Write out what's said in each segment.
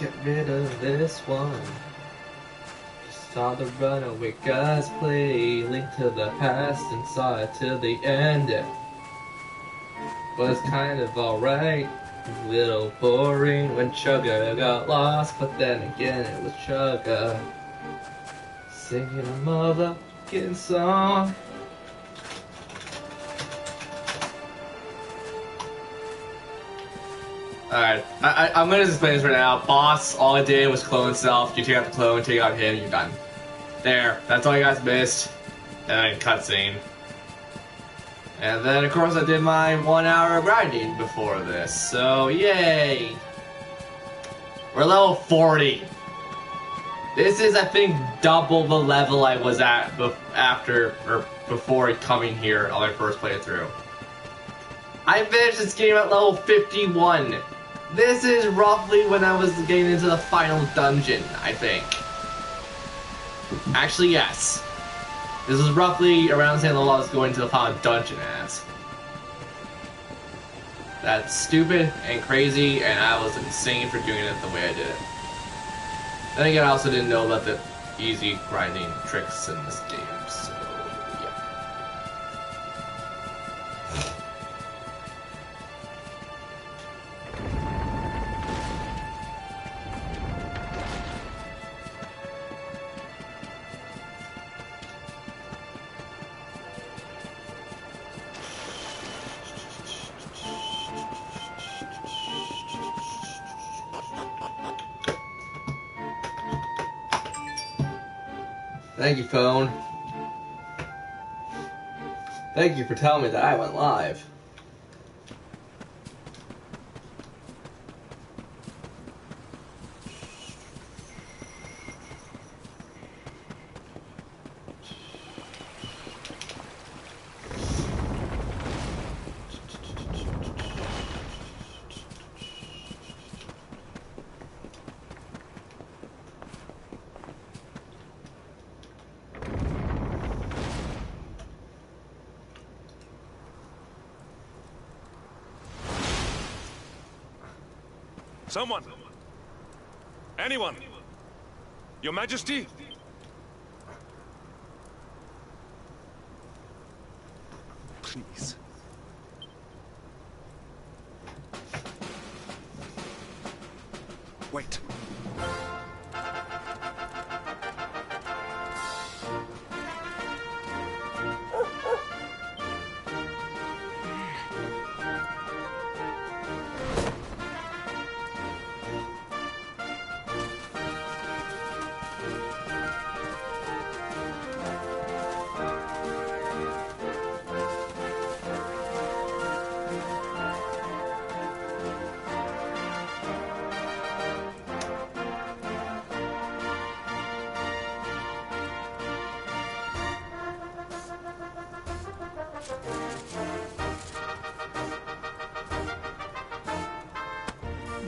get rid of this one. Just saw the Runaway Guys play Link to the Past and saw it till the end. It was kind of alright. A little boring when Chugga got lost, but then again it was Chugga singing a motherfucking song. Alright, I'm gonna explain this right now. Boss, all I did was clone himself. You take out the clone, take out him, you're done. There, that's all you guys missed. And then cutscene. And then, of course, I did my 1 hour grinding before this, so yay! We're level 40. This is, I think, double the level I was at before coming here on my first playthrough. I finished this game at level 51. This is roughly when I was getting into the final dungeon, I think. Actually, yes. This is roughly around the same level I was going to the final dungeon as. That's stupid and crazy, and I was insane for doing it the way I did it. Then again, I also didn't know about the easy grinding tricks in this game, so yeah. Thank you, phone. Thank you for telling me that I went live. Someone! Anyone! Your Majesty! Please. Wait.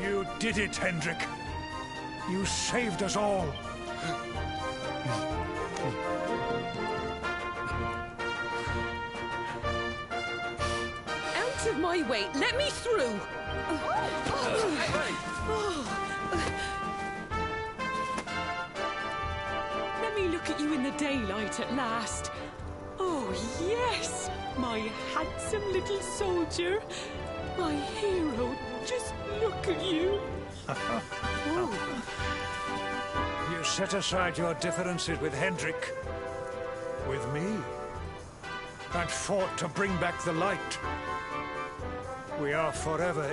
You did it, Hendrik. You saved us all. Out of my way! Let me through! Let me look at you in the daylight at last. Oh, yes! My handsome little soldier. My hero. Just look at you. You set aside your differences with Hendrik, with me, and fought to bring back the light. We are forever.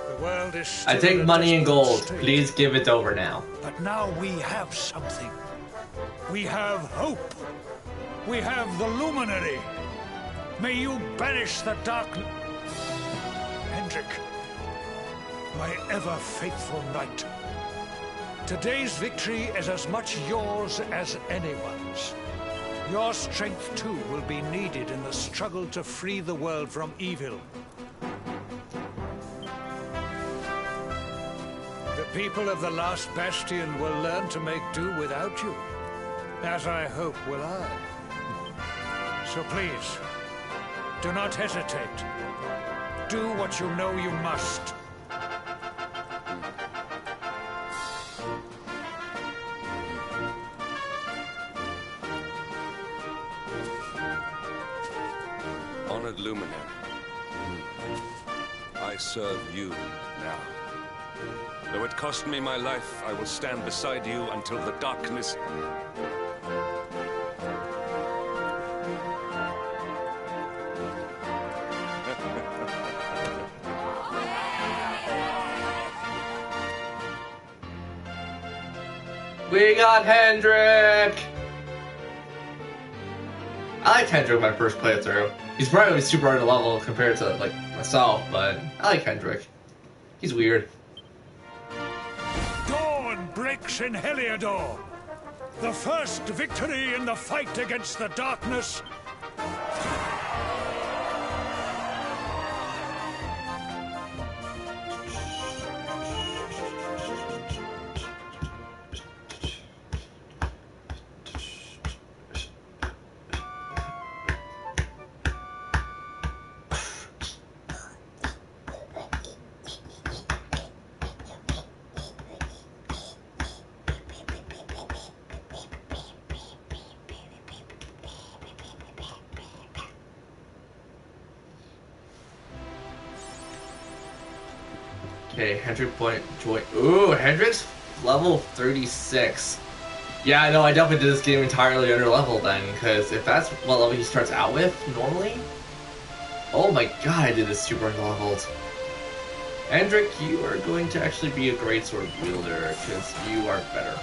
The world is still I take money and gold. state. Please give it over now. But now we have something. We have hope. We have the Luminary. May you banish the darkness. Hendrik, my ever-faithful knight. Today's victory is as much yours as anyone's. Your strength, too, will be needed in the struggle to free the world from evil. The people of the last bastion will learn to make do without you, as I hope will I. So please, do not hesitate. Do what you know you must. honored luminary. I serve you now. Though it cost me my life, I will stand beside you until the darkness... We got Hendrik! I liked Hendrik my first playthrough. He's probably super under level compared to, like, myself, but I like Hendrik. He's weird. Dawn breaks in Heliodor. The first victory in the fight against the darkness. Okay, Hendrik join. Ooh, Hendrik's level 36. Yeah, I know, I definitely did this game entirely under level then, because if that's what level he starts out with normally. Oh my god, I did this super under leveled. Hendrik, you are going to actually be a great sword wielder, because you are better.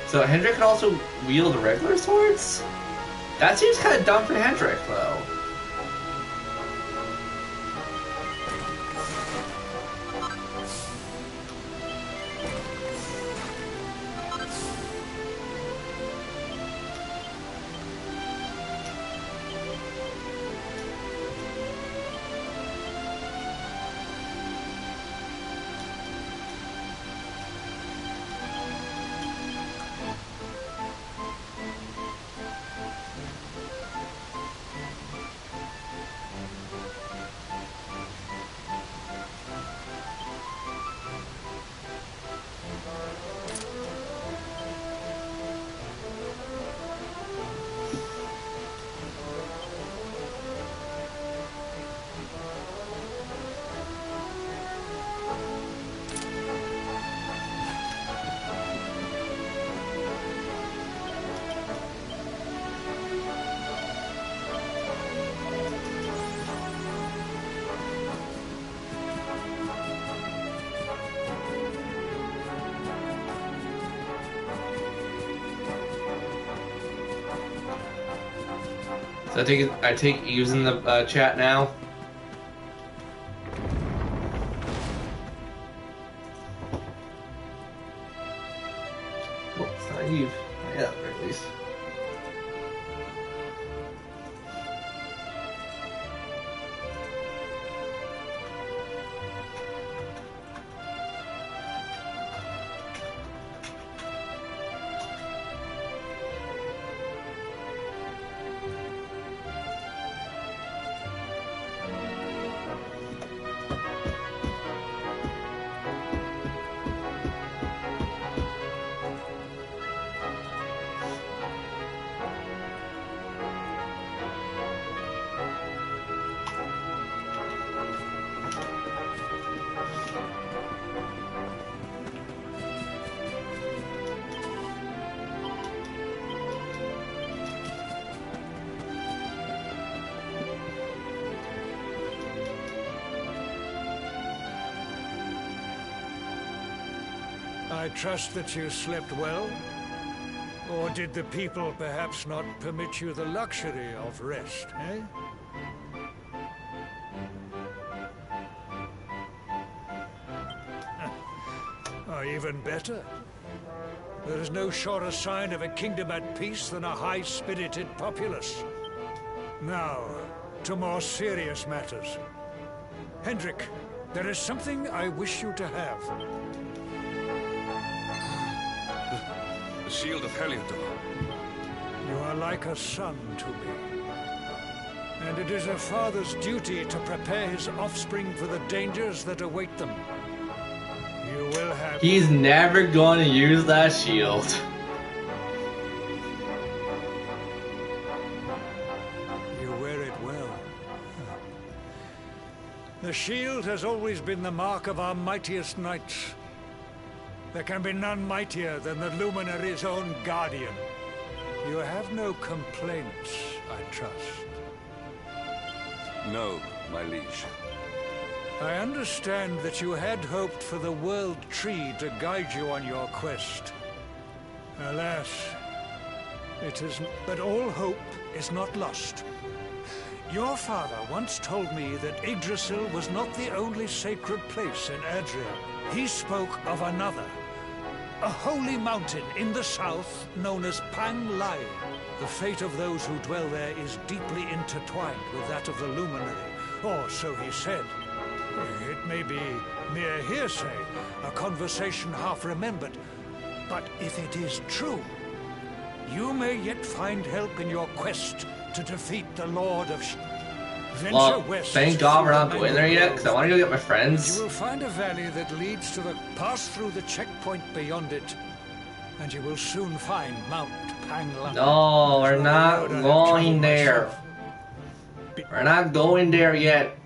So Hendrik can also wield regular swords? That seems kind of dumb for Hendrik, though. So I take Eve's in the chat now. Oh, it's not Eve. Yeah, at least. I trust that you slept well? Or did the people perhaps not permit you the luxury of rest, eh? Or even better. There is no surer sign of a kingdom at peace than a high-spirited populace. Now, to more serious matters. Hendrik, there is something I wish you to have. The Shield of Heliodor. You are like a son to me. And it is a father's duty to prepare his offspring for the dangers that await them. You will have... He's never going to use that shield. You wear it well. The shield has always been the mark of our mightiest knights. There can be none mightier than the Luminary's own guardian. You have no complaints, I trust. No, my liege. I understand that you had hoped for the World Tree to guide you on your quest. Alas, but all hope is not lost. Your father once told me that Yggdrasil was not the only sacred place in Adria. He spoke of another, a holy mountain in the south known as Pang Lai. The fate of those who dwell there is deeply intertwined with that of the Luminary, or so he said. It may be mere hearsay, a conversation half remembered, but if it is true, you may yet find help in your quest to defeat the Lord of Venture Well, west. thank God we're not going there yet, because I want to go get my You friends. will find a valley that leads to the pass through the checkpoint beyond it, and you will soon find Mount Panglang. No, we're not going there. We're not going there yet.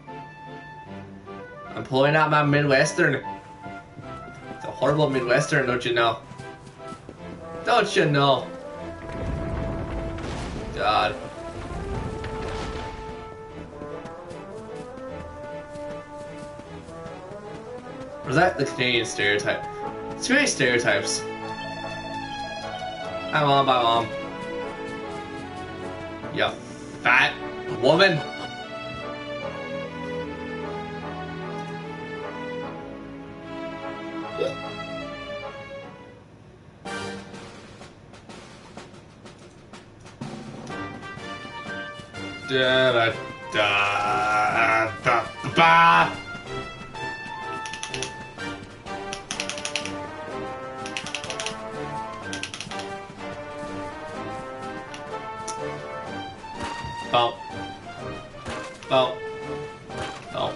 I'm pulling out my Midwestern. It's a horrible Midwestern, don't you know? Don't you know? God. Or is that the Canadian stereotype? It's too many stereotypes. Hi mom, bye mom. You fat woman. Da da da da ba. Oh. Oh. Oh.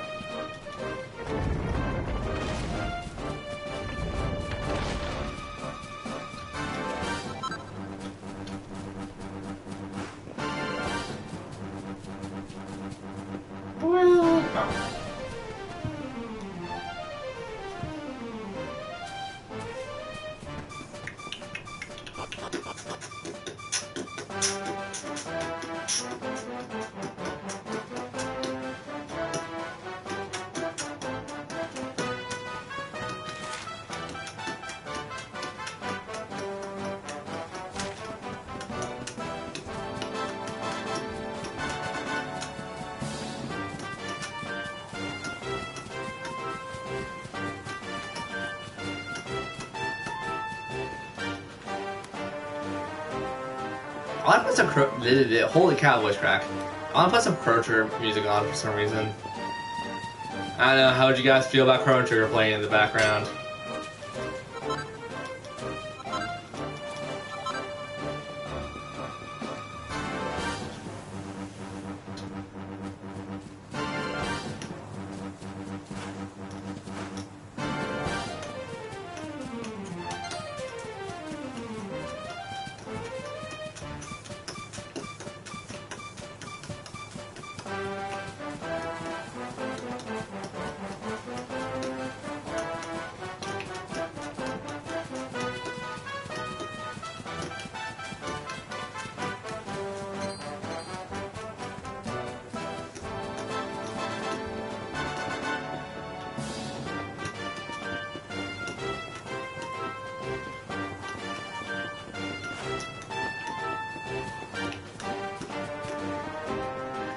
I want to put some holy cow voice crack. I want to put some Chrono Trigger music on for some reason. I don't know, how would you guys feel about Chrono Trigger playing in the background?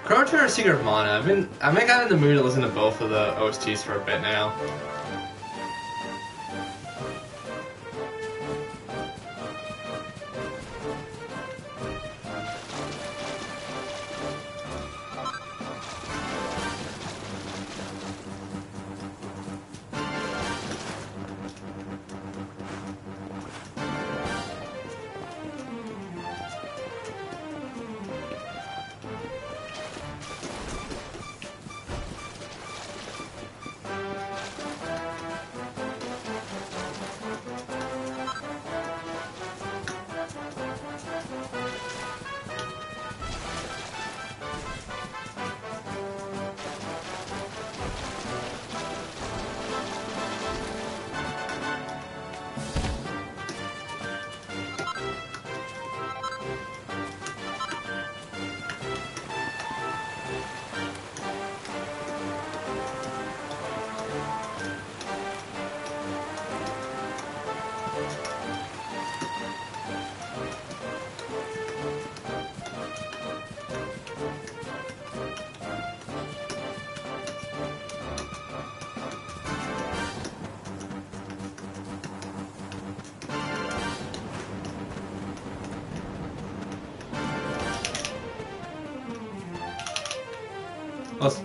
Chrono Trigger Secret of Mana. I've been kind of in the mood to listen to both of the OSTs for a bit now. Plus,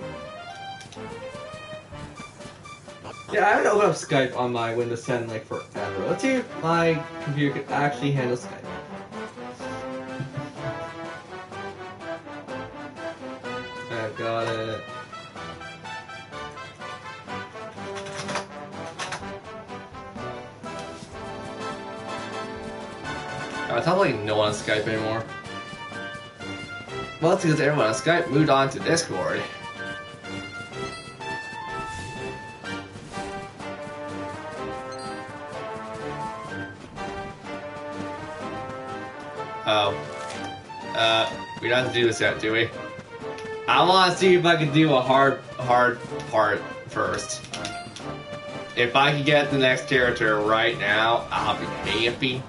yeah, I haven't opened up Skype on my Windows 10 like forever. Let's see if my computer can actually handle Skype. I got it. I thought like no one on Skype anymore. Well, it's because everyone on Skype moved on to Discord. Oh. We don't have to do this yet, do we? I want to see if I can do a hard part first. If I can get the next character right now, I'll be happy.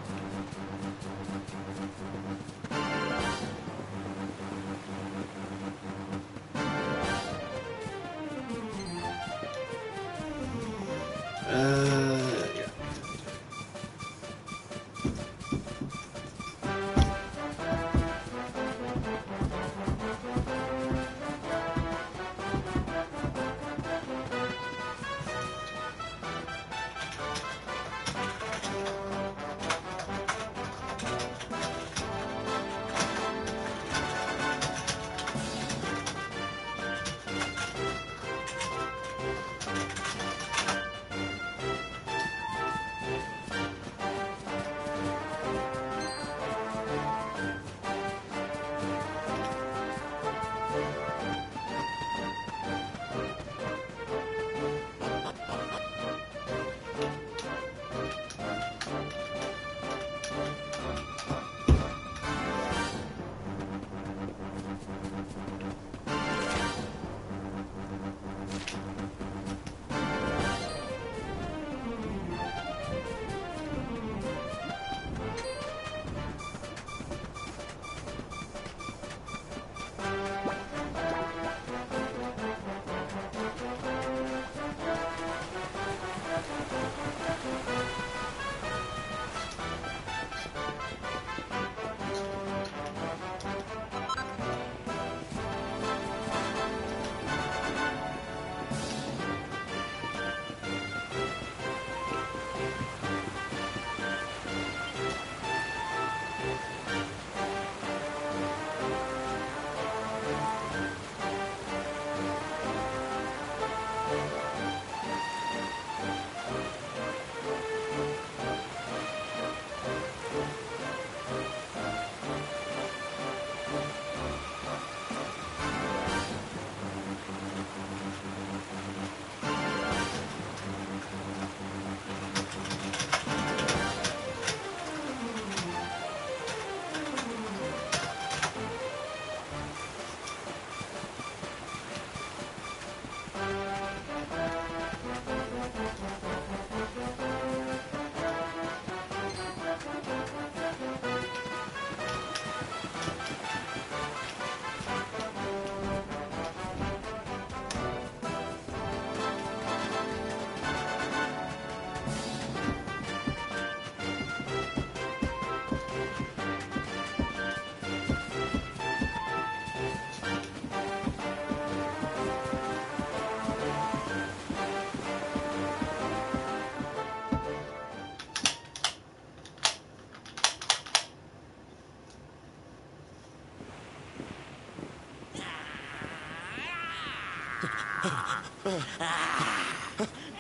Yeah.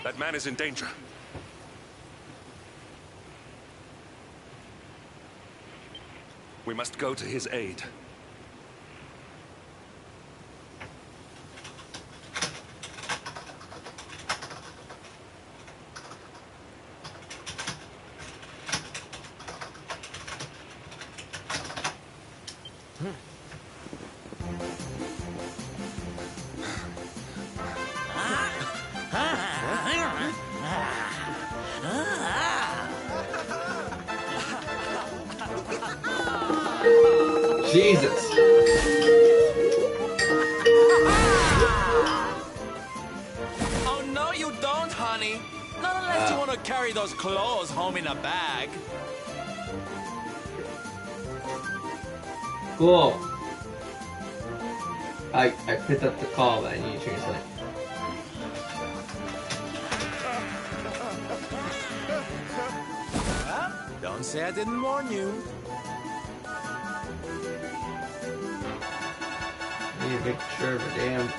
That man is in danger. We must go to his aid. Jesus. Oh, no, you don't, honey. Not unless you want to carry those clothes home in a bag. Cool. I picked up the call, but I need to translate. Don't say I didn't warn you. I need to make sure of a damn.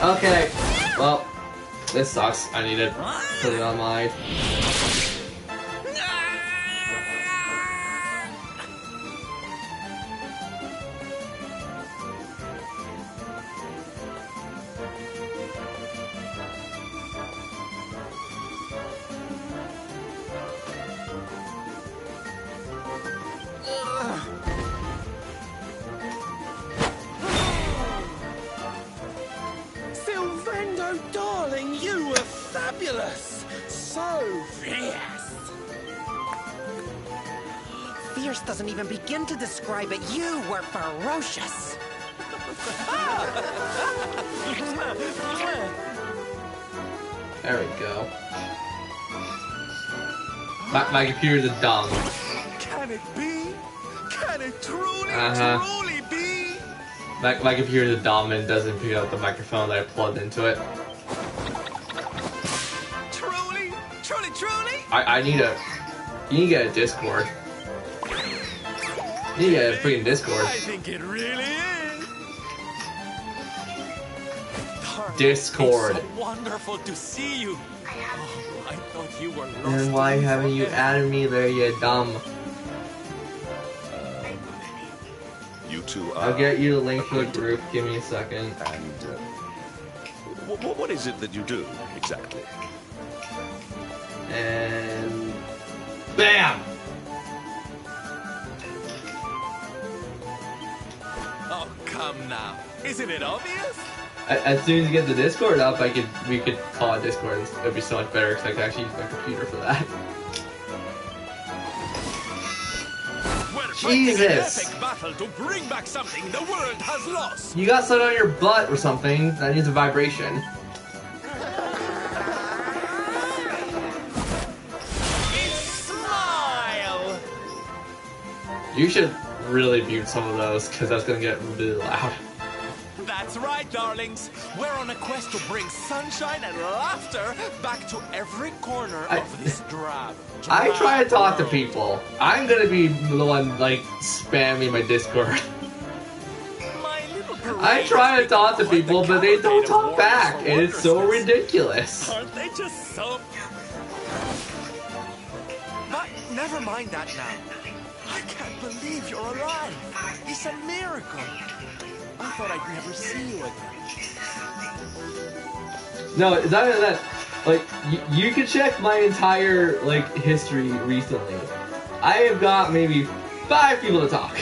Okay, well, this sucks. I need to put it on my... Sylvando, darling, you were fabulous. So fierce. Fierce doesn't even begin to describe it. You were ferocious. There we go. My computer's dumb. Can it be? Can it truly, truly be? My computer's dumb and doesn't pick up the microphone that I plugged into it. Truly, truly, truly? I need a... You need to get a Discord. You need to get a freaking Discord. I think it really is. Darling, Discord. it's so wonderful to see you. Oh, I thought you were lost. Then why haven't you added me there, you dumb? You two are... I'll get you the link to the group. Give me a second. And what is it that you do, exactly? And... BAM! Oh, come now. Isn't it obvious? As soon as you get the Discord up, we could call it Discord. It'd be so much better because I could actually use my computer for that. Jesus! Epic battle to bring back something the world has lost. You got something on your butt or something that needs a vibration. Smile. You should really mute some of those because that's gonna get really loud. That's right, darlings. We're on a quest to bring sunshine and laughter back to every corner of this drab. I try to talk to world. people. I'm gonna be the one like spamming my Discord. My little parade I try to has talk to become people, quite the but they don't cavalcade of talk warriors back, for and it's so wondrousness. ridiculous. Aren't they just so... But never mind that now. I can't believe you're alive. It's a miracle. I thought I'd never see you again. No, it's not even that. Like, you can check my entire, like, history recently. I have got maybe 5 people to talk.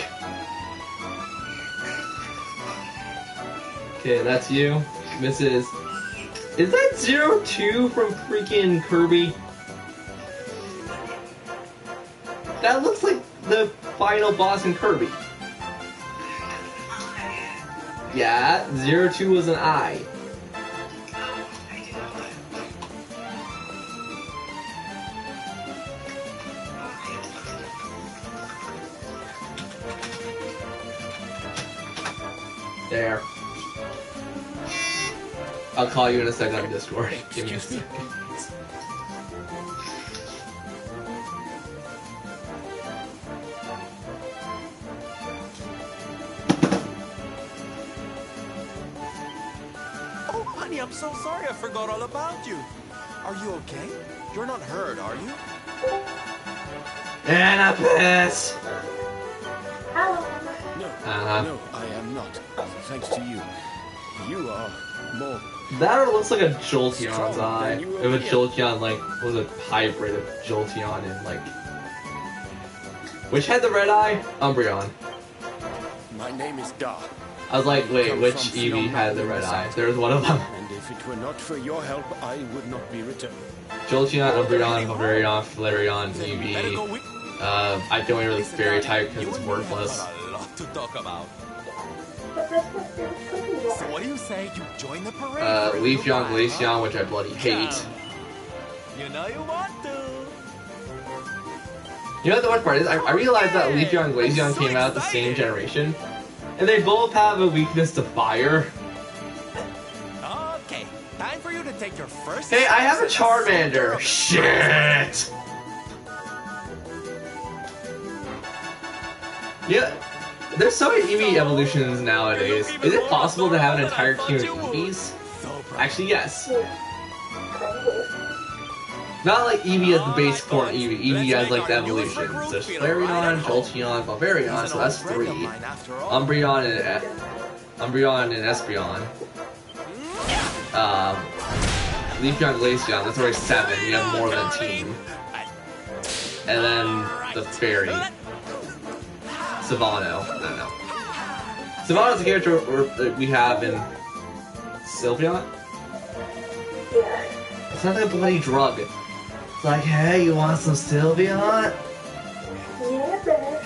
Okay, that's you. This is that 02 from freaking Kirby? That looks like the final boss in Kirby. Yeah, 02 was an I. There. I'll call you in a second on Discord. Give me a second. Oh, honey, I'm so sorry I forgot all about you. Are you okay? You're not hurt, are you? Anapis! No, no, I am not. Thanks to you. You are more... That looks like a Jolteon's eye. If a Jolteon, like, was a hybrid of Jolteon and, like... Which had the red eye? Umbreon. My name is Da. I was like, wait, Come which from Eevee had the red eye? Phenomenal There was one of them. And if it were not for your help, I would not be returned. Jolteon, Umbreon, Vaporeon, Flareon, Better go Eevee, with... I don't really fairy type because it's worthless. A lot to talk about. So what do you say you join the parade? Leafeon, Glaceon, which I bloody hate. You know you want to. You know what the worst part is? I realized that Leafeon and Glaceon came out the same generation, and they both have a weakness to fire. Okay, time for you to take your first. Hey, I have a Charmander. Shit. Yeah, there's so many Eevee evolutions nowadays. Is it possible to have an entire team of Eevees? Actually, yes. Not like Eevee as the base form Eevee. Eevee as like the evolution. So there's Flareon, Jolteon, Galvarion, so that's 3. Umbreon and Espeon. Leafeon, Glaceon, that's already 7. You have more than a team. And then the fairy. Savano. I don't know. Savano's a character we have in Sylveon? It's not like a bloody drug. It's like, hey, you want some Sylveon? Yeah,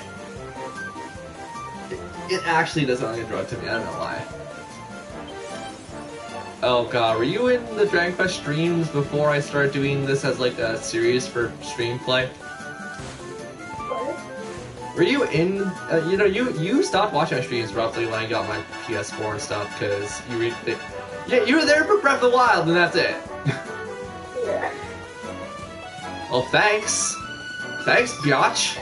It actually does sound like a drug to me, I don't know why. Oh god, were you in the Dragon Quest streams before I started doing this as like a series for stream play? Were you in, you stopped watching my streams roughly when I got my PS4 and stuff, because yeah, you were there for Breath of the Wild, and that's it. Yeah. Well, thanks. Thanks, biatch.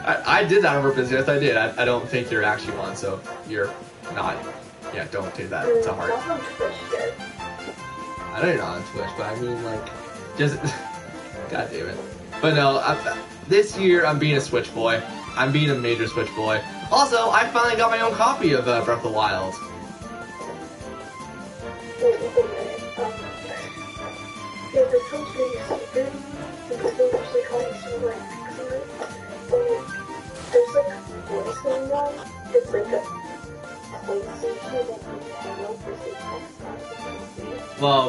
I did that on purpose, yes I did. I don't think you're actually one, so you're not. Yeah, don't take that to heart. I know you're not on Twitch, but I mean, like, just... God damn it. But no, this year I'm being a Switch boy. I'm being a major Switch boy. Also, I finally got my own copy of Breath of the Wild. Yeah, there's some things in the thing actually called like excellent. There's like voice going on. It's like a PlayStation that you handle versus Xbox. Well,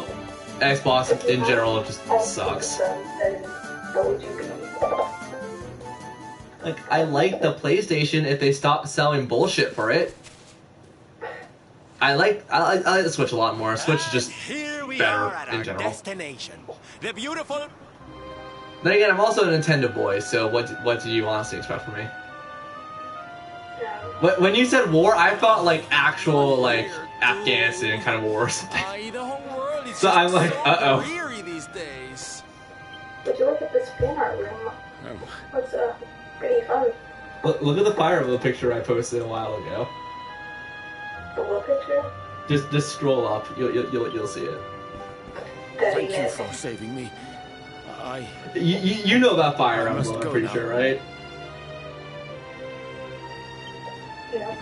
Xbox in general just sucks. Like, I like the PlayStation if they stop selling bullshit for it. I like the Switch a lot more. Switch is just better in general. Destination. The beautiful. Then again, I'm also a Nintendo boy, so what do you honestly expect from me? When you said war, I felt like actual like Afghanistan kind of wars. So I'm like, uh-oh. These days. Would you look at this fan art room? Looks pretty fun. Look at the Fire Emblem picture I posted a while ago. The what picture? Just scroll up. You'll see it. Thank you for saving me. You know about Fire Emblem, I'm pretty sure, right? Yeah.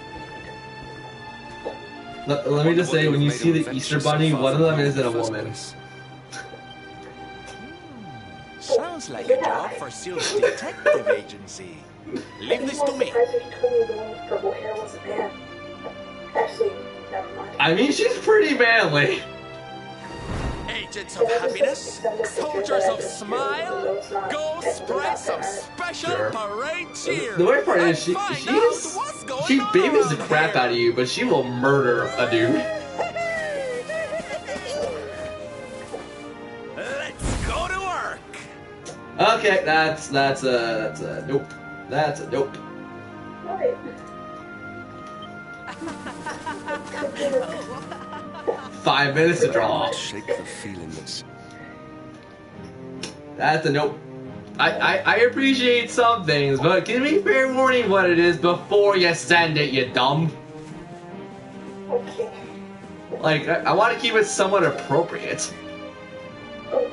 Let me just say, when you see the Easter Bunny, one of them isn't a woman. Sounds like a job for Seal's detective agency. Leave this to me. I'm surprised you told me the one with purple hair was a man. Actually, never mind. I mean, she's pretty manly. Agents of happiness, soldiers of smile, go spread some special parade cheer. The worst part is she babies the crap out of you, but she will murder a dude. Let's go to work. Okay, that's a nope. That's a nope. Right. 5 minutes to draw. Shake the feeling that's... That's a nope. I appreciate some things, but give me fair warning what it is before you send it, you dumb. Okay. Like, I want to keep it somewhat appropriate. Okay.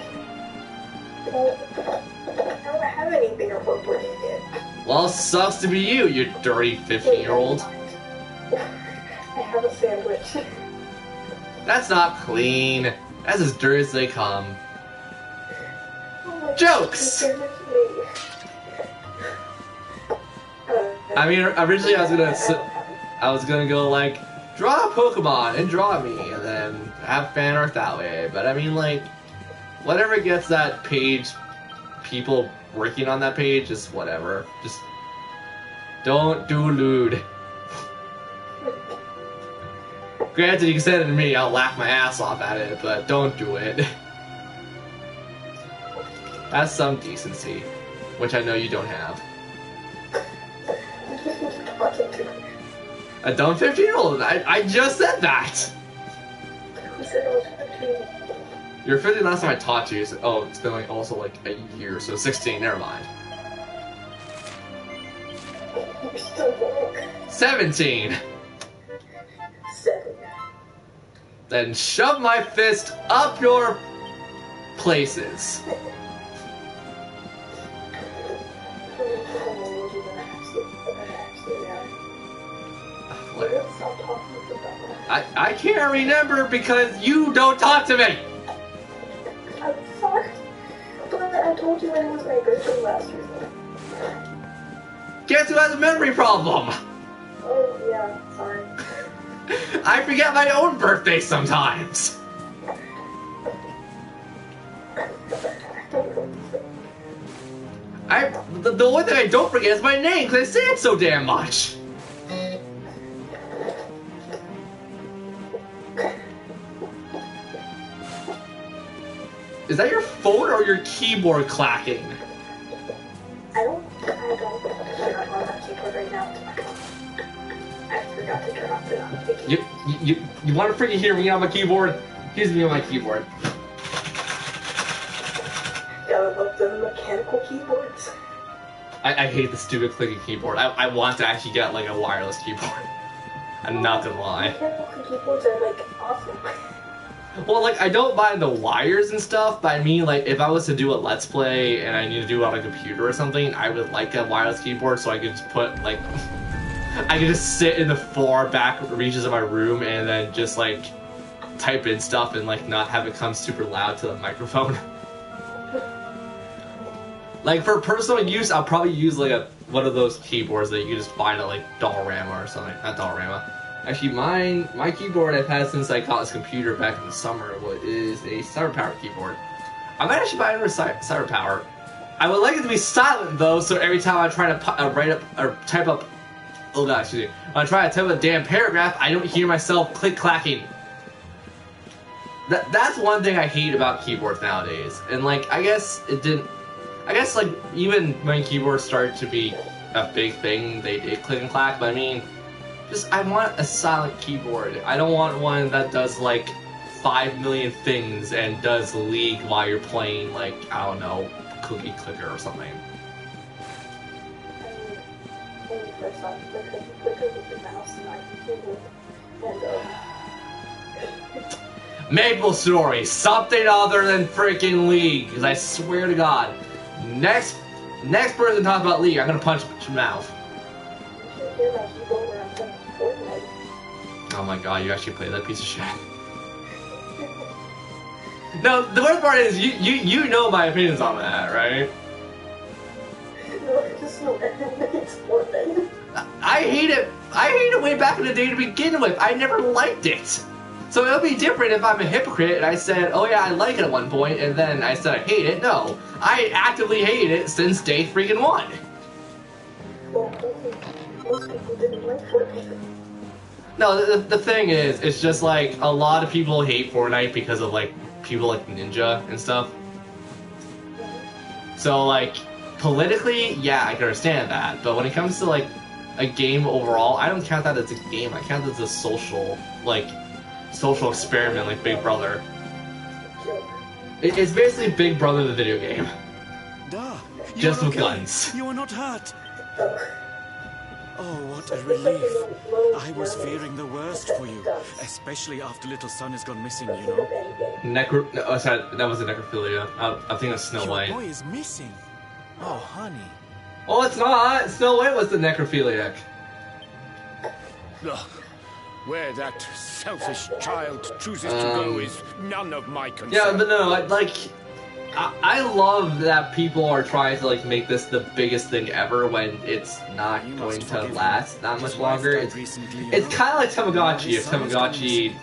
Well, I don't have anything appropriate yet. Well, sucks to be you, you dirty 15-year-old. I have a sandwich. That's not clean. That's as dirty as they come. Jokes! I mean, originally I was gonna go like, draw a Pokemon and draw me, and then have fan art that way. But I mean, like, whatever gets that page, people working on that page, is whatever. Just don't do lewd. Granted, you can send it to me, I'll laugh my ass off at it, but don't do it. Have some decency, which I know you don't have. A dumb 15-year-old? I just said that! Who said I was 15? You were 15 last time I taught you, so, oh, it's been like also like a year, so 16, never mind. You're still wrong. 17! 7. Then shove my fist up your places. I can't remember because you don't talk to me! I'm sorry. But I told you when it was my birthday last year. Guess who has a memory problem? Oh, yeah, sorry. I forget my own birthday sometimes. The one thing I don't forget is my name because I say it so damn much. Is that your phone or your keyboard clacking? I don't turn on my keyboard right now. I forgot to turn off the notification. You want to freaking hear me on my keyboard? Here's me on my keyboard. Yeah, I love the mechanical keyboards. I hate the stupid clicking keyboard. I want to actually get like a wireless keyboard. I'm not gonna lie. Mechanical keyboards are like awesome. Well, like, I don't mind the wires and stuff, but I mean, like, if I was to do a Let's Play and I need to do it on a computer or something, I would like a wireless keyboard so I could just put, like, I could just sit in the far back reaches of my room and then just, like, type in stuff and, like, not have it come super loud to the microphone. Like, for personal use, I'll probably use, like, one of those keyboards that you can just find at, like, Dollarama or something. Not Dollarama. Actually, my keyboard I've had since I got this computer back in the summer is a CyberPower keyboard. I might actually buy another CyberPower. I would like it to be silent though, so every time I try to write up or type up, oh god, excuse me, when I try to type up a damn paragraph, I don't hear myself click clacking. That's one thing I hate about keyboards nowadays, and like I guess like even when keyboards started to be a big thing, they did click and clack, but I mean. I want a silent keyboard. I don't want one that does like 5 million things and does League while you're playing like, I don't know, Cookie Clicker or something. First off, clicker with the mouse and I keyboard. Maple Story, something other than freaking League, because I swear to God, next person talks about League, I'm gonna punch your mouth. Oh my god, you actually play that piece of shit. No, the worst part is you know my opinions on that, right? No, I just know everything's Fortnite. I hate it. I hate it way back in the day to begin with. I never liked it. So it'll be different if I'm a hypocrite and I said, oh yeah, I like it at one point, and then I said I hate it. No, I actively hate it since day freaking one. Well, most people didn't like Fortnite. No, the thing is, it's just like a lot of people hate Fortnite because of like people like Ninja and stuff. So like politically, yeah, I can understand that. But when it comes to like a game overall, I don't count that as a game. I count that as a social experiment like Big Brother. It's basically Big Brother the video game. Duh, just with guns. You are not hurt. Oh, what a relief. I was fearing the worst for you, especially after little son has gone missing, you know. Oh, sorry, that was a necrophilia. I think it's Snow White. Your boy is missing. Oh, honey. Oh, it's not. Snow White was the necrophiliac. Ugh. Where that selfish child chooses to go is none of my concern. Yeah, but no, I love that people are trying to like make this the biggest thing ever when it's not going to last that much longer. It's kind of like Tamagotchi if Tamagotchi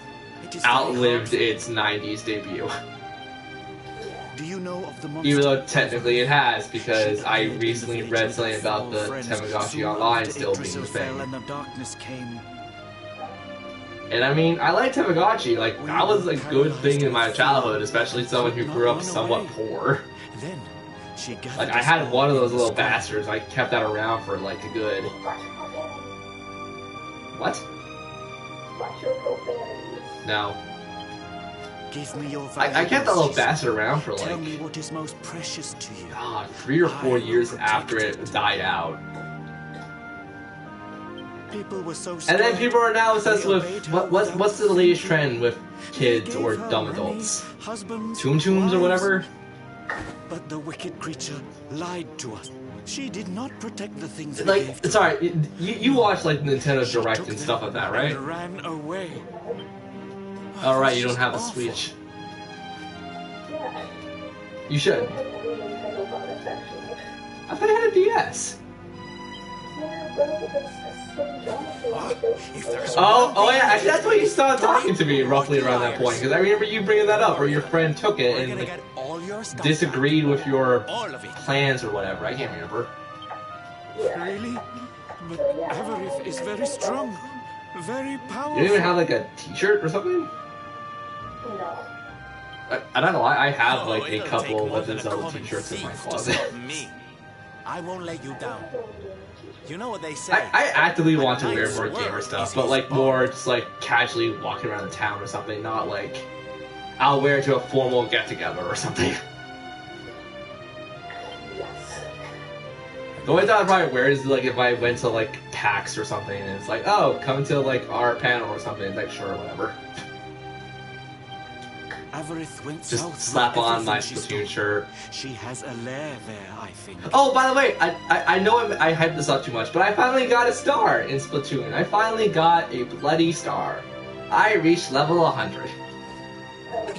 outlived its 90s debut. Do you know of the monster? Even though technically it has, because I recently read something about the Tamagotchi Online still being a thing. And the darkness came. And I mean, I like Tamagotchi. Like, that was a good thing in my childhood, especially someone who grew up somewhat poor. Then she Like, I had one of those little bastards. I kept that around for like a good. What? Watch your profanities. No. Give me your I kept that little bastard around for Tell like, me what is most precious to you. God, 3 or 4 years after it died out. People were so And scared. then people are now obsessed with what's the latest trend with kids or dumb adults? Toon Toons or whatever? But the wicked creature lied to us. She did not protect the things we Like, gave to sorry, you watch like Nintendo Direct and stuff like that, right? and ran away. Alright, you don't have a Switch. Yeah. You should. I don't have any Nintendo products, actually. I thought you had a DS. Yeah, but it's some Jonathan. Oh yeah, actually that's when you started talking to me roughly around that point, because I remember you bringing that up, or your friend took it and like, disagreed with your plans or whatever. I can't remember. Really? But Avarith is very strong. Very powerful. You didn't even have like a t-shirt or something? No. I don't know, I have like a couple of Legend of Zelda t-shirts in my closet. I won't let you down. You know what they say. I actively want to wear more gamer stuff, but like more just like casually walking around the town or something, not like I'll wear it to a formal get-together or something. The only time I'd probably wear it is like if I went to like PAX or something and it's like, oh, come to like our panel or something, it's like sure, whatever. Avarith went Just south slap with on my everything she Splatoon stole. shirt. She has a lair there, I think. Oh, by the way, I know I hyped this up too much, but I finally got a star in Splatoon. I finally got a bloody star. I reached level 100.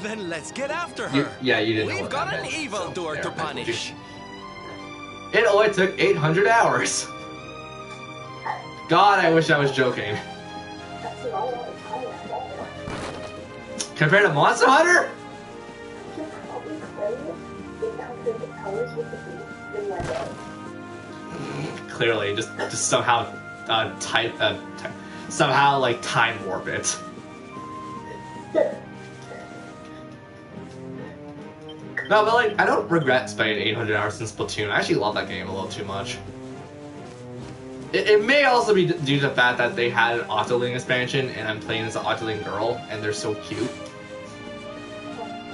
Then let's get after her. You didn't know We've what got that an meant, evil so door there, to I told you. punish. It only took 800 hours. God, I wish I was joking. That's not a lot of time at all. Compared to Monster Hunter? You can probably play 800 hours with the game in one day. Clearly, just somehow somehow like time warp it. No, but like I don't regret spending 800 hours in Splatoon. I actually love that game a little too much. It may also be due to the fact that they had an Octoling expansion, and I'm playing as an Octoling girl, and they're so cute.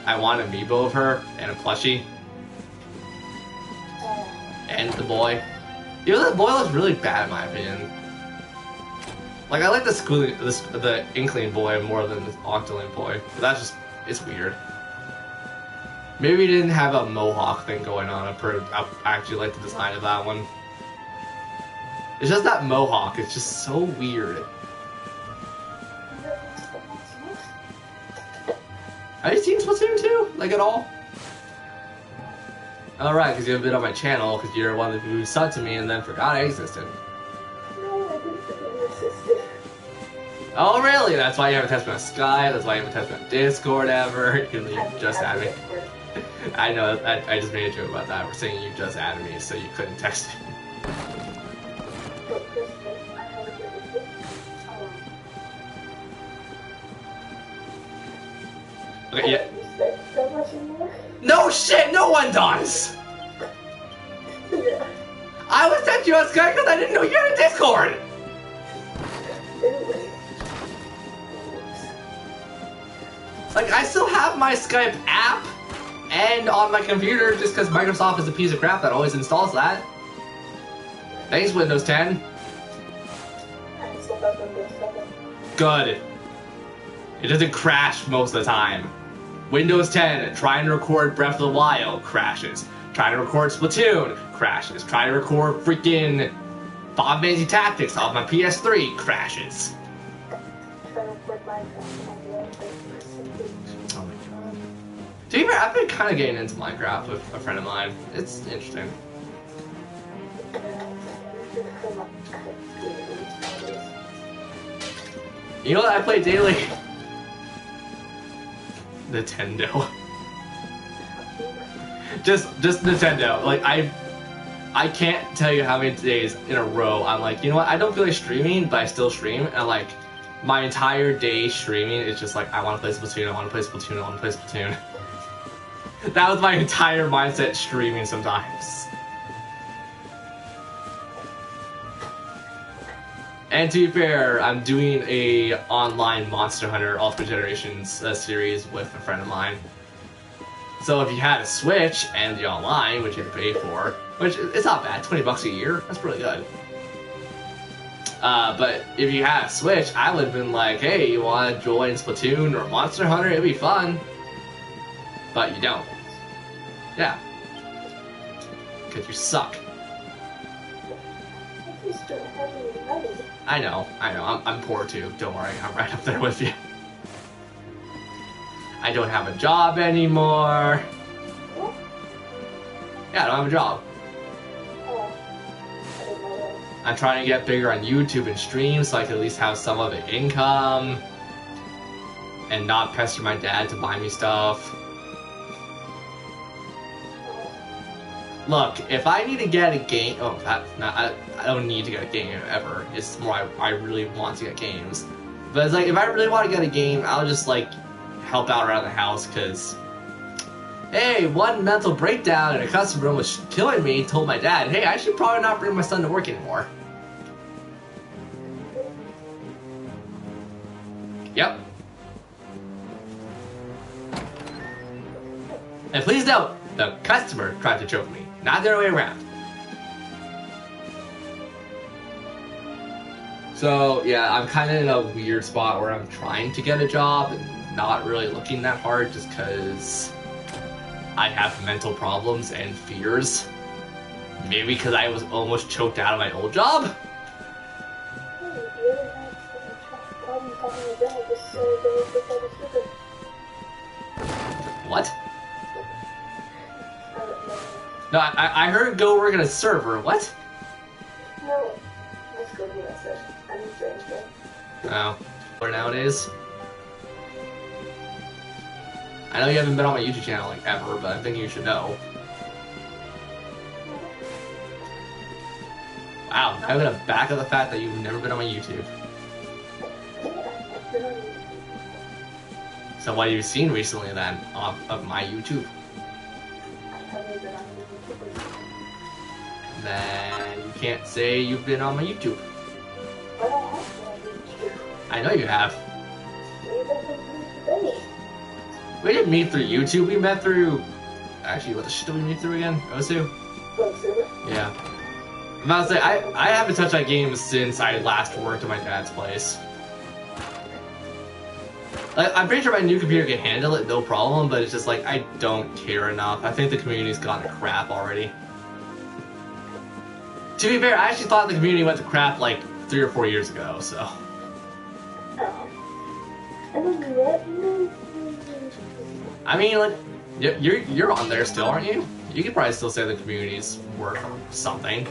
I want an amiibo of her and a plushie. And the boy. Even though the boy looks really bad in my opinion. Like I like the Inkling boy more than the Octoling boy. But that's just, it's weird. Maybe we didn't have a mohawk thing going on. I actually like the design of that one. It's just that mohawk, it's just so weird. Have you seen Splatoon 2? Like at all? Alright, because you haven't been on my channel, because you're one of the people who subbed to me and then forgot I existed. No, I didn't forget you existed. Oh really? That's why you haven't tested my Skype, that's why you haven't tested my Discord ever. You just added me. I know, I just made a joke about that. We're saying you just added me, so you couldn't text me. Okay, yeah. No shit, no one does! Yeah. I was sent you on Skype because I didn't know you had a Discord! Like, I still have my Skype app and on my computer just because Microsoft is a piece of crap that always installs that. Thanks, Windows 10. Good. It doesn't crash most of the time. Windows 10, trying to record Breath of the Wild, crashes. Trying to record Splatoon, crashes. Trying to record freaking Final Fantasy Tactics off my PS3, crashes. Oh my god. To be fair, I've been kind of getting into Minecraft with a friend of mine. It's interesting. You know what I play daily? Nintendo. just Nintendo. Like I can't tell you how many days in a row I'm like, you know what? I don't feel like streaming, but I still stream, and like my entire day streaming is just like, I want to play Splatoon, I want to play Splatoon, I want to play Splatoon. That was my entire mindset streaming sometimes. And to be fair, I'm doing a online Monster Hunter Ultimate Generations series with a friend of mine. So if you had a Switch and the online, which you have to pay for, which it's not bad, $20 a year, that's pretty good. But if you had a Switch, I would have been like, hey, you want to join Splatoon or Monster Hunter? It'd be fun. But you don't. Yeah. Because you suck. I know. I'm poor too. Don't worry, I'm right up there with you. I don't have a job anymore. Yeah, I don't have a job. I'm trying to get bigger on YouTube and stream so I can at least have some of the income and not pester my dad to buy me stuff. Look, if I need to get a game, I don't need to get a game ever. It's more I really want to get games. But it's like, if I really want to get a game, I'll just like help out around the house, because hey, one mental breakdown in a custom room was killing me, told my dad, hey, I should probably not bring my son to work anymore. Yep. And please note, the customer tried to choke me, not the other way around. So yeah, I'm kind of in a weird spot where I'm trying to get a job and not really looking that hard just because I have mental problems and fears. Maybe because I was almost choked out of my old job? What? No, I heard go work at a server. What? No, let's go do that stuff. I need to enjoy. Oh. Or nowadays? I know you haven't been on my YouTube channel like ever, but I think you should know. Wow, I'm gonna back up the fact that you've never been on my YouTube. So what have you seen recently then of my YouTube? Then you can't say you've been on my YouTube. I know you have. We didn't meet through YouTube, we met through... Actually, what the shit did we meet through again? Osu? Yeah. I'm about to say, I haven't touched that game since I last worked at my dad's place. Like, I'm pretty sure my new computer can handle it, no problem, but it's just like, I don't care enough. I think the community's gone to crap already. To be fair, I actually thought the community went to crap like 3 or 4 years ago, so... I mean, like, you're on there still, aren't you? You could probably still say the community's worth something.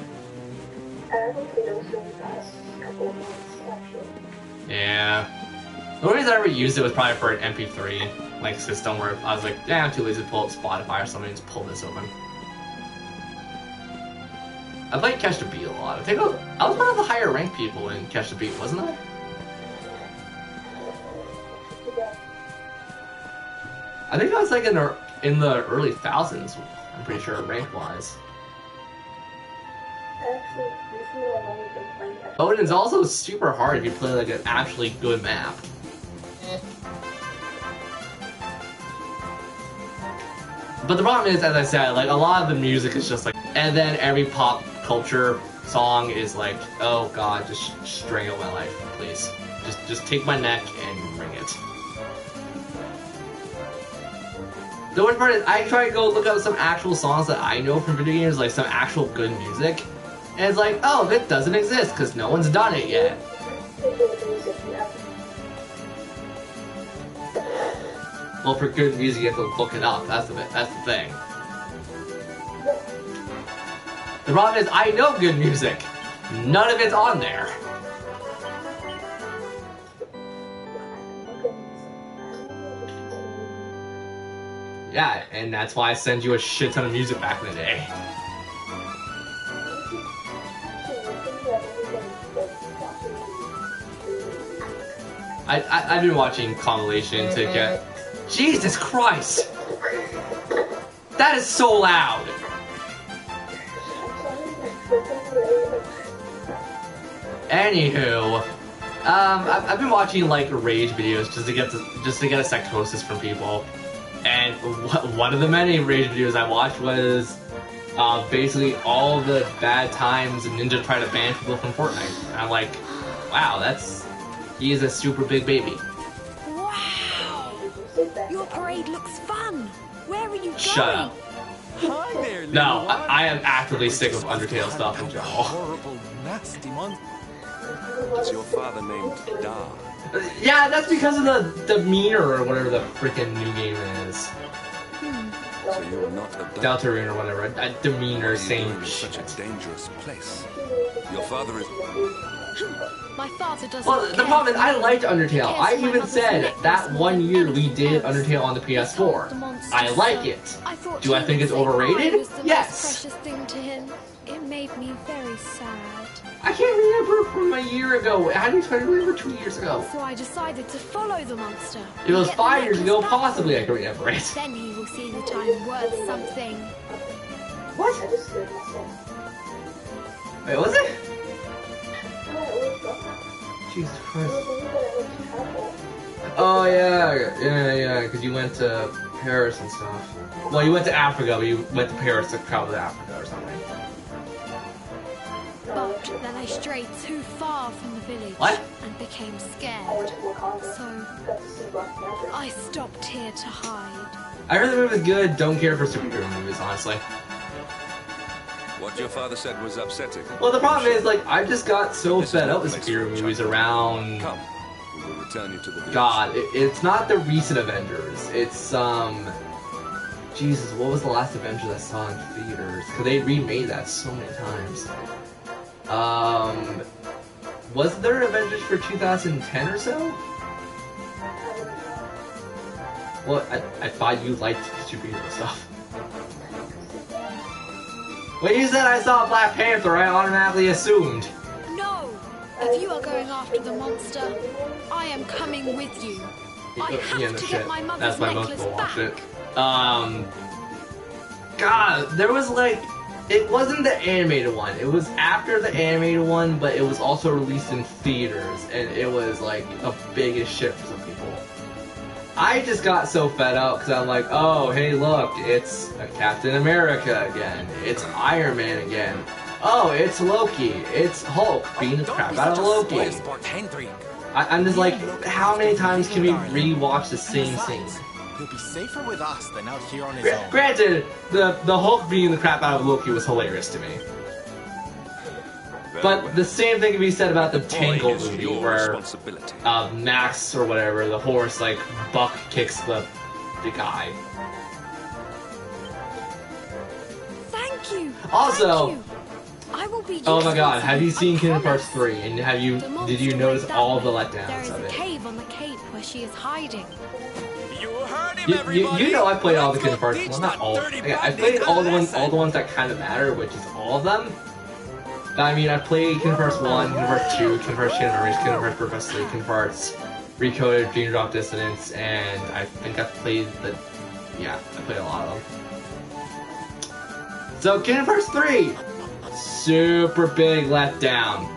Yeah. The only reason I ever used it was probably for an MP3 like system where I was like, yeah, I'm too lazy to pull up Spotify or something, just pull this open. I played Catch the Beat a lot. I think I was one of the higher ranked people in Catch the Beat, wasn't I? I think I was like in the early thousands, I'm pretty sure, rank-wise. Odin's also super hard if you play like an actually good map. But the problem is, as I said, like a lot of the music is just like, and then every pop culture song is like, oh god, just strangle my life, please. Just take my neck and bring it. The worst part is, I try to go look up some actual songs that I know from video games, like some actual good music, and it's like, oh, it doesn't exist because no one's done it yet. Well, for good music, you have to look it up. That's the thing. The problem is, I know good music. None of it's on there. Yeah, and that's why I send you a shit ton of music back in the day. I've been watching compilation to get... Jesus Christ! That is so loud! Anywho, I've been watching like rage videos just to get a psychosis from people, and one of the many rage videos I watched was basically all the bad times Ninja tried to ban people from Fortnite. And I'm like, wow, he is a super big baby. Wow! Your parade looks fun. Where are you going? Shut up. Hi there, No, I am actively sick of Undertale stuff in general. Horrible, nasty monster. Is your father named Da? Yeah, that's because of the demeanor or whatever the freaking new game is. So you are not a Deltarune or whatever. A demeanor, same in such shit. a dangerous place. Your father is... My father doesn't Well, the problem is I liked Undertale. I even said that one year we did Undertale on the PS4. I like it. Do I think it's overrated? Yes. Precious thing to him. It made me very sad. I can't remember from a year ago. How do you try to remember 2 years ago? So I decided to follow the monster. It was Get the 5 years ago, necklace back. possibly I can remember it. Then he will see the time worth something. What? Wait, was it? Jesus Christ. Oh yeah, because you went to Paris and stuff. Well, you went to Africa, but you went to Paris to travel to Africa or something. But then I strayed too far from the village. What? And became scared. So I stopped here to hide. I heard the movie was good, don't care for superhero movies, honestly. What your father said was upsetting. Well, the problem is, like, I just got so fed up with superhero movies around... Come, we will return you to the village. God, it's not the recent Avengers. It's, Jesus, what was the last Avengers I saw in theaters? Because they remade that so many times. Was there Avengers for 2010 or so? Well, I thought you liked superhero stuff. When you said I saw Black Panther, I automatically assumed. No! If you are going after the monster, I am coming with you. I have to get my mother's That's why most necklace people watch back. it. God, there was like... It wasn't the animated one. It was after the animated one, but it was also released in theaters, and it was like a big as shit for some people. I just got so fed up because I'm like, oh, hey, look, it's Captain America again. It's Iron Man again. Oh, it's Loki. It's Hulk beating the crap out of Loki. I'm just like, how many times can we rewatch the same scene? He'll be safer with us than out here on his own. Granted, the Hulk beating the crap out of Loki was hilarious to me. But the same thing can be said about the Tangled movie, where Max or whatever, the horse, like, buck kicks the guy. Thank you. Also, Thank you. I will be oh my God, have you useful, seen I Kingdom Hearts promise. 3? And did you The notice monster all went the that way. letdowns There is of a it? cave on the cape where she is hiding. You heard him, everybody. You know I played all the Let's Kingdom Hearts. go Well, teach not that all. dirty I bandit played a all the lesson. ones that kind of matter, which is all of them. But, I mean, I played Kingdom Hearts 1, Kingdom Hearts 2, Kingdom Hearts Chain of Memories, Kingdom Hearts Progressively, Kingdom Hearts Recoded, Dream Drop Dissonance, and I think I played I played a lot of them. So, Kingdom Hearts 3! Super big letdown.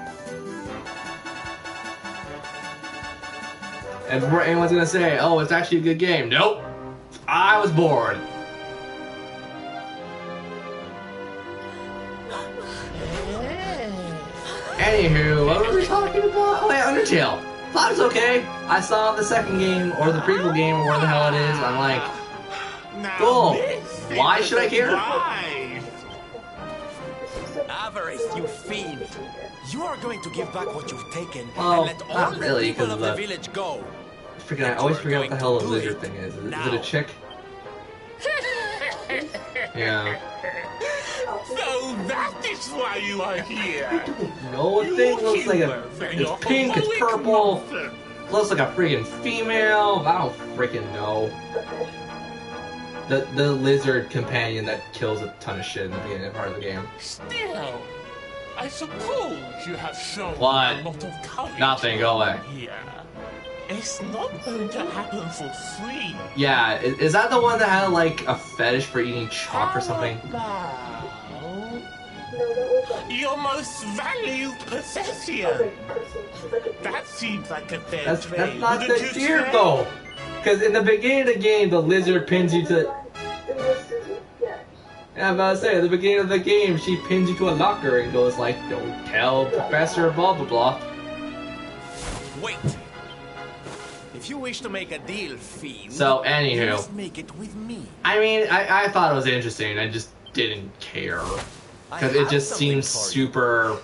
And before anyone's gonna say, oh, it's actually a good game. Nope. I was bored. Anywho, what were we talking about? Oh yeah, Undertale. Thought it was okay. I saw the second game, or the prequel game, or where the hell it is. I'm like, cool. Why should I care? Avarice, you fiend. You are going to give back what you've taken Well, and let not all really, the people 'cause of of the the- village go. Freaking, I always forget what the hell a lizard thing is. Is it a chick? Yeah. So that is why you are here. No, the thing looks like it's pink, it's purple, looks like a freaking female. I don't freaking know. The lizard companion that kills a ton of shit in the beginning part of the game. Still, I suppose you have shown What? a lot of courage. Nothing, go away. Here. It's not going to happen for free. Yeah, is that the one that had like a fetish for eating chalk or something? Your most valued possession. That seems like a fair That's trade. not wouldn't the you deer say? though. Because in the beginning of the game, the lizard pins you to. Yeah, I'm about to say, at the beginning of the game, she pins you to a locker and goes like, "Don't tell Professor blah blah blah." Wait. If you wish to make a deal, Fiend, So, you anywho, must make it with me. I mean, I thought it was interesting. I just didn't care because it just seems super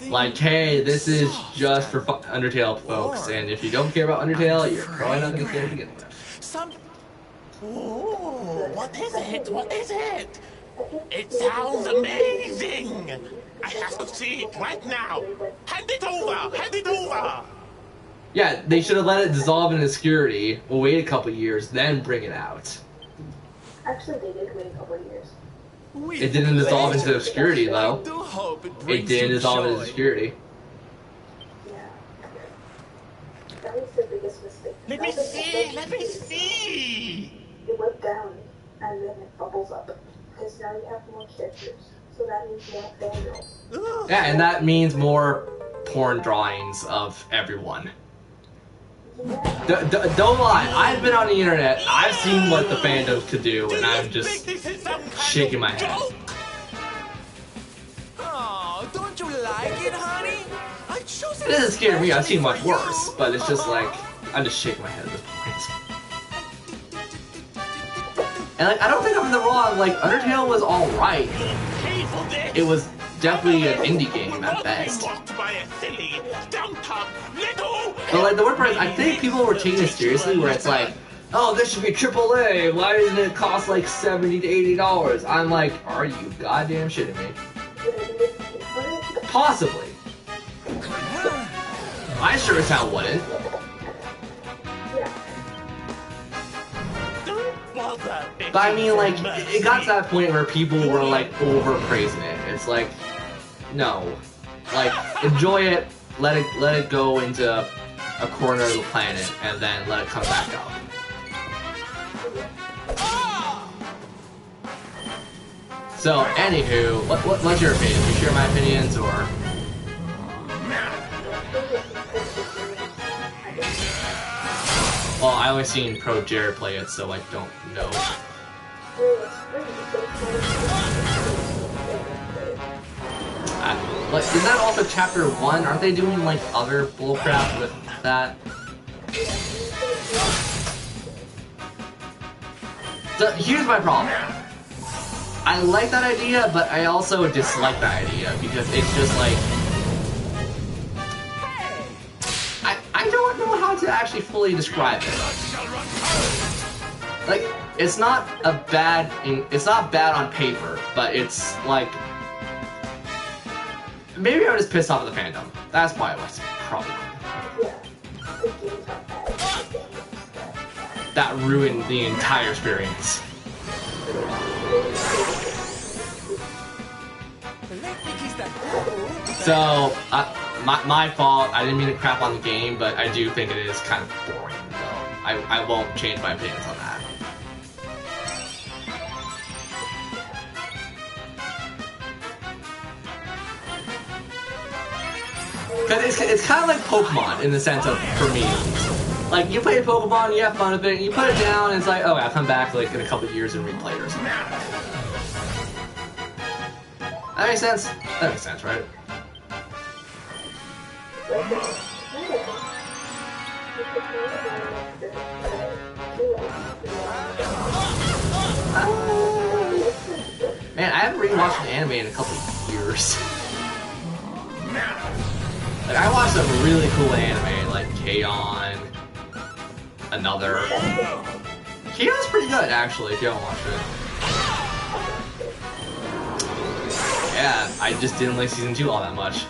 like, hey, this is just for Undertale folks, and if you don't care about Undertale, you're probably not gonna care to begin with. Oh, what is it? What is it? It sounds amazing. I have to see it right now. Hand it over. Hand it over. Yeah, they should have let it dissolve in obscurity. We'll wait a couple years, then bring it out. Actually, they did wait a couple of years. It didn't dissolve into obscurity, though. It didn't dissolve into obscurity. Yeah. That was the biggest mistake. Let me see. Let me see. It went down, and then it bubbles up. Because now you have more characters. So that means you have fangirls. Yeah, and that means more porn drawings of everyone. Don't lie, I've been on the internet, I've seen what the fandoms could do, and I'm just shaking my head. Oh, don't you like it, honey? I chose It doesn't scare me, I've seen much worse, but it's just like, I'm just shaking my head at this point. And like, I don't think I'm in the wrong, like, Undertale was alright. It was definitely an indie game at best. But like, the word price, I think people were taking it seriously, where it's like, oh, this should be AAA, why doesn't it cost like $70 to $80? I'm like, are you goddamn shitting me? Possibly. I sure as hell wouldn't. But I mean, like, it got to that point where people were like overpraising it. It's like, no, like, enjoy it, let it go into a corner of the planet, and then let it come back out. So, anywho, what's your opinion? Do you share my opinions, or? Well, I only seen Pro Jared play it, so I don't know. Like, is that also chapter 1? Aren't they doing like other bullcrap with that? So here's my problem. I like that idea, but I also dislike that idea because it's just like I don't know how to actually fully describe it. Like, it's not bad on paper, but it's like, maybe I was just pissed off at the fandom. That's why it was probably. That ruined the entire experience. So, my fault. I didn't mean to crap on the game, but I do think it is kind of boring, though. I won't change my opinions on that. Because it's kind of like Pokemon in the sense of, for me, like, you play Pokemon, you have fun with it, and you put it down, and it's like, oh, I'll come back like in a couple of years and replay it or something. That makes sense? That makes sense, right? Man, I haven't rewatched an anime in a couple of years. Like, I watched some really cool anime, like K-On! Another. K-On's pretty good, actually, if you haven't watched it. Yeah, I just didn't like Season 2 all that much.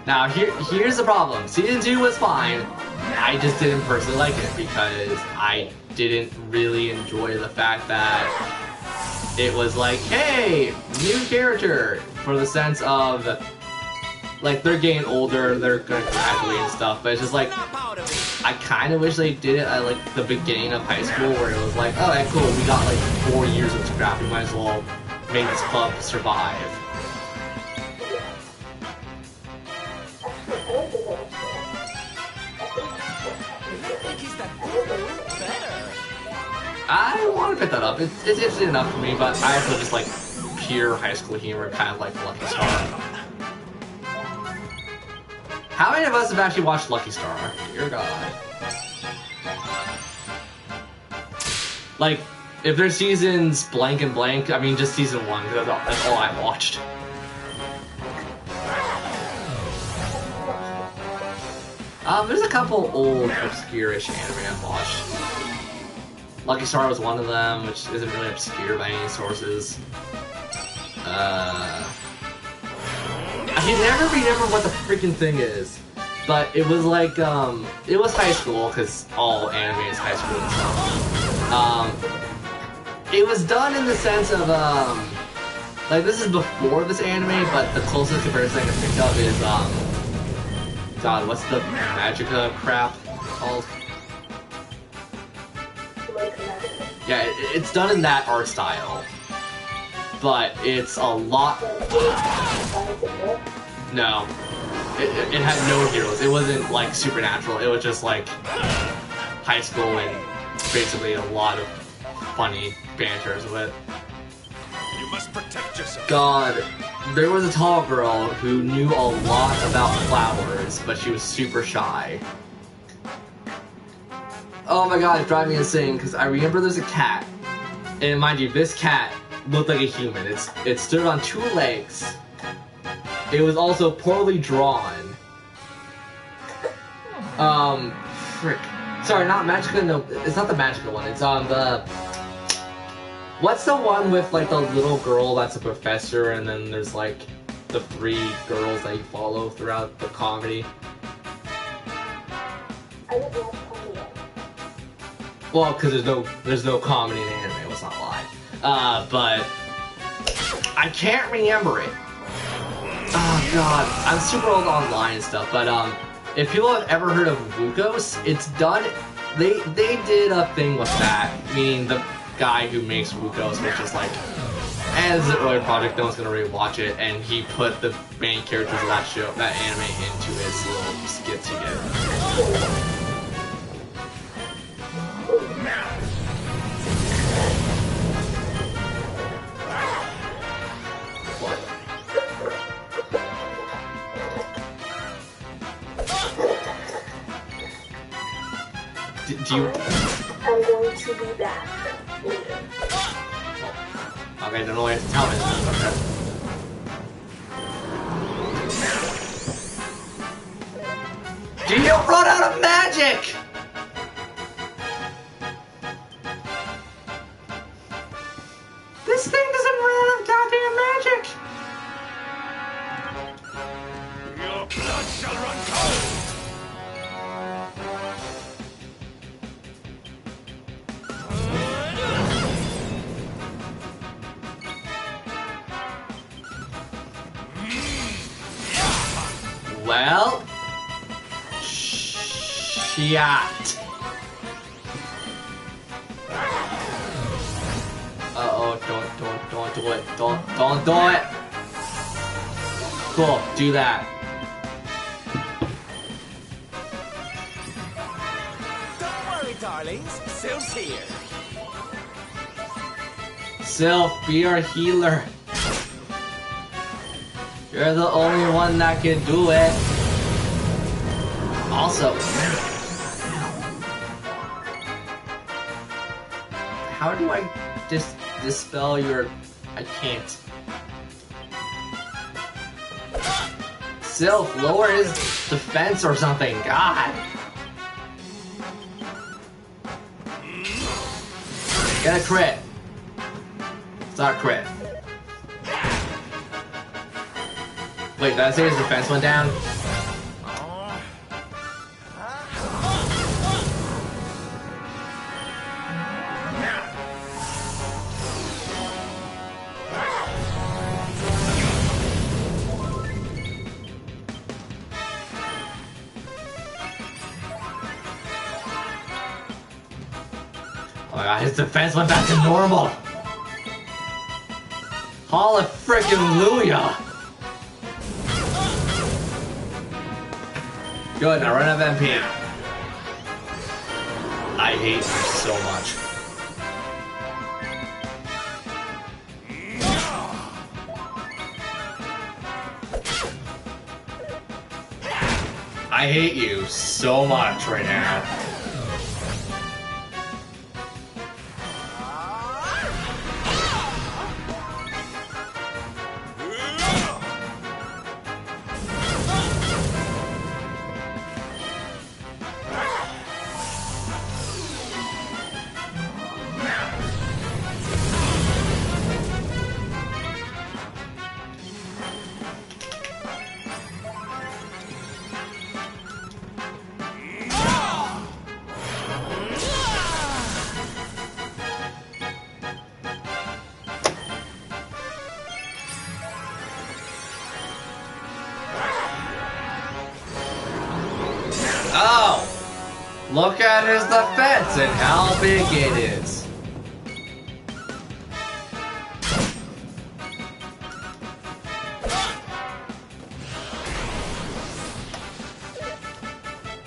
Now here's the problem. Season 2 was fine. I just didn't personally like it because I didn't really enjoy the fact that it was like, hey, new character, for the sense of, like, they're getting older, they're gonna graduate and stuff, but it's just like, I kind of wish they did it at, like, the beginning of high school, where it was like, oh, okay, cool, we got, like, 4 years of scrap, we might as well make this club survive. I want to pick that up. It's interesting enough for me, but I also just like pure high school humor, kind of like Lucky Star. How many of us have actually watched Lucky Star? Dear God. Like, if there's seasons blank and blank, I mean just season 1, because that's all I watched. There's a couple old, obscure-ish anime I've watched. Lucky Star was one of them, which isn't really obscure by any sources. I can never remember what the freaking thing is, but it was like, it was high school, because all anime is high school and stuff. It was done in the sense of, like, this is before this anime, but the closest comparison I can think of is, God, what's the Magica crap called? Yeah, it's done in that art style, but it's a lot... No, it had no heroes. It wasn't, like, supernatural. It was just, like, high school and basically a lot of funny banters with it. You must protect yourself. God, there was a tall girl who knew a lot about flowers, but she was super shy. Oh my god, it's driving me insane, because I remember there's a cat, and mind you, this cat looked like a human. It stood on 2 legs. It was also poorly drawn. Frick. Sorry, not Magica, no, it's not the Magica one, it's the... What's the one with, like, the little girl that's a professor, and then there's, like, the 3 girls that you follow throughout the comedy? I didn't watch comedy yet. Well, because there's no comedy in anime, let's not lie. But I can't remember it. Oh god, I'm super old online and stuff, but if people have ever heard of Wukos, it's done, they did a thing with that, meaning the guy who makes Wukos was just like, and this is an early project, no one's gonna really watch it, and he put the main characters of that show, that anime, into his little skits he did. Do you... I'm going to be back later. Okay, I don't know what to tell me. Okay. Do you run out of magic? This thing doesn't run out of goddamn magic! Your blood shall run cold! Well, shit. Uh-oh, don't do it. Don't do it. Cool, do that. Don't worry, darlings. Sylph's here. Sylph, be our healer. You're the only one that can do it. Also, how do I dispel your... I can't. Sylph, lower his defense or something. God. Get a crit. It's not a crit. Wait, did I say his defense went down? Oh my god, his defense went back to normal! Hallelujah! Good, now run out of MP. I hate you so much. I hate you so much right now. Oh! Look at his defense and how big it is.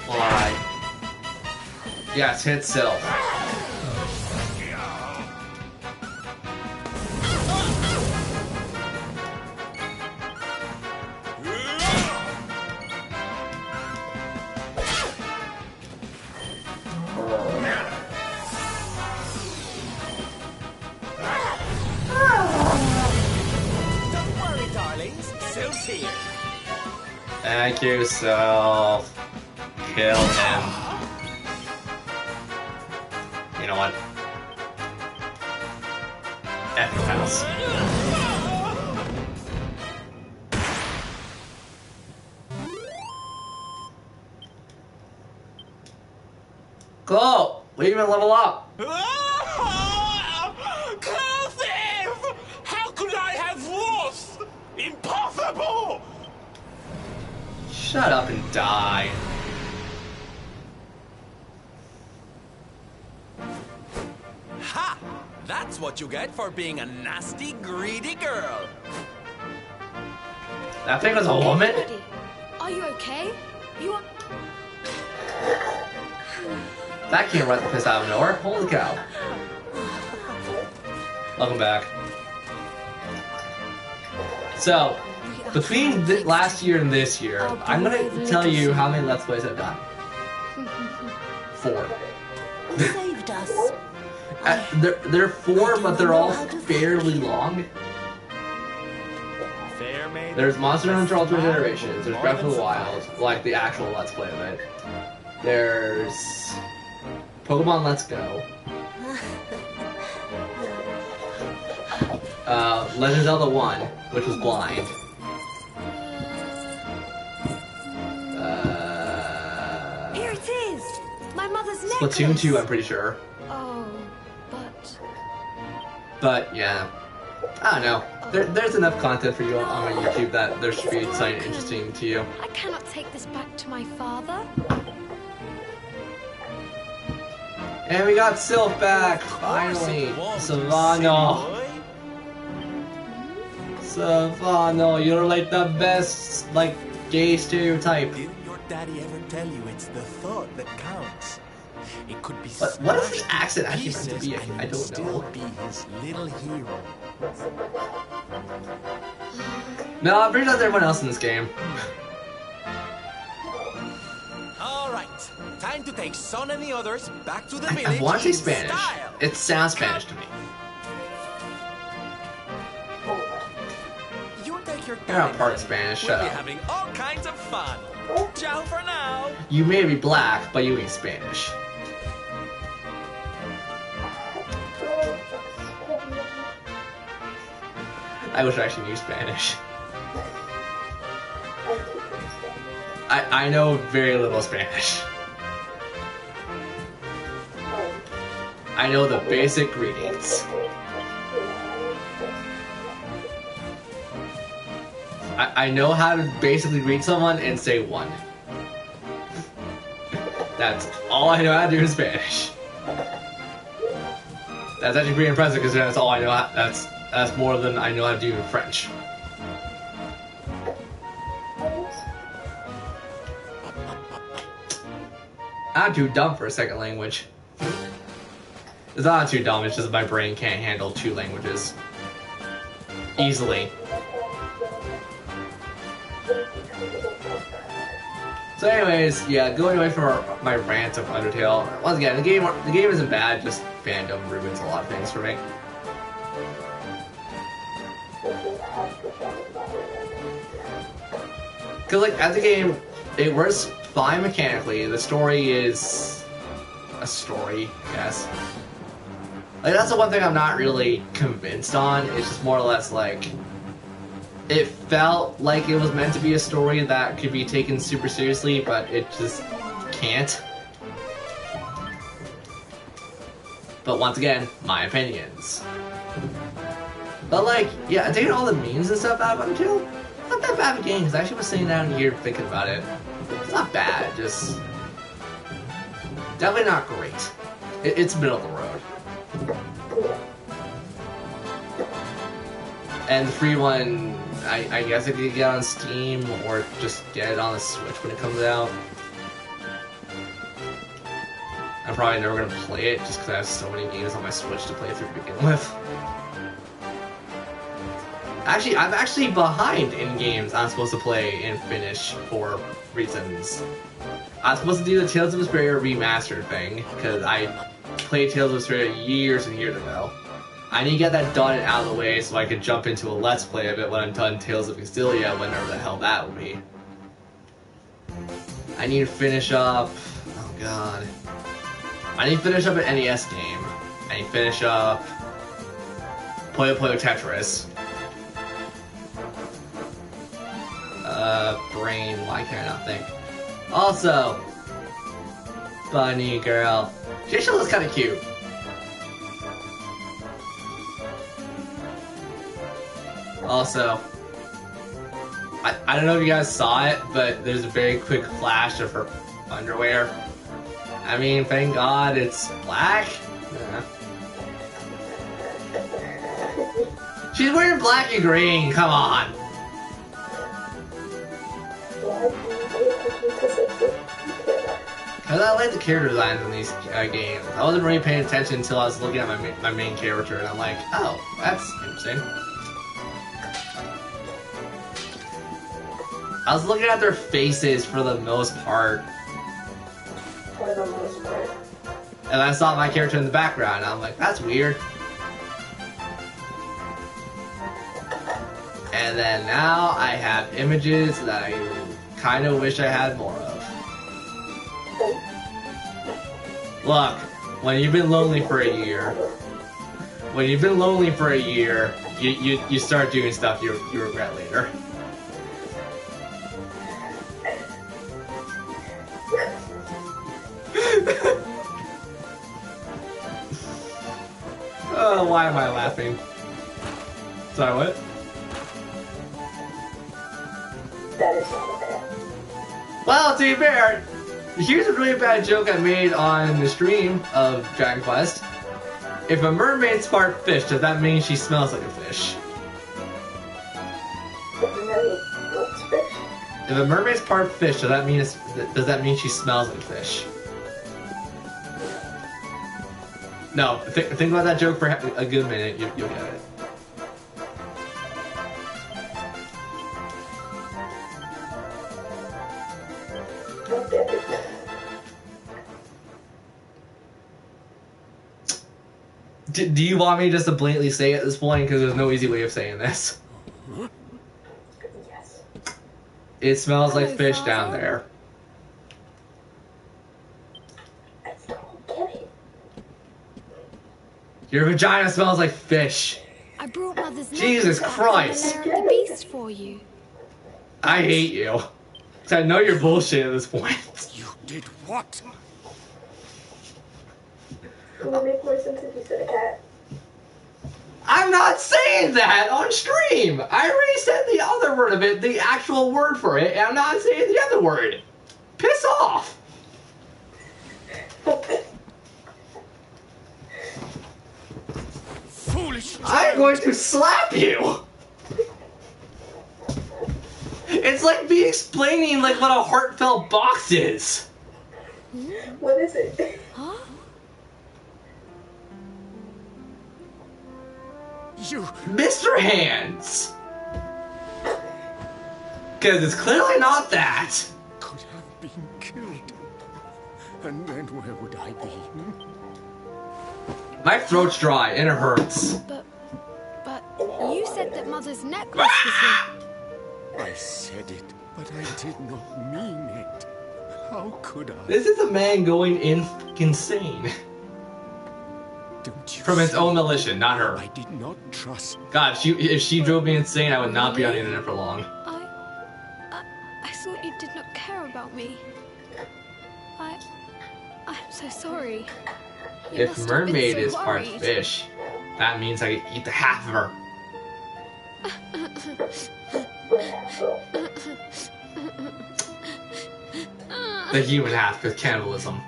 Why? Yes, hit Sylph. Thank you, Sylph. Kill him. You know what? F your house. Go! We even level up. Cursive! How could I have lost? Impossible! Shut up and die. Ha! That's what you get for being a nasty, greedy girl. That thing was a woman? Buddy, are you okay? You are... That came right the piss out of nowhere. Holy cow. Welcome back. So, between last year and this year, I'm gonna tell you how many Let's Plays I've done. 4. You saved us. They're 4, but they're all fairly long. There's Monster Hunter Ultimate Generations, there's Breath of the Wild, like the actual Let's Play of it. There's Pokemon Let's Go. Legend of Zelda 1, which was blind. Here it is! My mother's necklace! Splatoon 2, I'm pretty sure. Oh, but... But, yeah. I don't know. There's enough content for you on my YouTube that there should be something interesting to you. I cannot take this back to my father. And we got Sylph back, finally! Savano! Savano, you're like the best, like, gay stereotype. Didn't your daddy ever tell you it's the thought that counts? It could be what is the accent actually meant to be? I don't know. Be his little hero. No, I'm pretty sure that's everyone else in this game. All right, time to take Son and the others back to the village. I want to say in Spanish. style. It sounds Spanish to me. You take your You're not part Spanish, shut We'll be up. having all kinds of fun. Ciao for now. You may be black, but you ain't Spanish. I wish I actually knew Spanish. I know very little Spanish. I know the basic greetings. I know how to basically greet someone and say one. That's all I know how to do in Spanish. That's actually pretty impressive because that's all I know. That's more than I know how to do in French. I'm too dumb for a second language. It's not too dumb, it's just my brain can't handle 2 languages easily. So anyways, yeah, going away from my rant of Undertale, once again, the game isn't bad, just fandom ruins a lot of things for me. Cause like, as a game, it works fine mechanically, the story is a story, I guess. Like, that's the one thing I'm not really convinced on, it's just more or less like, it felt like it was meant to be a story that could be taken super seriously, but it just can't. But once again, my opinions. But like, yeah, taking all the memes and stuff out of Undertale, not that bad of a game, because I actually was sitting down here thinking about it. It's not bad, just definitely not great. It's middle of the road. And the free one, I guess I could get on Steam or just get it on the Switch when it comes out. I'm probably never gonna play it just because I have so many games on my Switch to play through to begin with. Actually, I'm actually behind in games I'm supposed to play and finish for reasons. I'm supposed to do the Tales of Vesperia remastered thing because I played Tales of Vesperia years and years ago. I need to get that done and out of the way so I can jump into a Let's Play of it when I'm done Tales of Castilia, whenever the hell that will be. I need to finish up... oh god. I need to finish up an NES game. I need to finish up... Puyo Puyo Tetris. Brain, why can't I not think? Also... Bunny Girl. She actually looks kinda cute. Also, I don't know if you guys saw it, but there's a very quick flash of her underwear. I mean, thank God it's black. Yeah. She's wearing black and green, come on. Cause I like the character designs in these games. I wasn't really paying attention until I was looking at my main character, and I'm like, oh, that's interesting. I was looking at their faces for the most part. For the most part. And I saw my character in the background, and I'm like, that's weird. And then now I have images that I kind of wish I had more of. Look, when you've been lonely for a year, you start doing stuff you regret later. Oh, why am I laughing? Sorry, what? That is not okay. Well, to be fair, here's a really bad joke I made on the stream of Dragon Quest. If a mermaid's part fish, does that mean she smells like a fish? If a mermaid's part fish, does that mean she smells like fish? No, think about that joke for a good minute, you'll get it. Do you want me just to blatantly say it at this point? Because there's no easy way of saying this. Yes. It smells like fish down there. I don't get it. Your vagina smells like fish. I brought Mother's Jesus Christ. the beast for you. I hate you. Because I know you're bullshit at this point. You did what? It would make more sense if you said a cat. I'm not saying that on stream. I already said the other word of it, the actual word for it, and I'm not saying the other word. Piss off. I'm going to slap you! It's like me explaining like what a heartfelt box is. What is it? Huh? You... Mr. Hands! Because it's clearly not that. could have been killed. And then where would I be? My throat's dry and it hurts. But you said that Mother's necklace was I said it, but I did not mean it. How could I? This is a man going insane. Don't you From his see? own volition, not her. I did not trust. God, if she drove me insane, I would not be on the internet for long. I thought you did not care about me. I'm so sorry. You If must have been mermaid so is part worried. fish, that means I can eat the half of her. The human half, because cannibalism.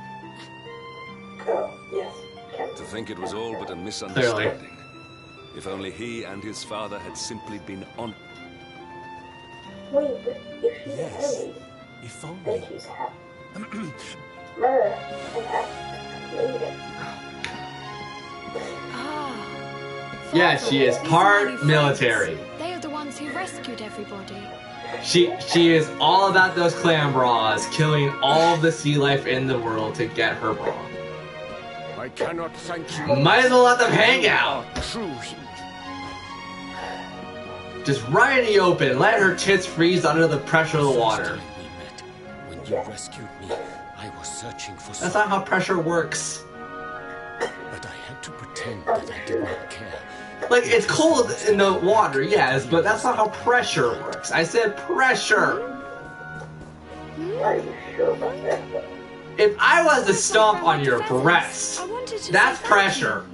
Oh, yes. To think it was all but a misunderstanding. If only he and his father had simply been on. Wait, but if she's Yes. a mermaid, If then only. she's half mer and half maiden. Yeah, she is These part are my military. friends. They are the ones who rescued everybody. She is all about those clam bras, killing all the sea life in the world to get her bra. I cannot thank you. Might as well let them hang out. True. Just right in the open, let her tits freeze under the pressure of the water. When you rescued me, I was searching for That's something, not how pressure works. but I had to pretend that I did not care. Like, it's cold in the water, yes, but that's not how pressure works. I said pressure. Are you sure about that? If I was to stomp on your breast, that's pressure.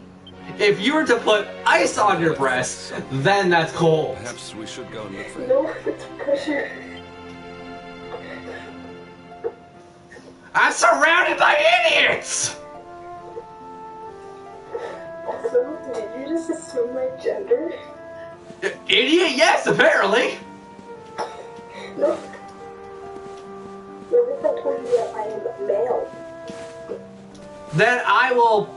If you were to put ice on your breast, then that's cold. Perhaps we should go and look for him. No, it's pressure. I'm surrounded by idiots! Also, did you just assume my gender? Idiot? Yes, apparently. No. What if I told you that I am male? Then I will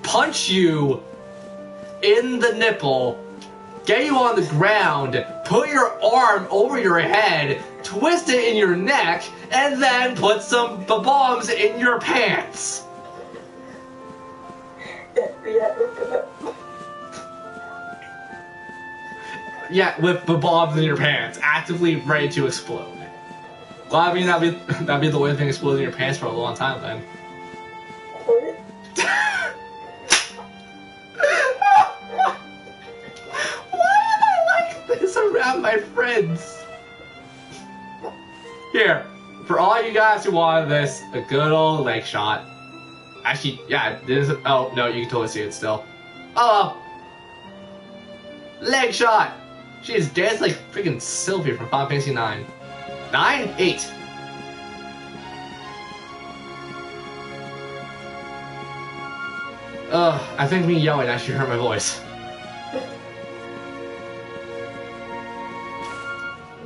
punch you in the nipple, get you on the ground, put your arm over your head, twist it in your neck, and then put some bombs in your pants. FBI, look it up. Yeah, with the bombs in your pants, actively ready to explode. Well, I mean, that'd be the way thing exploding in your pants for a long time then. Why am I like this around my friends? Here, for all you guys who wanted this, a good old leg shot. Actually, yeah, this. Oh no, you can totally see it still. Oh, leg shot. She's dancing like freaking Sylvie from Final Fantasy 9. 9? 8. I think me yelling actually hurt my voice.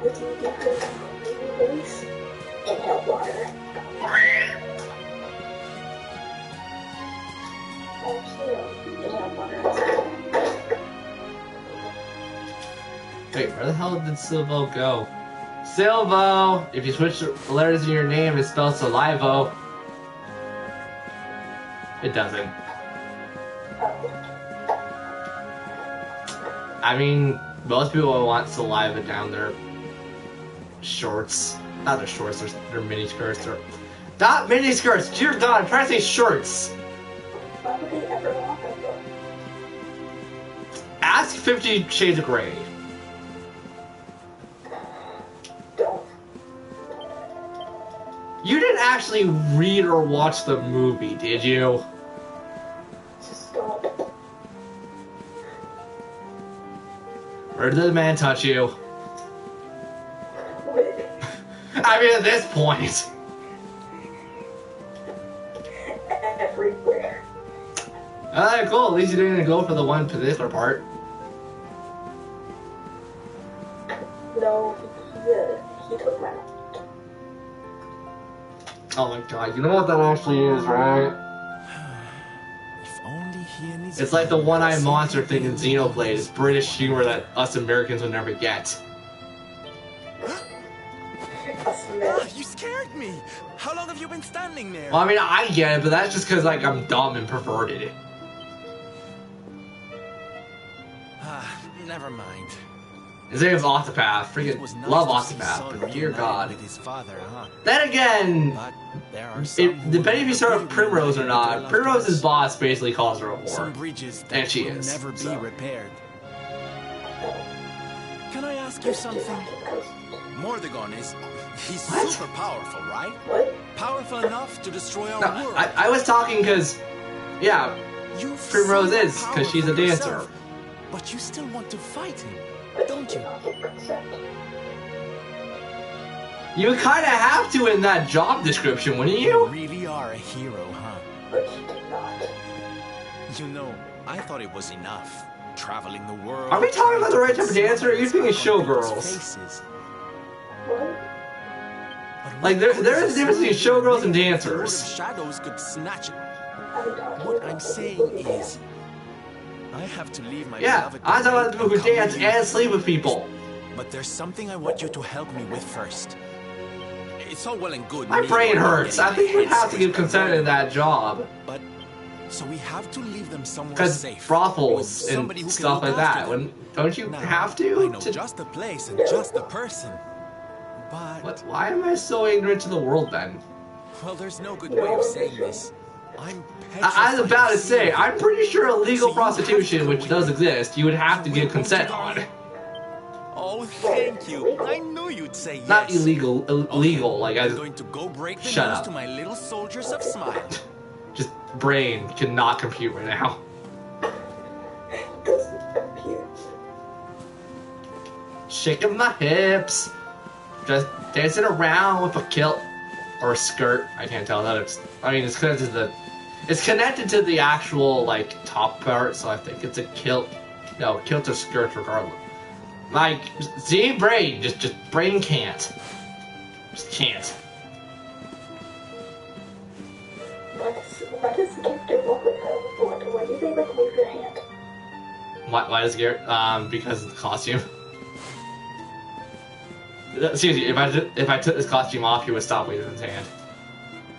What do you get the voice? Inhale water. Inhale water. Wait, where the hell did Silvo go? Silvo! If you switch the letters in your name, it spells Salivo. It doesn't. I mean, most people want saliva down their shorts. Not their shorts, their mini skirts. Not mini skirts! Dear God, I'm trying to say shorts! Why would they ever want them though? Ask 50 Shades of Grey. Don't. You didn't actually read or watch the movie, did you? Just don't. Or did the man touch you? Wait. I mean, at this point. Everywhere. Alright, cool. At least you didn't go for the one particular part. No, he took my mount. Oh my god, you know what that actually is, right? If only he and his It's like the one-eyed monster thing in Xenoblade. It's British humor that us Americans would never get. You scared me! How long have you been standing there? Well, I mean, I get it, but that's just because, like, I'm dumb and perverted. Never mind. His name is Octopath. Freaking Nice love to see Octopath, son but dear reunited God. with his father, huh? Then again, But there are some who depending if you start will with Primrose or never not, be Primrose's lost. boss basically calls her a whore. Some bridges that And she will is. never be So. repaired. Can I ask you something? Mordegon he's super powerful, right? What? Powerful enough to destroy our No, world. I was talking because, yeah, You've Primrose seen is, because she's a powerful dancer. yourself, but you still want to fight him, don't you? You kind of have to in that job description, wouldn't You you? really are a hero, huh? But he did not. You know, I thought it was enough. Traveling the world. Are we talking about the right type of trying to dancer, or are you thinking put smiles on people's showgirls? faces. What? But Like, what there is a difference between showgirls and The Lord of dancers. Shadows could snatch it. Are we talking What about I'm the saying people is, I have to leave my Yeah, beloved I'm talking about the people who and come dance with you. and sleep with people. But there's something I want you to help me with first. It's all well and good. My me brain getting hurts. I think we'd head have to give squished by consent in Mordegon. that job. But so we have to leave them somewhere Because safe. brothels with somebody who and can stuff look like after that. them. Wouldn't, don't you Now, have I to? know just the place and just the person. But What? Why am I so ignorant to the world then? well, there's no good way of saying this. I'm I was about to say, petrified I'm pretty sure So illegal you have to prostitution, come which with does me. exist, you would have to You give will, won't consent you, on. darling? Oh, thank you. I knew you'd say yes. Not illegal, illegal, like I'm as going to go break the Shut news up. to my little soldiers of smile. just brain cannot compute right now. doesn't compute? Shaking my hips, just dancing around with a kilt or a skirt. I can't tell that. It's connected to the actual like top part, so I think it's a kilt. No, kilt or skirt regardless. Like, see, brain, just brain can't. Just can't. Why does the character look like that? Why do they like move their hand? Why does Garrett? Because of the costume. Seriously, if I took this costume off, he would stop waving his hand.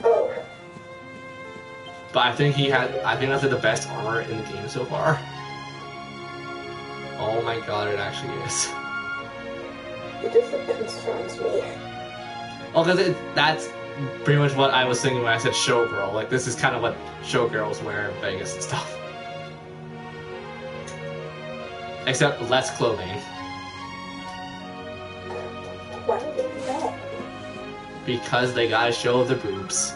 Oh. But I think that's the best armor in the game so far. Oh my god, it actually is. It just concerns me. Well, because that's pretty much what I was thinking when I said showgirl. Like, this is kind of what showgirls wear in Vegas and stuff. Except less clothing. Why would they do that? Because they gotta show the boobs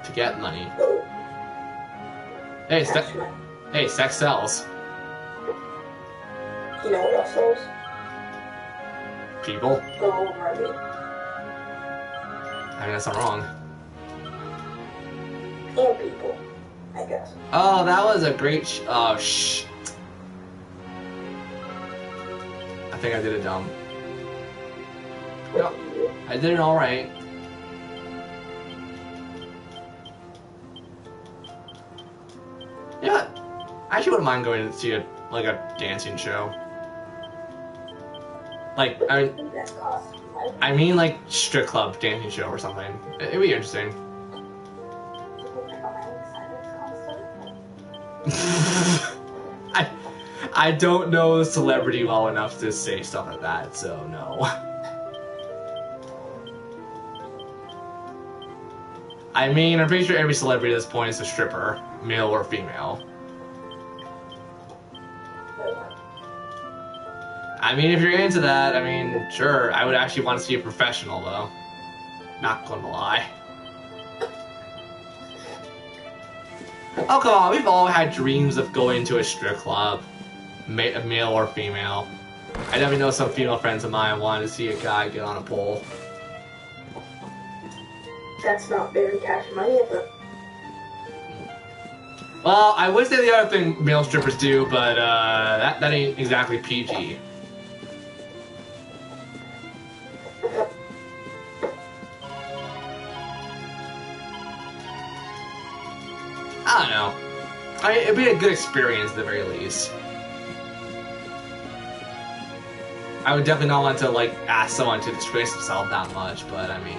to get money. Hey, sex sells. You know what else sells? People. The whole army. I mean, that's not wrong. And people, I guess. Oh, that was a great I think I did it dumb. No, I did it alright. Yeah, I actually wouldn't mind going to see a dancing show. Like, I mean like strip club dancing show or something. It'd be interesting. I don't know the celebrity well enough to say stuff like that, so no. I mean, I'm pretty sure every celebrity at this point is a stripper, male or female. I mean, if you're into that, I mean, sure. I would actually want to see a professional, though. Not gonna lie. Oh, come on, we've all had dreams of going to a strip club, male or female. I definitely know some female friends of mine wanted to see a guy get on a pole. That's not very cash money, is it? Well, I would say the other thing male strippers do, but that ain't exactly PG. I don't know. I mean, it'd be a good experience at the very least. I would definitely not want to like ask someone to disgrace themselves that much, but I mean,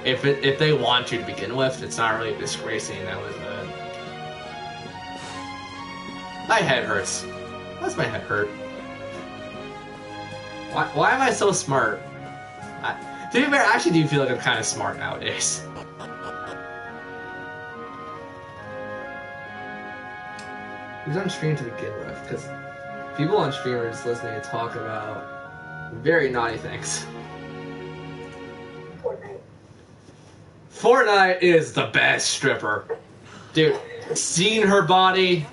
if they want to begin with, it's not really disgracing. That was my head hurts. Why does my head hurt? Why am I so smart? To be fair, I actually do feel like I'm kind of smart nowadays. Who's on stream to begin with? Because people on stream are just listening to talk about very naughty things. Fortnite is the best stripper. Dude, seeing her body...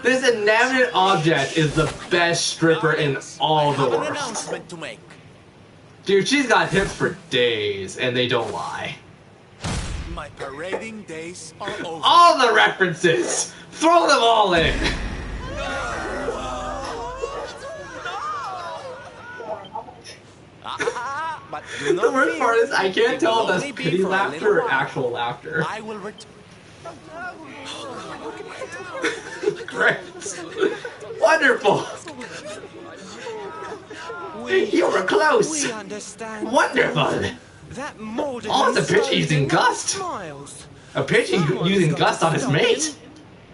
This inanimate object is the best stripper in all the world. Dude, she's got hips for days, and they don't lie. My parading days are over. All the references! Throw them all in! But The worst part is I can't tell if that's pity laughter or actual laughter. I will return. Great. Wonderful! You were close! We understand. Wonderful! That molded Oh, it's a pitch inside using and Gust! smiles. A pitch using Gust on his mate?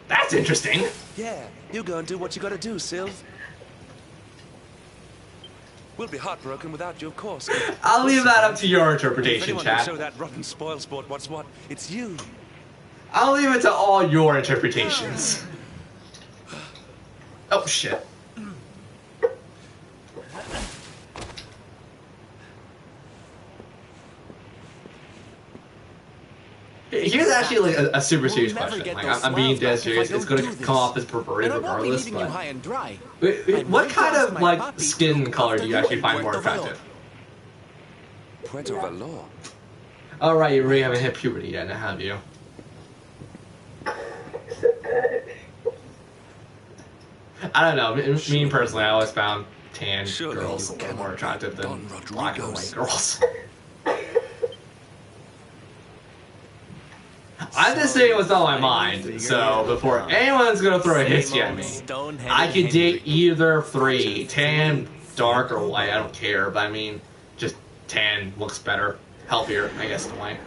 That's interesting! Yeah, you go and do what you gotta do, Sylv. We'll be heartbroken without you, of course. I'll leave that up to your If interpretation, anyone can chat. show that rotten spoil sport what's what, it's you. I'll leave it to all your interpretations. Oh shit. Here's actually like a super serious question. Like I'm being dead serious. It's going to come off as perverted regardless. But what kind of like skin color do you actually find more attractive? Puerto Valor. Oh right, you really haven't hit puberty yet, now have you? I don't know. Me personally, I always found tan girls a little more attractive than black and white girls. I'm just saying what's on my mind, so before anyone's gonna throw a hissy at me, I could date either three. Tan, dark, or white, I don't care, but I mean, just tan looks better. Healthier, I guess, than white.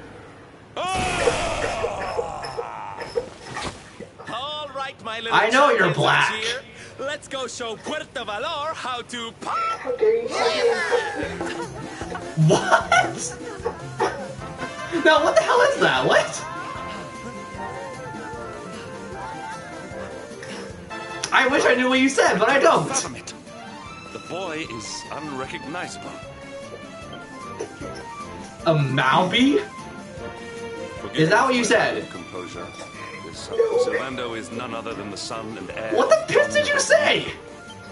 All right, my little I know you're champions black. here. Let's go show Puerto Valor how to What? No, what the hell is that? What? I wish I knew what you said, but I don't. The boy is unrecognizable. A Malby? Is that what you said? Composure. Sylvando is none other than the son and heir. What the piss did you say?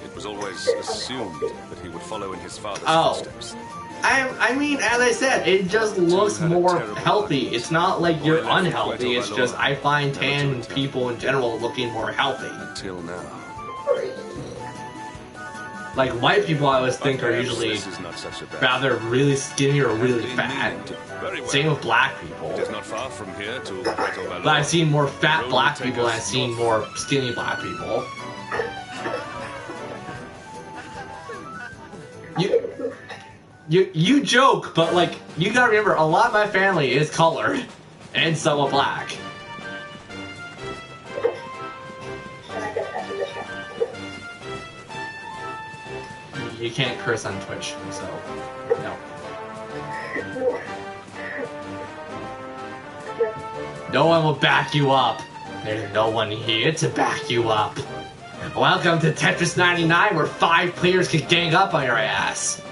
It was always assumed that he would follow in his father's footsteps. I mean, as I said, it just looks more healthy. It's not like you're unhealthy. It's just I find tan people in general looking more healthy. Until now. Like white people, I always think are usually rather really skinny or really fat. Same with black people. It is not far from here to Puerto Valor. But I've seen more fat black people and I've seen more skinny black people. You joke, but like you gotta remember, a lot of my family is colored and somewhat black. You can't curse on Twitch, so no. No one will back you up. There's no one here to back you up. Welcome to Tetris 99, where 5 players can gang up on your ass.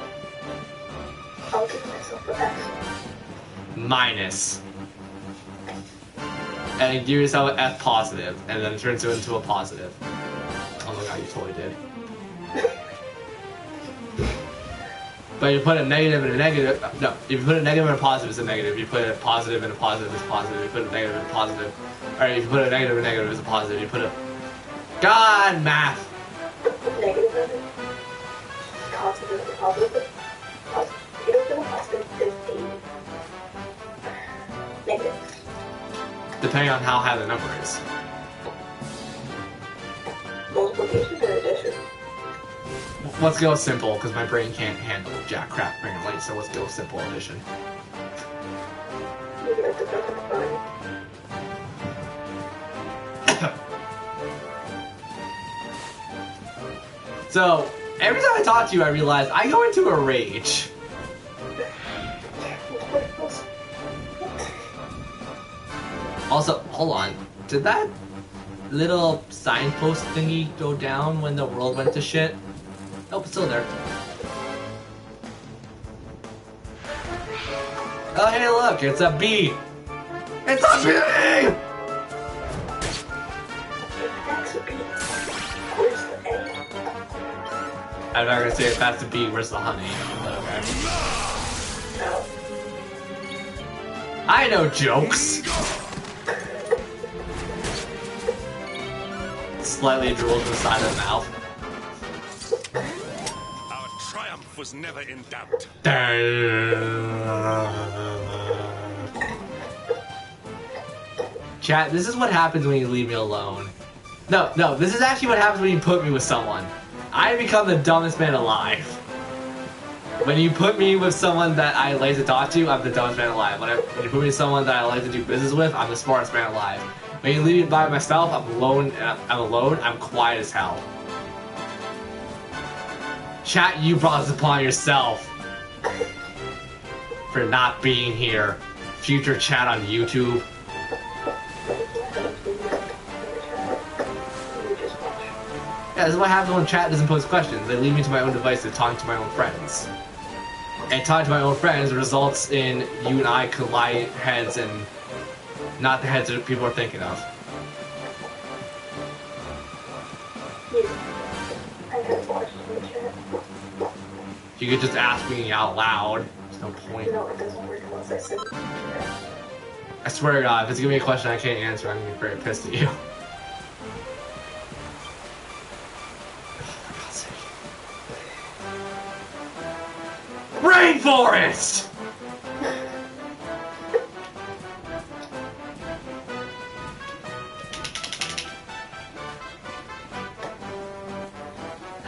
I'll give myself an F. Minus. And you give yourself an F positive, and then it turns it into a positive. Oh my god, you totally did. But you put a negative and a negative. No, if you put a negative and a positive, it's a negative. If you put a positive and a positive, it's positive. If you put a negative and a positive. Alright, if you put a negative and a negative, it's a positive. You put a. God, math! Negative and positive and positive. Positive and positive is 8. depending on how high the number is. Multiplication or addition? Let's go simple, because my brain can't handle jack crap apparently, so let's go simple addition. You get the perfect body. So, every time I talk to you, I realize I go into a rage. Also, hold on. Did that little signpost thingy go down when the world went to shit? Nope, it's still there. Oh, hey, look, it's a bee. It's a bee! I'm not gonna say if that's the bee, where's the honey? But okay. I know jokes. Slightly drooled to the side of the mouth. Our triumph was never in doubt. Chat, this is what happens when you leave me alone. No, this is actually what happens when you put me with someone. I become the dumbest man alive. When you put me with someone that I like to talk to, I'm the dumbest man alive. When you put me with someone that I like to do business with, I'm the smartest man alive. When you leave me by myself, I'm alone, I'm quiet as hell. Chat, you brought this upon yourself. For not being here. Future chat on YouTube. Yeah, this is what happens when chat doesn't pose questions. They leave me to my own devices, talking to my own friends. And talking to my own friends results in you and I collide heads and not the heads that people are thinking of. You could just ask me out loud. There's no point. No, it doesn't work unless I send it. I swear to God, if it's gonna be a question I can't answer, I'm gonna be very pissed at you. Rainforest!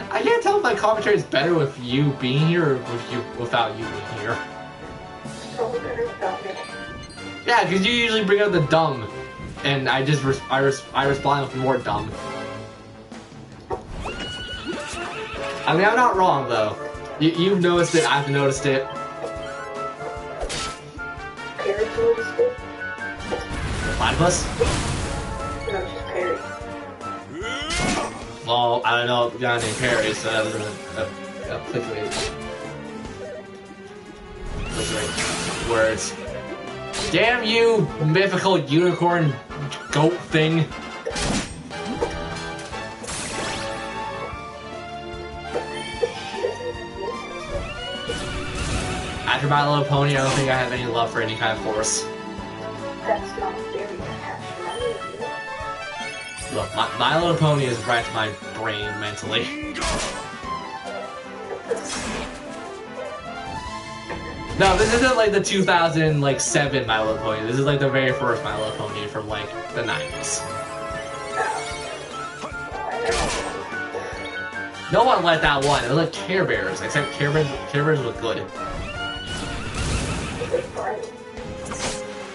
I can't tell if my commentary is better with you being here or with you without you being here. Probably better without me. Yeah, because you usually bring up the dumb, and I just I respond with more dumb. I mean, I'm not wrong though. You've noticed it, I've noticed it. Perry noticed it? Platypus? No, just Perry. Well, I don't know a guy named Perry, so that doesn't applicate words. Damn you, mythical unicorn goat thing. After My Little Pony, I don't think I have any love for any kind of force. That's not very attached to my review. Look, My Little Pony has wrecked my brain mentally. No, this isn't like the 2007 My Little Pony. This is like the very first My Little Pony from like the 90s. No one liked that one. It was like Care Bears, except Care Bears was good.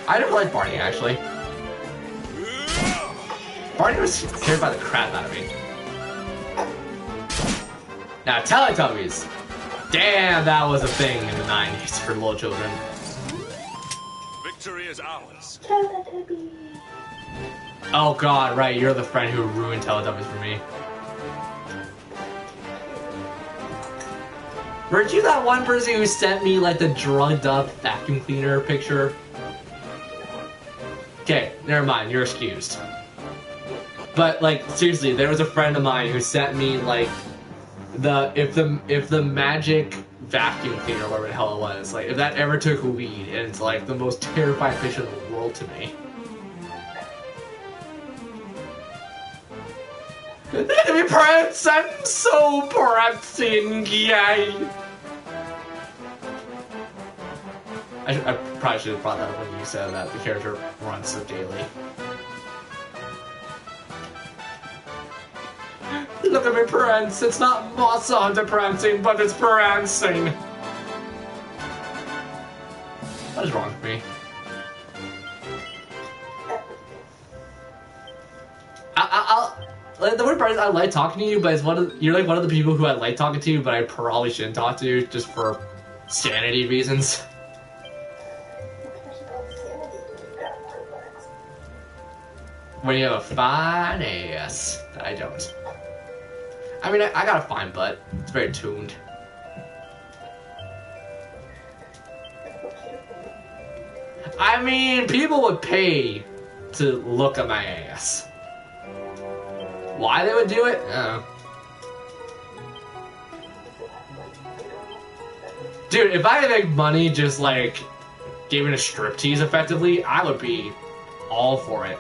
I didn't like Barney, actually. Barney was scared by the crap out of me. Now, Teletubbies. Damn, that was a thing in the 90s for little children. Victory is ours. Oh god, right, you're the friend who ruined Teletubbies for me. Weren't you that one person who sent me, like, the drugged up vacuum cleaner picture? Okay, never mind, you're excused. But, like, seriously, there was a friend of mine who sent me, like, if the magic vacuum cleaner, whatever the hell it was, like, if that ever took weed, and it's, like, the most terrifying picture in the world to me. Enemy Prince! I'm so prancing, yay! I probably should have brought that up when you said that the character runs so daily. look at me prance. It's not Monster Hunter prancing, but it's prancing. What is wrong with me? Like, the weird part is I like talking to you, but you're like one of the people who I like talking to, but I probably shouldn't talk to just for sanity reasons. When you have a fine ass. I don't. I mean, I got a fine butt. It's very tuned. I mean, people would pay to look at my ass. Why they would do it? I don't know. Dude, if I could make money just like giving a striptease effectively, I would be all for it.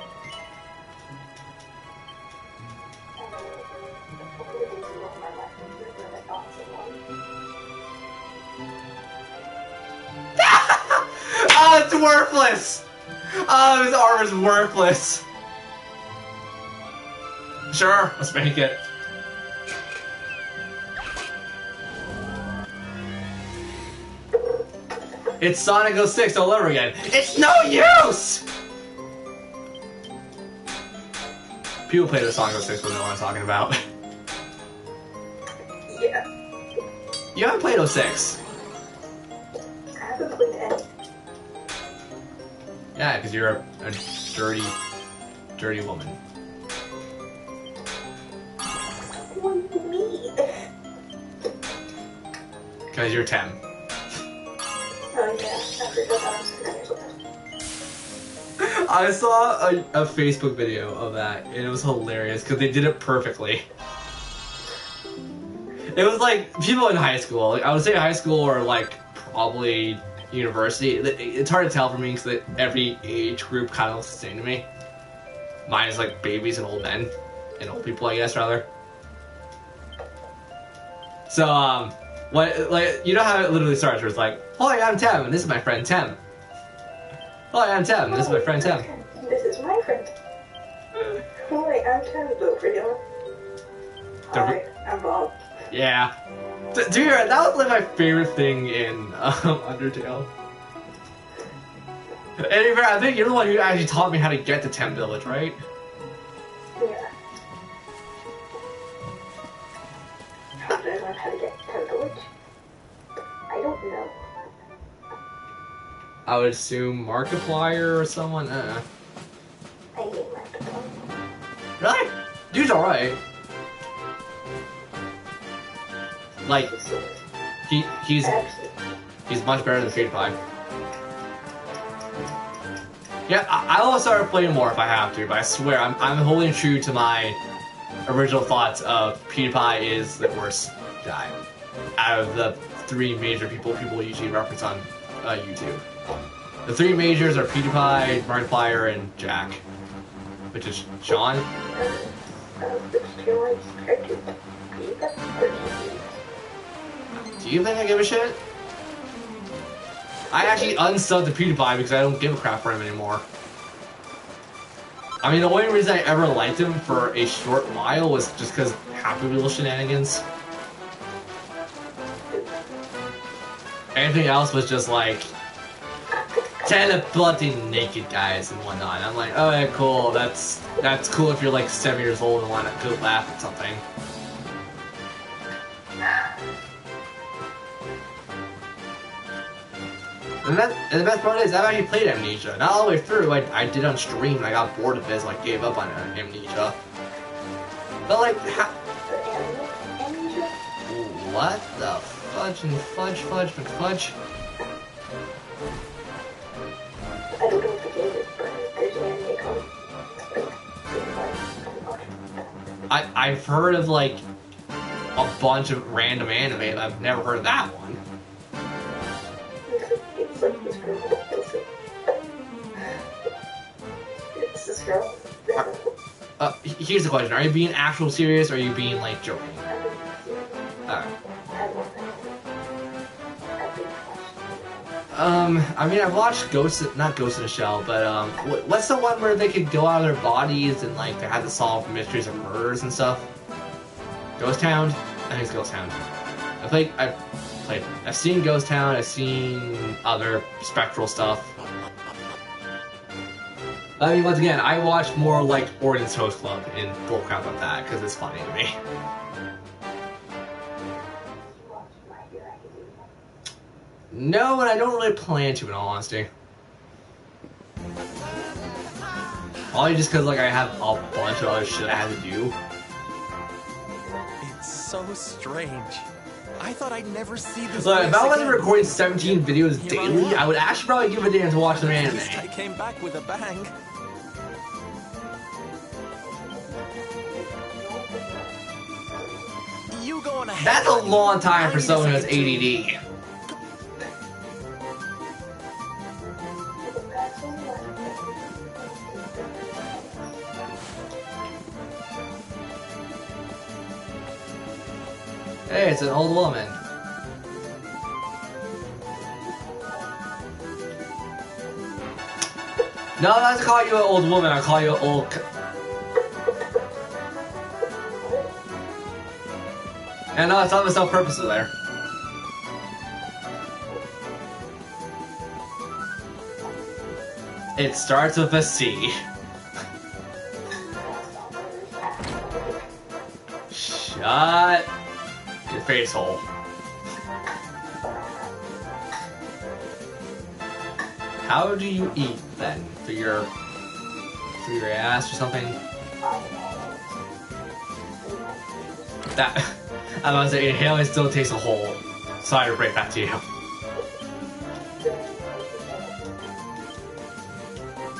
Oh, it's worthless! Oh, his armor's worthless. Sure, let's make it. It's Sonic 06 all over again. It's no use! People play the Sonic 06 but know what I'm talking about. Yeah. You haven't played 06. I haven't played any. Yeah, because you're a dirty, dirty woman. What do you mean? Because you're 10. Oh yeah, I forgot I was 10 years old. I saw a Facebook video of that, and it was hilarious because they did it perfectly. It was like people in high school, like I would say high school or like probably university. It's hard to tell for me because every age group kind of looks the same to me. Mine is like babies and old men, and old people, I guess, rather. So, what, like, you know how it literally starts where it's like, hi, I'm Tem, and this is my friend Tem. Hi, I'm Tem, and this is my friend Tem. This is my friend. Hi, I'm Tem, don't forget. Hi, I'm Bob. Yeah. Dude, that was like my favorite thing in Undertale. And I think you're the one who actually taught me how to get to Tem Village, right? Yeah. How did I learn how to get to Tem Village? I don't know. I would assume Markiplier or someone. I hate Markiplier. Really? Dude's alright. Like, he's much better than PewDiePie. Yeah, I'll start playing more if I have to, but I swear I'm holding true to my original thoughts of PewDiePie is the worst guy out of the three major people usually reference on YouTube. The three majors are PewDiePie, Markiplier, and Jack, which is Sean. Do you think I give a shit? I actually unsubbed to PewDiePie because I don't give a crap for him anymore. I mean, the only reason I ever liked him for a short while was just because Happy Wheel shenanigans. Anything else was just like teleporting naked guys and whatnot. And I'm like, oh yeah, cool. That's cool if you're like 7 years old and want to go laugh at something. And the best part is I've actually played Amnesia. Not all the way through. I did on stream and I got bored of it, so I gave up on Amnesia. But like, what the fudge and fudge? I don't know if the game is, but there's an anime called. I've heard of like a bunch of random anime, but I've never heard of that one. It's like this girl. It's this girl. Here's the question: are you being actual serious, or are you being like joking? I mean, I've watched not Ghost in the Shell, but what's the one where they could go out of their bodies and like they had to solve mysteries of murders and stuff? Ghost Town? I think it's Ghost Town. I've seen Ghost Town, I've seen other Spectral stuff. I mean, once again, I watch more like Orion's Host Club and bullcrap like that, because it's funny to me. No, and I don't really plan to, in all honesty. Probably just because, like, I have a bunch of other shit I have to do. It's so strange. I thought I'd never see this. Look, if I wasn't again. recording 17 videos daily, I would actually probably give a damn to watch some anime. At least I came back with a bang. You going ahead? That's a long time for someone who has ADD. Hey, it's an old woman. No, I don't call you an old woman, I call you an old... And no, it's not a self-purpose there. It starts with a C. Shut your face hole. How do you eat then? Through your ass or something? That I was gonna say inhaling still takes a hole. Sorry to break that to you.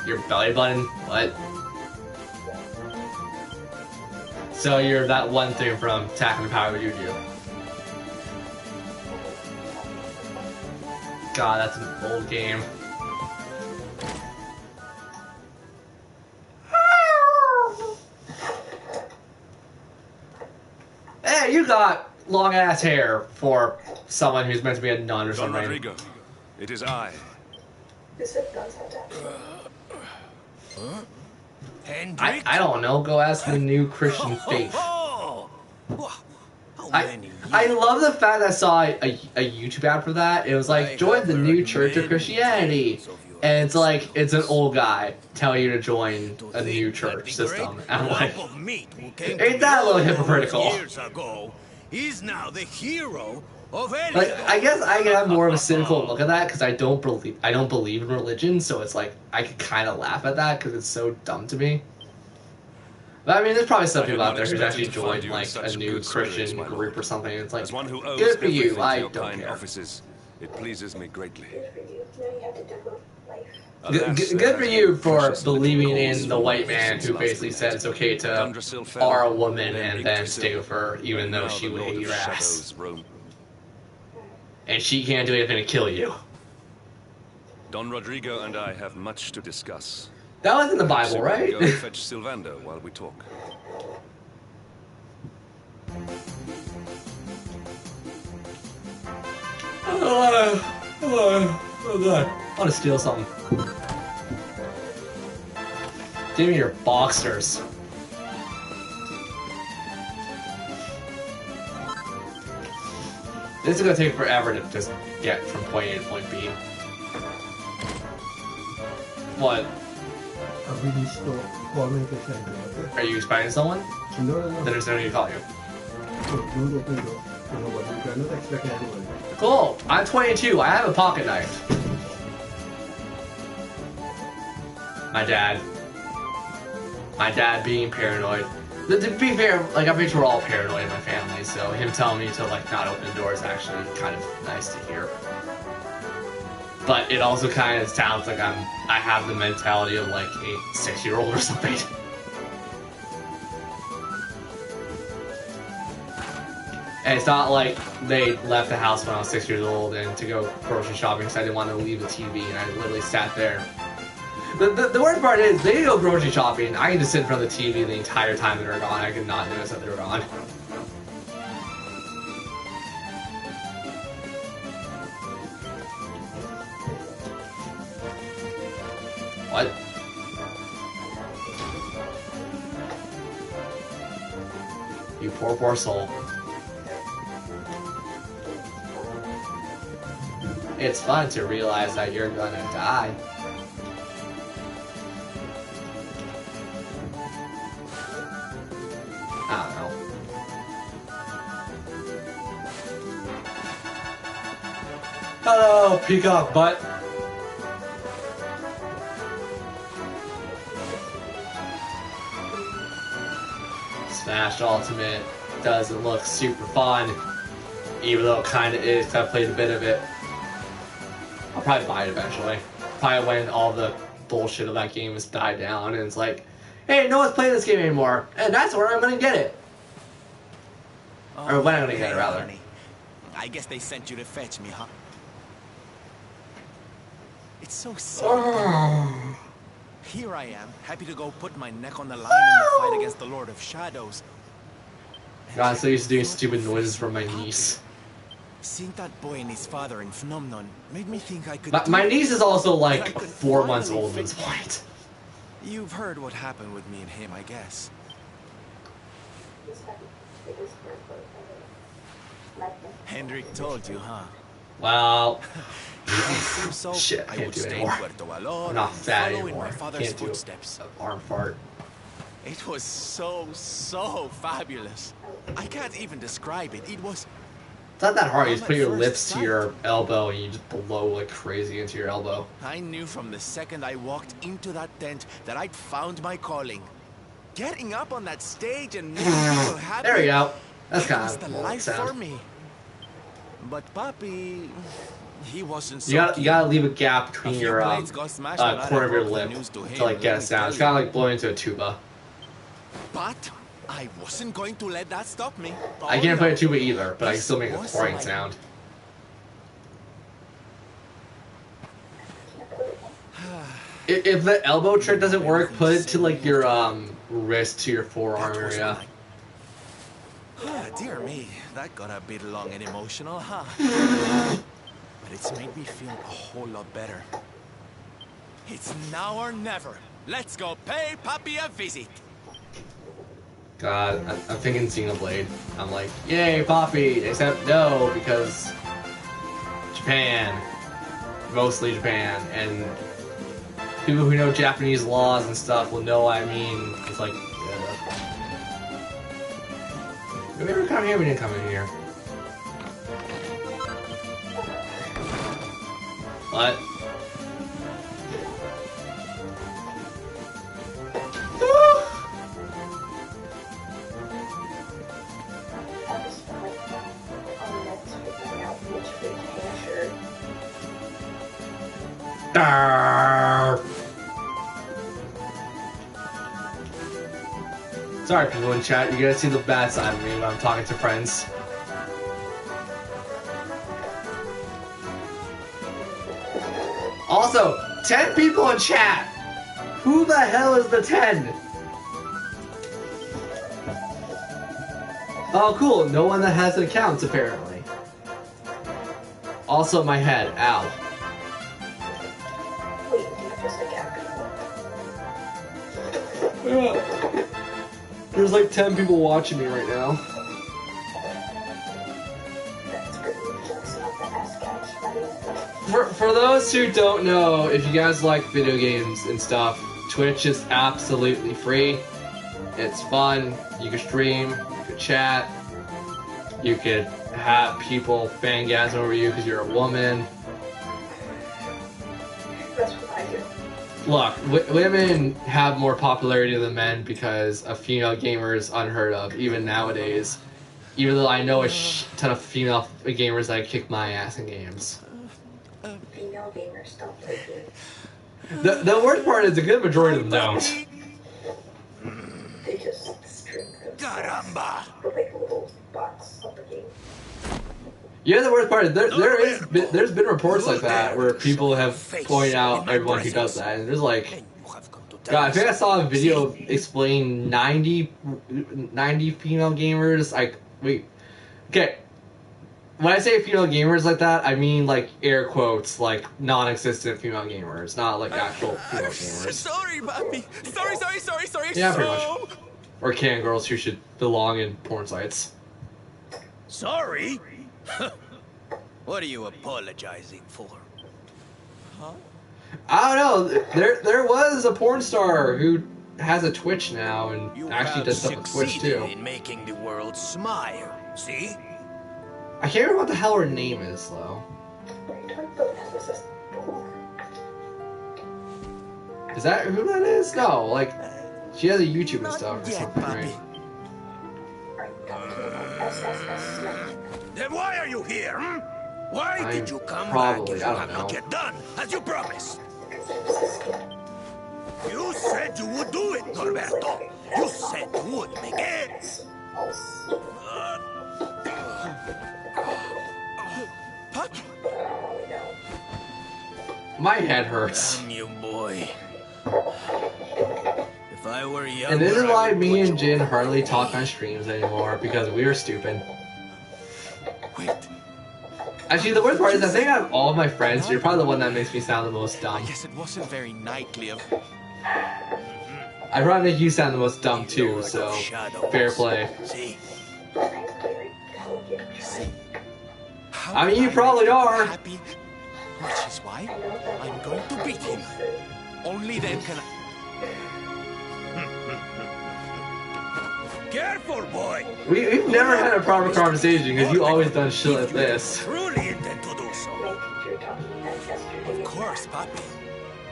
Your belly button? What? So you're that one thing from Attack on the Power of Yu-Gi-Oh! God, that's an old game. Hey, you got long ass hair for someone who's meant to be a nun or Don something. Rodrigo, it is I. I don't know. Go ask the new Christian faith. I love the fact that I saw a YouTube ad for that. It was like, join the new Church of Christianity. And it's like, it's an old guy telling you to join a new church system. And I'm like, ain't that a little hypocritical? He's now the hero of Elio. Like, I guess I can have more of a cynical look at that because I don't believe in religion, so it's like I could kind of laugh at that because it's so dumb to me. But I mean, there's probably some people out there who's actually joined like a new Christian group or something. And it's like, good for you. I don't care. Offices, it pleases me greatly. Good for you for believing in the white man who basically said it's okay to R a woman and then stay with her even though she would hate your ass. And she can't do anything to kill you. Don Rodrigo and I have much to discuss. That was in the Bible, right? Go and fetch Sylvander while we talk. Oh god. I want to steal something. Give me your boxers. This is gonna take forever to just get from point A to point B. What? Are you spying someone? No. Then there's no need to call you. Not expecting anyone. Cool. I'm 22. I have a pocket knife. My dad being paranoid. To be fair, like I'm pretty sure we're all paranoid in my family, so him telling me to like not open the door is actually kind of nice to hear. But it also kind of sounds like I have the mentality of like a 6-year-old or something. And it's not like they left the house when I was 6 years old and to go grocery shopping because I didn't want to leave the TV, and I literally sat there. The worst part is, they go grocery shopping, I can just sit in front of the TV the entire time that they're gone. I could not notice that they were gone. What? You Poor soul. It's fun to realize that you're gonna die. I don't know. Hello, peacock butt. Smash Ultimate doesn't look super fun, even though it kind of is. I played a bit of it. I'll probably buy it eventually. Probably when all the bullshit of that game has died down and it's like, hey, no one's playing this game anymore, and that's where I'm gonna get it. Or when I'm gonna get it, rather. Honey. I guess they sent you to fetch me, huh? It's so sad. Here I am, happy to go put my neck on the line in the fight against the Lord of Shadows. God, I'm so used to doing stupid noises from my niece. Seeing that boy and his father in Phenomenon made me think I could. My niece is also like 4 months old at this point. You've heard what happened with me and him, I guess. Hendrik told you, huh? Well, so shit, I can't do it anymore. I'm not fat anymore. Can't do an arm fart. It was so fabulous. I can't even describe it. It was... It's not that hard. You just put your lips to your elbow and you just blow like crazy into your elbow. I knew from the second I walked into that tent that I'd found my calling. Getting up on that stage and making people happy. There we go. That's kind was of the more life sound. for me. But Papi, he wasn't so You gotta leave a gap between your corner of your lip to like get a sound. It's kind of like blowing into a tuba. But I wasn't going to let that stop me. I can't play a tuba either, but I can still make a pouring sound. If the elbow trick doesn't work, put it to like your wrist to your forearm area. Dear me, that got a bit long and emotional, huh? But it's made me feel a whole lot better. It's now or never. Let's go pay Papi a visit. God, I'm thinking Xenoblade. I'm like, yay, Poppy! Except no, because Japan, mostly Japan, and people who know Japanese laws and stuff will know what I mean. It's like, did we ever come here? We didn't come in here. What? Sorry, people in chat, you gotta see the bad side of me when I'm talking to friends. Also, 10 people in chat! Who the hell is the 10? Oh, cool, no one that has accounts, apparently. Also, my head, ow. There's like 10 people watching me right now. For those who don't know, if you guys like video games and stuff, Twitch is absolutely free. It's fun. You can stream, you can chat, you could have people fangasm over you because you're a woman. That's what I do. Look, women have more popularity than men because a female gamer is unheard of, even nowadays. Even though I know a ton of female gamers that kick my ass in games. Female gamers don't play games. The worst part is a good majority of them don't. They just string themselves with like little bots of the game. Yeah, the worst part is there's been reports like that where people have pointed out everyone who does that, and there's like, God, I think I saw a video explain 90 female gamers. Like, wait, okay. When I say female gamers like that, I mean like air quotes, like non-existent female gamers, not like actual female gamers. Sorry, Papi. Sorry. Yeah, pretty much. or can girls who should belong in porn sites. Sorry? What are you apologizing for? Huh? I don't know. There was a porn star who has a Twitch now and You actually have does stuff with Twitch succeeded too. in making the world smile. See? I can't remember what the hell her name is though. Is that who that is? No, like she has a YouTube and stuff or something, right? Then why are you here? Hmm? Why did you come probably, back if I you don't have not know. yet done as you promised? You said you would do it, Norberto. You said you would make it. My head hurts. Damn you, boy. If I were younger, And this is I why would me put and you Jin on hardly me. talk on streams anymore, because we are stupid. Wait. Actually, the worst part is I think out of all of my friends, you're probably the one that makes me sound the most dumb. I guess it wasn't very knightly of... I probably make you sound the most dumb too, so fair play. See? I mean, you probably are. Happy, which is why I'm going to beat him. Only then can I... Careful, boy. We've never had a proper conversation because you always done shit like this. Truly intend to do so. Of course, Papi.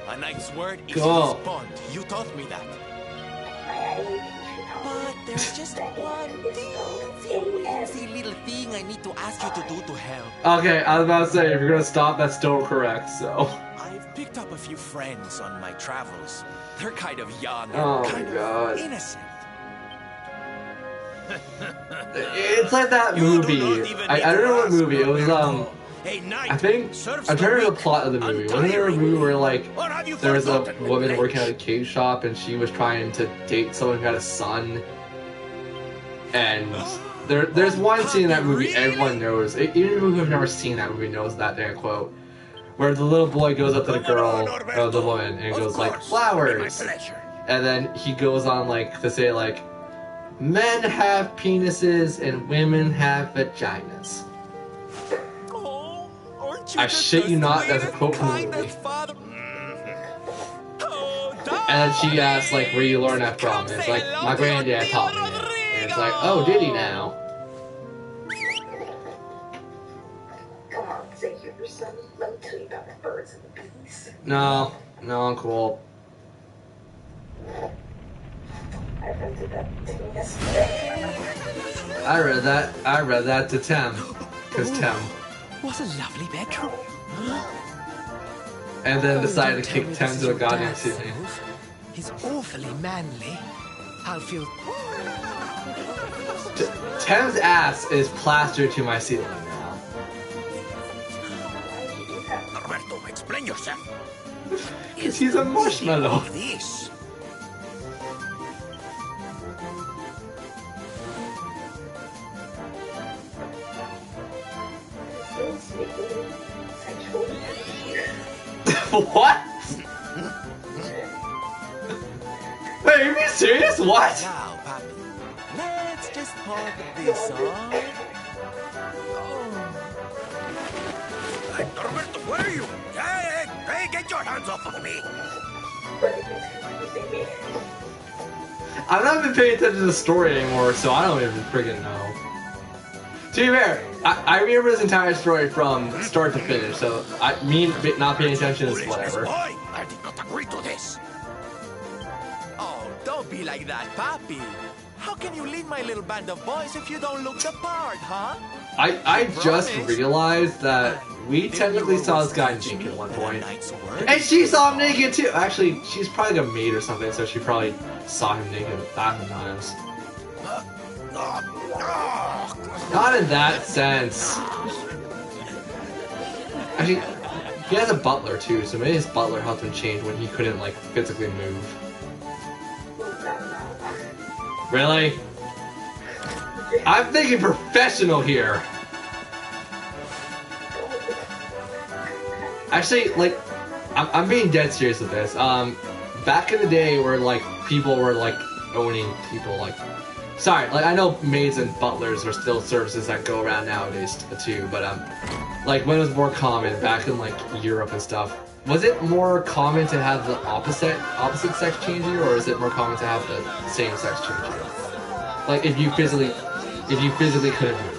A knight's word is Cool. his bond. You taught me that. But there's just one teensy little thing I need to ask you to do to help. Okay, I was about to say, if you're gonna stop, that's still correct, so. I've picked up a few friends on my travels. They're kind of young and Oh my kind God. of innocent. It's like that movie. I don't know what movie. It was, I think, I'm trying to remember the plot of the movie. Wasn't there a movie where, like, there was a woman working at a cake shop and she was trying to date someone who had a son? And there's one scene in that movie everyone knows. Even people who've never seen that movie knows that damn quote. Where the little boy goes up to the girl, or the woman, and goes like, flowers! And then he goes on, like, to say, like, men have penises and women have vaginas. I shit you not, that's a quote from the movie. And then she asks, like, where you learn that from? And it's like, my granddad taught me that. And it's like, oh, did he now? Come on, say you're your son. Let me tell you about the birds and the bees. No, I'm cool. I rented that to me yesterday. I read that to Tem. Cause Tem. What a lovely bedroom. And then decided to kick Tem to the goddamn ceiling. He's awfully manly. I'll feel... Tem's ass is plastered to my ceiling now. Norberto, explain yourself. Cause he's a marshmallow. This. What? Wait, are you serious? What? Now, Papi, let's just park this off. Hey, Norberto, where are you? Hey, get your hands off of me. I've not been paying attention to the story anymore, so I don't even friggin' know. To be fair, I remember this entire story from start to finish, so me not paying attention is whatever. Boy, I did not agree to this. Oh, don't be like that, Papi. How can you lead my little band of boys if you don't look the part, huh? I just realized that we technically saw this guy naked at one point. And she saw him naked too! Actually, she's probably like a maid or something, so she probably saw him naked 1,000 times. Not in that sense. Actually, he has a butler too, so maybe his butler helped him change when he couldn't, like, physically move. Really? I'm thinking professional here. Actually, like, I'm being dead serious with this. Back in the day where, like, people were, like, owning people like. Sorry, like I know maids and butlers are still services that go around nowadays too, but like when it was more common back in like Europe and stuff, was it more common to have the opposite sex change you, or is it more common to have the same sex change you? Like if you physically couldn't move.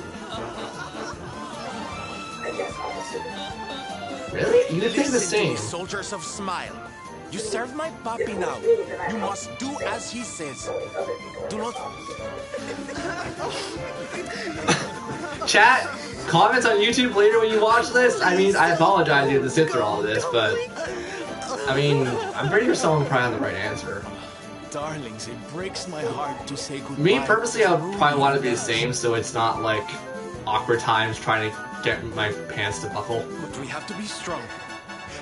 Really? You would think the same. Soldiers of Smile. You serve my puppy now. You must do as he says. Do not... Chat, comments on YouTube later when you watch this. I mean, I apologize you had to sit through all of this, but... I mean, I'm pretty sure someone probably had the right answer. Darlings, it breaks my heart to say goodbye. Me, purposely, I would probably want to be the same, so it's not like awkward times trying to get my pants to buckle. But we have to be strong.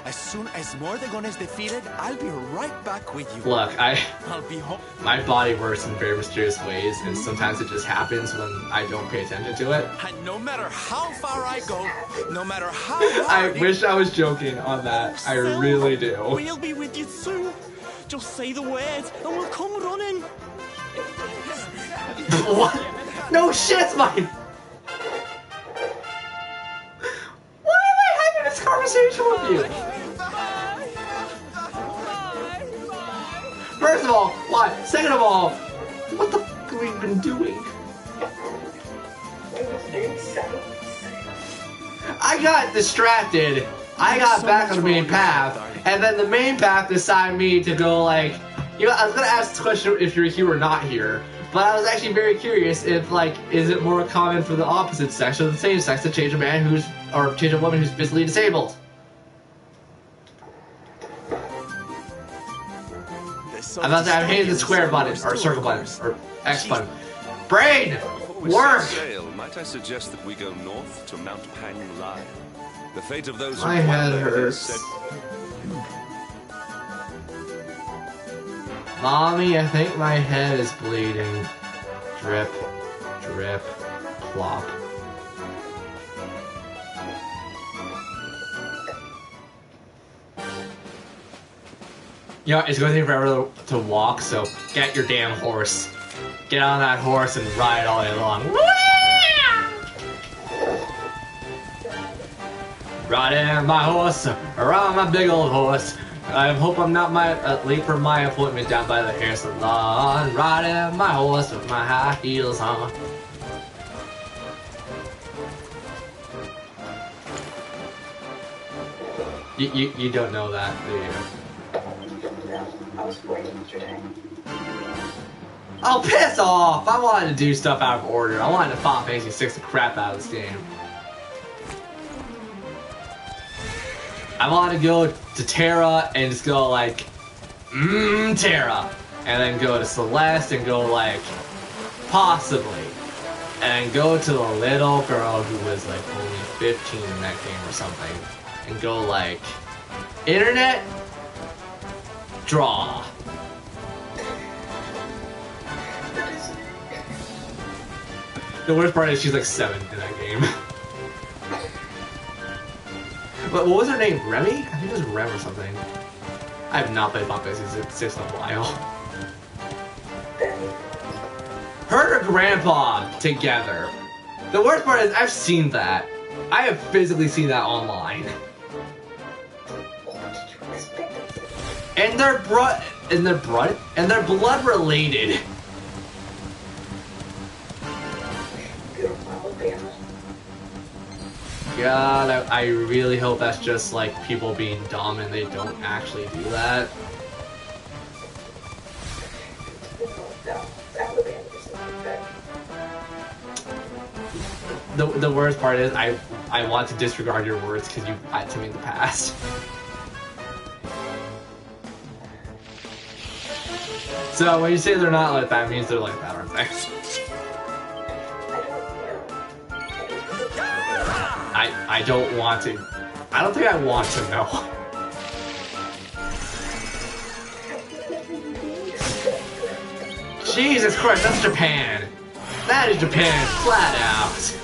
As soon as Mordegon is defeated, I'll be right back with you. Look, I'll be home. My body works in very mysterious ways, and sometimes it just happens when I don't pay attention to it. And no matter how far I go, no matter how I wish I was joking on that. I really do. We'll be with you soon. Just say the words, and we'll come running. What? No shit, it's mine. Why am I having this conversation with you? First of all, why? Second of all, what the fuck have we been doing? I got distracted. I got back on the main path, and then the main path decided me to go like, you know, I was gonna ask this question if you're here or not here, but I was actually very curious if like, is it more common for the opposite sex or the same sex to change a man who's, or change a woman who's physically disabled? I'm about to have hit the square button, or circle button, or X button. Brain! Work! Might I suggest that we go north to Mount Pang Lai? The fate of those my head hurts. Mommy, I think my head is bleeding. Drip, drip, plop. You know, it's going to take forever to walk, so get your damn horse. Get on that horse and ride all day long. Riding my horse, around my big old horse. I hope I'm not late for my appointment down by the hair salon. Riding my horse with my high heels on. You don't know that, do you? Oh, piss off! I wanted to do stuff out of order. I wanted to Final Fantasy 6 the crap out of this game. I wanted to go to Terra and just go like, Terra. And then go to Celeste and go like, possibly. And then go to the little girl who was like only 15 in that game or something. And go like, internet, draw. The worst part is she's like 7 in that game. But what was her name? Remy? I think it was Rem or something. I have not played Final Fantasy 6 in a while. Her and her grandpa together. The worst part is I've seen that. I have physically seen that online. And they're blood related. God, I really hope that's just like people being dumb and they don't actually do that. The worst part is I want to disregard your words because you lied to me in the past. So when you say they're not like that, it means they're like that, aren't they? I don't want to. I don't think I want to know. Jesus Christ, that's Japan. That is Japan, flat out.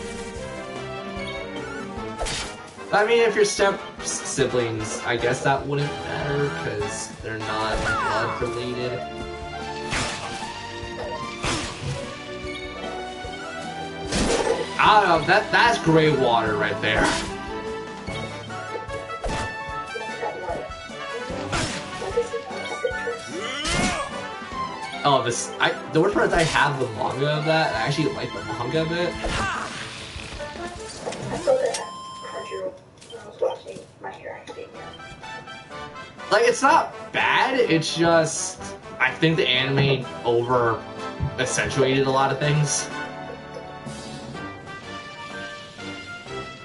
I mean, if you're siblings, I guess that wouldn't matter because they're not blood related. I don't know, that's great water right there. Oh, the worst part is I have the manga of that, and I actually like the manga of it. I saw that Crunchyroll when I was watching My Hero Academia. Like, it's not bad, it's just, I think the anime over-accentuated a lot of things.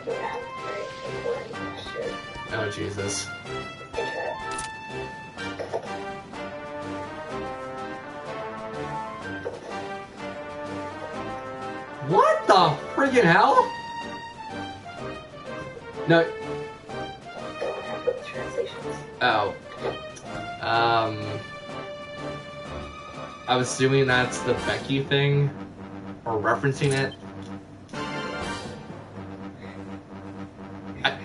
Yeah, very important question. Oh, Jesus. What the friggin' hell? No. Oh. I'm assuming that's the Becky thing, or referencing it.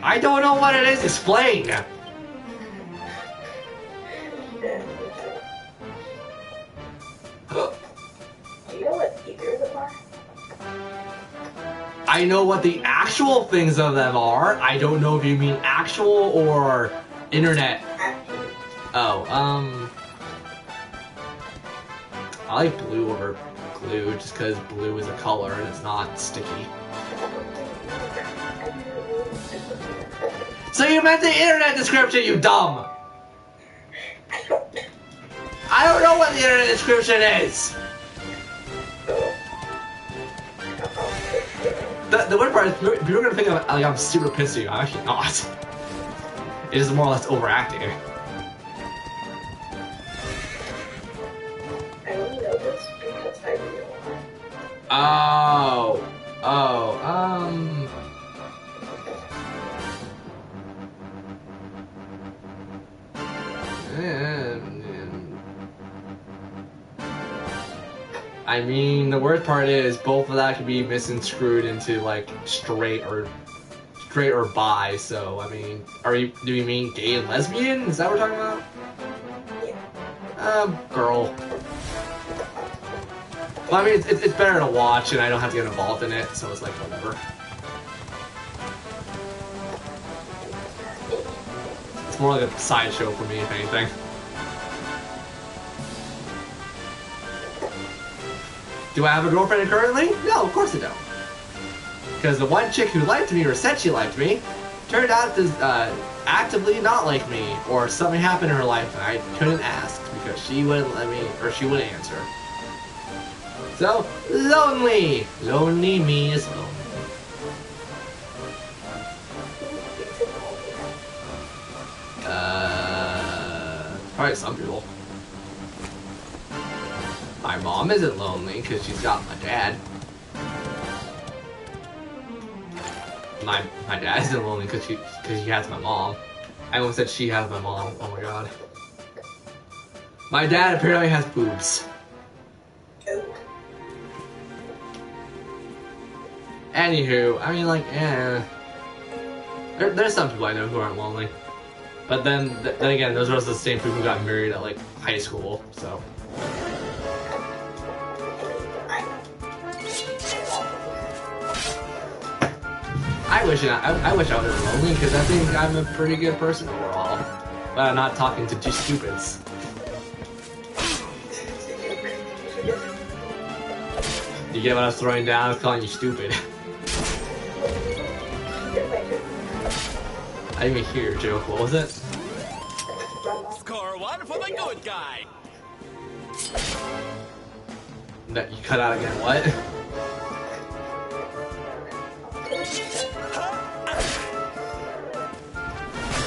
I don't know what it is. Explain. Do you know what either of them are? I know what the actual things of them are. I don't know if you mean actual or internet. Oh, I like blue over glue just because blue is a color and it's not sticky. So you meant the internet description, you dumb! I don't know what the internet description is! The weird part is, people are gonna think like I'm super pissed at you. I'm actually not. It is more or less overacting. I only know this because I realized. I mean, the worst part is both of that could be misconstrued into like straight or bi. So I mean, do you mean gay and lesbian? Is that what we're talking about? Girl. Well, I mean, it's better to watch, and I don't have to get involved in it, so it's like whatever. It's more like a sideshow for me, if anything. Do I have a girlfriend currently? No, of course I don't. Because the one chick who liked me or said she liked me turned out to actively not like me, or something happened in her life and I couldn't ask because she wouldn't let me, or she wouldn't answer. So, lonely! Lonely me is lonely. Probably some people. My mom isn't lonely because she's got my dad. My dad isn't lonely because he has my mom. I almost said she has my mom. Oh my god. My dad apparently has boobs. Anywho, I mean, like, there's some people I know who aren't lonely. But then again, those are also the same people who got married at, like, high school, so. I wish I wasn't lonely, because I think I'm a pretty good person overall. But I'm not talking to two stupids. You get what I was throwing down? I was calling you stupid. I didn't even hear your joke. What was it? Score one for the good guy. That you cut out again. What?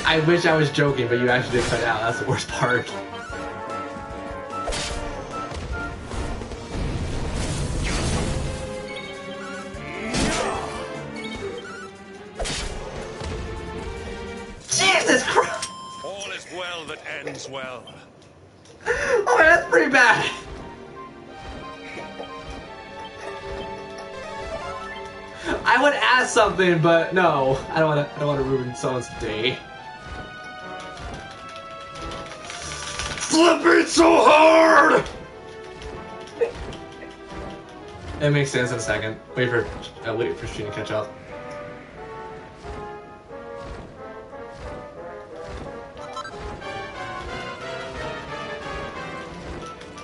I wish I was joking, but you actually did cut out. That's the worst part. Jesus Christ! All is well that ends well. Oh, that's pretty bad. I would ask something, but no, I don't want to ruin someone's day. Flip it so hard! It makes sense in a second. Wait for Sheen to catch up.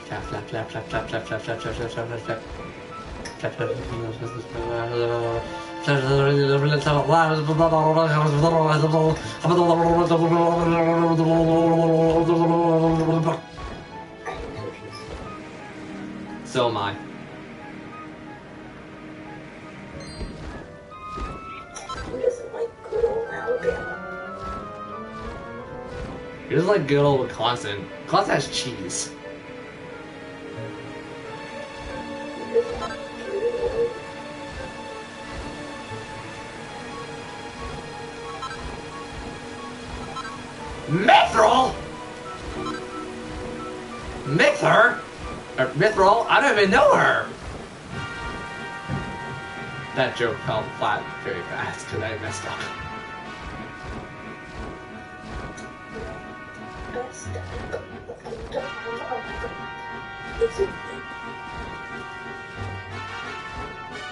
Flap, flap, flap, flap, flap, flap, flap, flap, flap, flap, flap, flap. So am I. Who doesn't like good old Alabama? He doesn't like good old Wisconsin. Wisconsin has cheese. Mithril? Mither? Or Mithril? I don't even know her! That joke fell flat very fast because I messed up.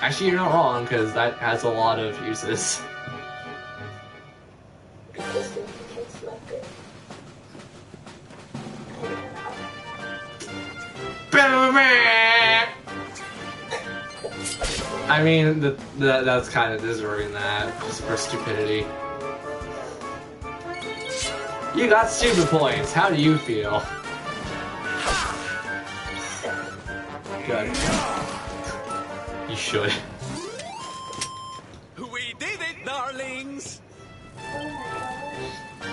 Actually, you're not wrong, because that has a lot of uses. I mean, that's kind of deserving that, just for stupidity. You got stupid points. How do you feel? Good. You should. We did it, darlings!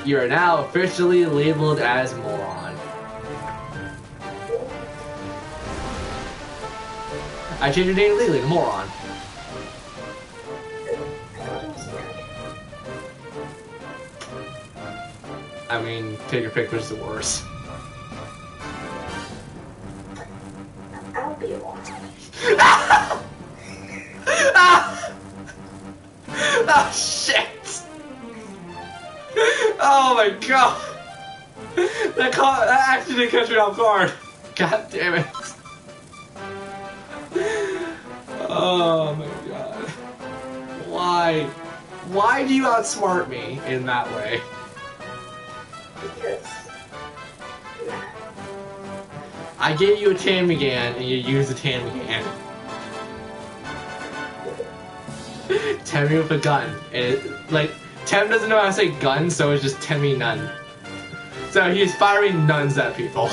You are now officially labeled as moron. I changed your name legally to moron. I mean, take your pick, which is the worst. I'll be a moron. Oh shit! Oh my god! That actually didn't catch me off guard. God damn it! Oh my god! Why? Why do you outsmart me in that way? Because I gave you a Tamigan and you used the Tamigan. Temmie with a gun. And like, Tem doesn't know how to say gun, so it's just Temmie none. So he's firing nuns at people.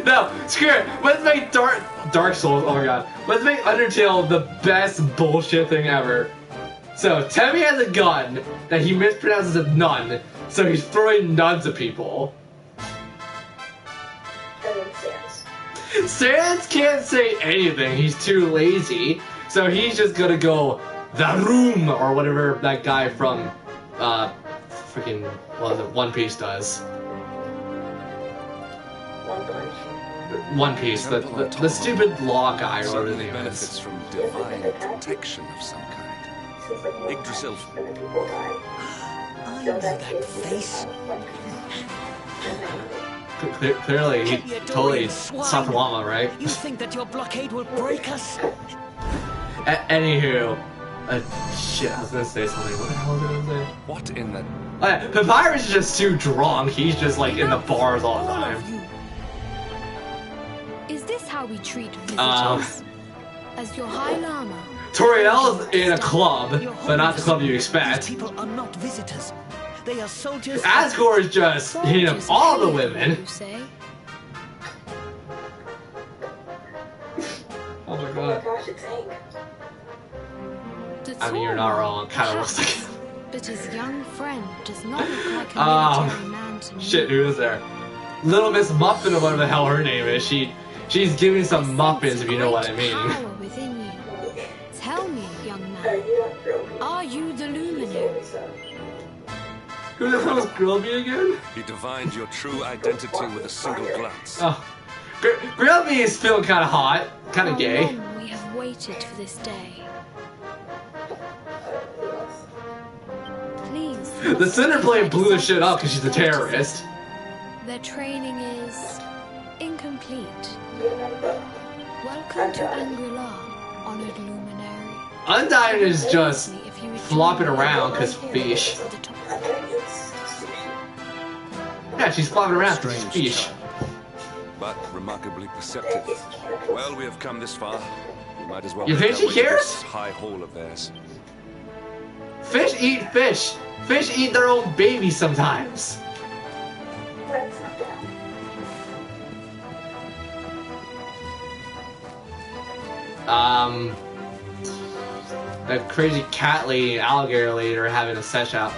No, screw it. Let's make Dark Souls, oh my god. Let's make Undertale the best bullshit thing ever. So, Temmie has a gun that he mispronounces as nun, so he's throwing nuns at people. and then Sans. Sans can't say anything, he's too lazy, so he's just gonna go, the room, or whatever that guy from, freaking, One Piece does. One Punch. One Piece, the stupid law guy, or whatever his name benefits is. from divine protection of some kind. Yggdrasil. I know that face. Clearly, he totally Sakurama, right? You think that your blockade will break us? Anywho, shit, I was gonna say something. What the hell was I gonna say? What in the... Oh, yeah, Papyrus is just too drunk. He's just like in the bars all the time. Is this how we treat visitors? As your High Lama? Toriel's in a club, but not the club you expect. These people are not visitors. They are soldiers. Asgore is just hitting up all the women. You say? Oh my Oh my god. gosh, it's Hank. I mean, you're not wrong. Kind of looks like. But his young friend does not look like a military man to me. Shit, who is there? Little Miss Muffin, or whatever the hell her name is. She's giving some muffins, if you know what I mean. Power within you. Tell me, young man, are you the luminary? Who the hell is Grilby again? He divined your true identity with a single glance. Oh. Grilby is feeling kind of hot, kind of How gay. long we have waited for this day. Please. The Cinderblade blew the shit up because she's a terrorist. Their training is incomplete. complete. Welcome to Angri-La, honored luminary. Undyne is just flopping around because fish. Yeah, she's flopping around because fish. But remarkably perceptive. Well, we have come this far. We might as well. You think she cares? This high hole of theirs. Fish eat fish. Fish eat their own babies sometimes. The crazy cat lady and alligator lady are having a sesh out,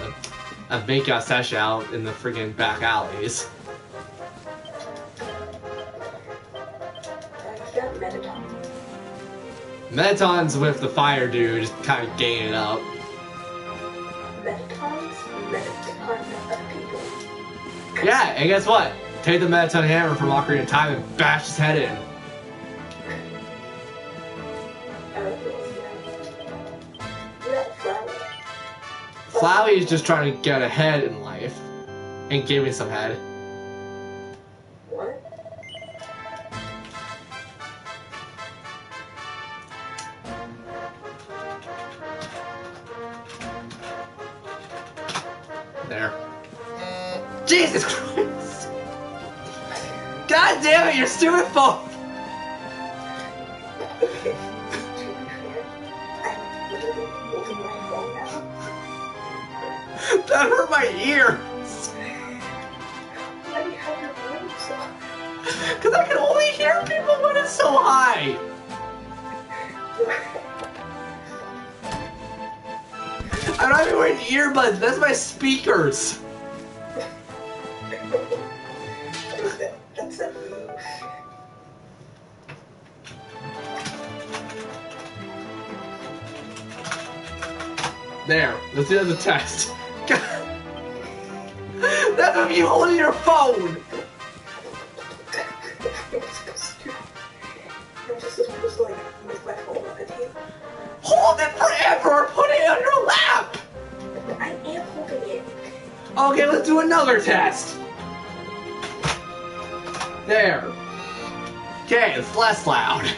a make-out sesh out in the friggin' back alleys. Metaton's with the fire dude, just kind of gaining up. Yeah, and guess what? Take the Metaton hammer from Ocarina of Time and bash his head in. Flowey is just trying to get ahead in life and give me some head. There. Jesus Christ! God damn it, you're stupid phone! That hurt my ears! Because I can only hear people when it's so high! I'm not even wearing earbuds, that's my speakers! There, let's do the test. That's of you holding your phone! Hold it forever or put it on your lap! I am holding it. Okay, let's do another test. There. Okay, it's less loud.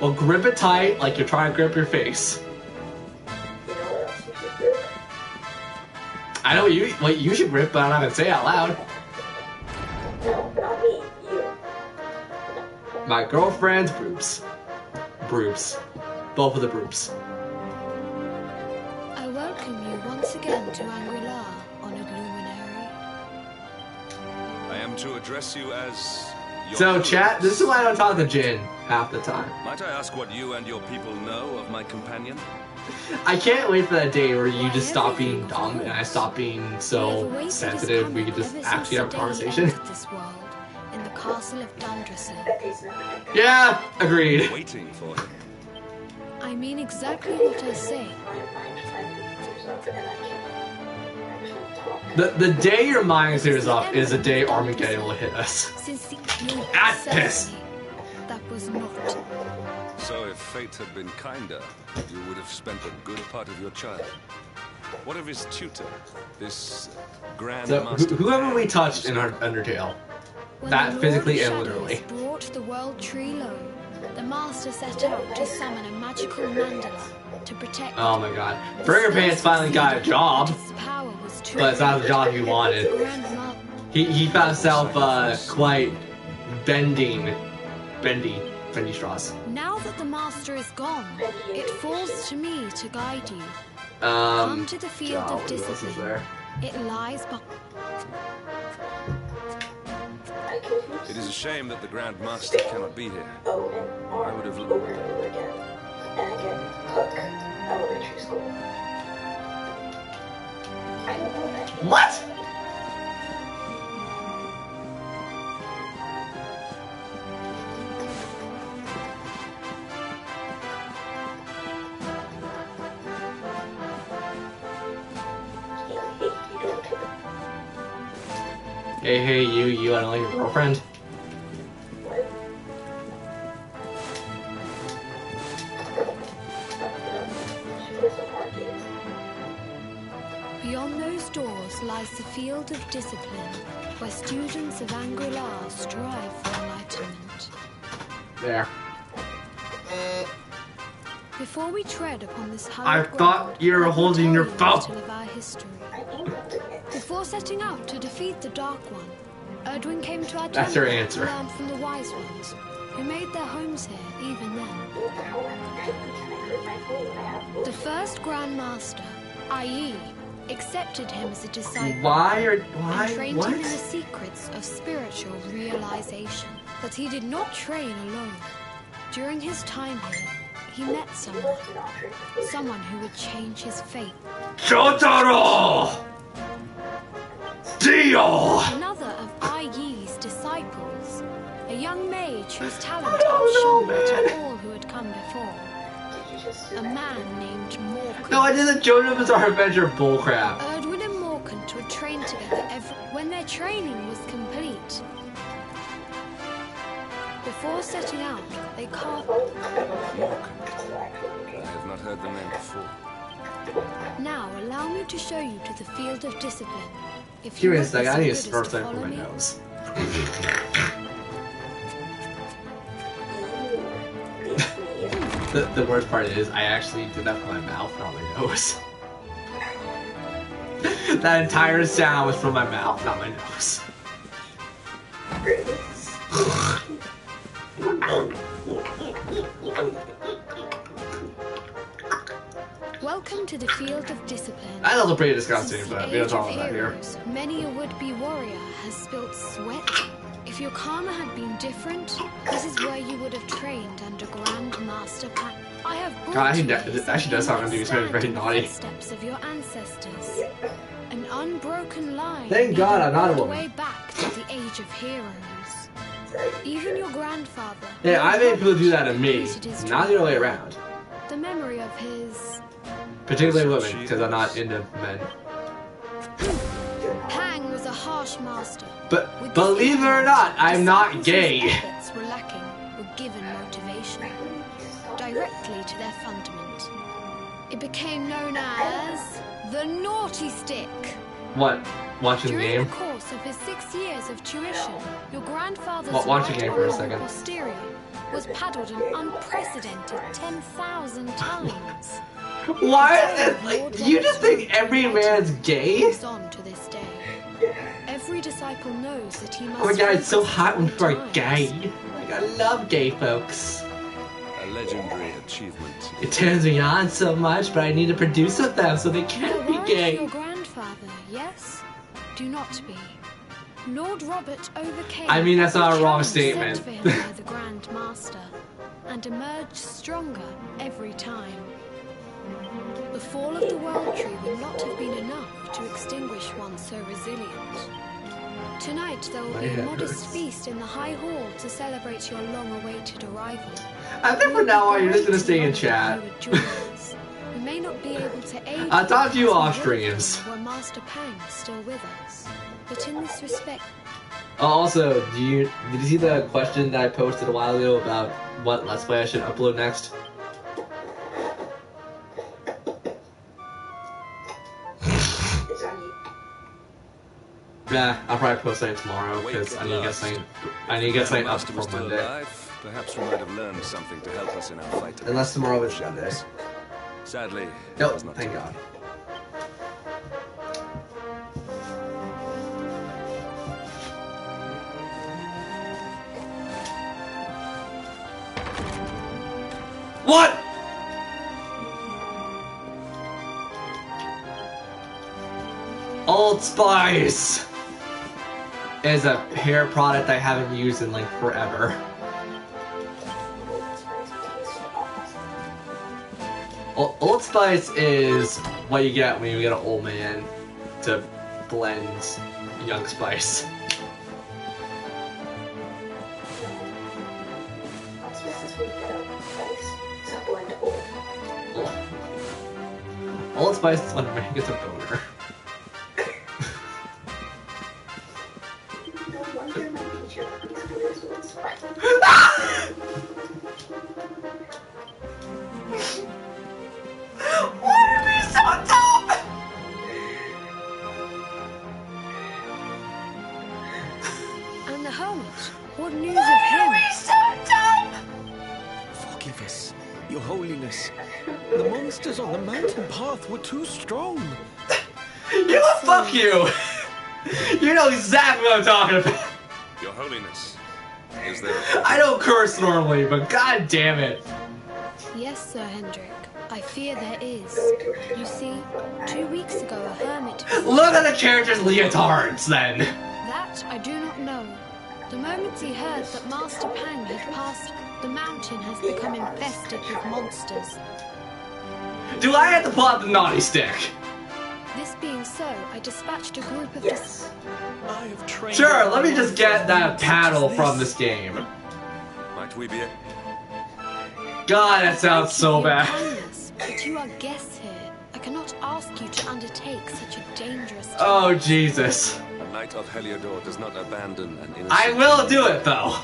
Well, grip it tight like you're trying to grip your face. I know what you should grip, but I'm not gonna say it out loud. My girlfriend's boobs. Boobs. Both of the boobs. I welcome you once again to Angri-La, honored luminary. I am to address you as your So, host. chat, this is why I don't talk to Jin half the time. Might I ask what you and your people know of my companion? I can't wait for that day where you just stop being dumb and I stop being so sensitive. We could just actually have a conversation. This world, in the castle of Dandrasa. Yeah, agreed. Waiting for him. I mean exactly what I say. The day your mind clears up is the day Armageddon will hit us. Since the I'm pissed. that was not. So if fate had been kinder, you would have spent a good part of your childhood. What of his tutor, this Grand So, Master? whoever we touched in our Undertale, When that the physically Lord and of Shadows literally. brought the world tree low, the master set out to summon a magical mandala to protect. Oh my god. Burger Pants finally got a job, Power was true. but it's not the job he wanted. Grandma He found himself quite bendy straws. Now that the master is gone, it falls to me to guide you. Come to the field God, of what else is discipline. there? It lies behind. It is a shame that the Grand Master cannot be here. I would have over and over again. And again, Hook, elementary school. I don't know that. What? Hey, you, I don't like your girlfriend. Beyond those doors lies the field of discipline, where students of Angri-La strive for enlightenment. There. Before we tread upon this I hallowed thought ground, you were let me holding tell your you a phone. little of our history. Before setting out to defeat the Dark One, Erdwin came to our That's your temple answer. to learn from the Wise Ones, who made their homes here even then. The first Grand Master, Ai, accepted him as a disciple and trained him in the secrets of spiritual realization. But he did not train alone. During his time here, he met someone who would change his fate. Jotaro! Dio! Another of Ai's disciples, a young mage whose talent outshone to all who had come before. A man named Morkant. No, I did the JoJo Bizarre Adventure bullcrap. Erdwin and Morkant would train together when their training was complete. Before setting out, they carved. I have not heard the name before. Now, allow me to show you to the field of discipline. If Give me a look second, as I need a good as snort to something from follow my me. nose. The worst part is, I actually did that from my mouth, not my nose. That entire sound was from my mouth, not my nose. Welcome to the field of discipline. I know they're pretty disgusting, Since but the we don't age talk of about that here. heroes, many a would-be warrior has spilt sweat. If your karma had been different, this is where you would have trained under Grand Master Pan. I have brought God, you that here so actually does you sound like may he's very stand in the naughty. footsteps of your ancestors. An unbroken line. Thank God I'm not a leading all the woman. way back to the age of heroes. Even your grandfather. Yeah, I made people do that to me, completed his not the other way around. The memory of his Particularly women, because I'm not into men. Pang was a harsh master. But believe it or not, I'm not gay. Efforts were lacking, were given motivation directly to their fundament. It became known as the Naughty Stick. What? Watching the During game? the course of his 6 years of tuition, your grandfather's Watch the right game for a arm second. posterior was paddled an unprecedented 10,000 times. Why is it like you just think every man's gay? Lives on to this day. Every disciple knows that he must. Oh my god, it's so hot when people are times. gay. Like, I love gay folks. A legendary achievement. It turns me on so much, but I need to produce with them so they You can't are be worried gay. for your grandfather, yes? Do not be. Lord Robert overcame. I mean, that's not a every wrong challenge set statement. for him by the Grand Master, and emerged stronger every time. The fall of the World Tree would not have been enough to extinguish one so resilient. Tonight there will My be a head modest hurts. feast in the High Hall to celebrate your long-awaited arrival. I think from now on you're just gonna stay in chat. You would join us. We may not be able to aid I'll talk to you as we off would have streams. done Were Master Pang still with us? But in this respect, Oh, also, did you see the question that I posted a while ago about what Let's Play I should upload next? Yeah, I'll probably post something tomorrow because I need to get something. I need to get something up Master was before still Monday. alive, perhaps we might have learned something to help us in our fight. Unless tomorrow is Sunday. Sadly, No, it was not thank to be. God. What? Old Spice is a hair product I haven't used in like forever. Old Spice is what you get when you get an old man to blend young spice. Old Spice is when a man gets a boner. Why are we so dumb? us, Your Holiness. The monsters on the mountain path were too strong. You know what? Fuck you! You know exactly what I'm talking about. Your Holiness, is there I don't curse normally, but god damn it. Yes, Sir Hendrik. I fear there is. You see, 2 weeks ago a hermit... Look at the characters' leotards, then! That I do not know. The moment he heard that Master Pang had passed, the mountain has become infested with monsters. Do I have to pull out the naughty stick? This being so, I dispatched a group of... I have trained... Sure, let me just get that paddle from this game. Might we be a... God, that sounds so bad. But you are guests here. I cannot ask you to undertake such a dangerous task. Oh, Jesus. A knight of Heliodor does not abandon an innocent... I will do it, though.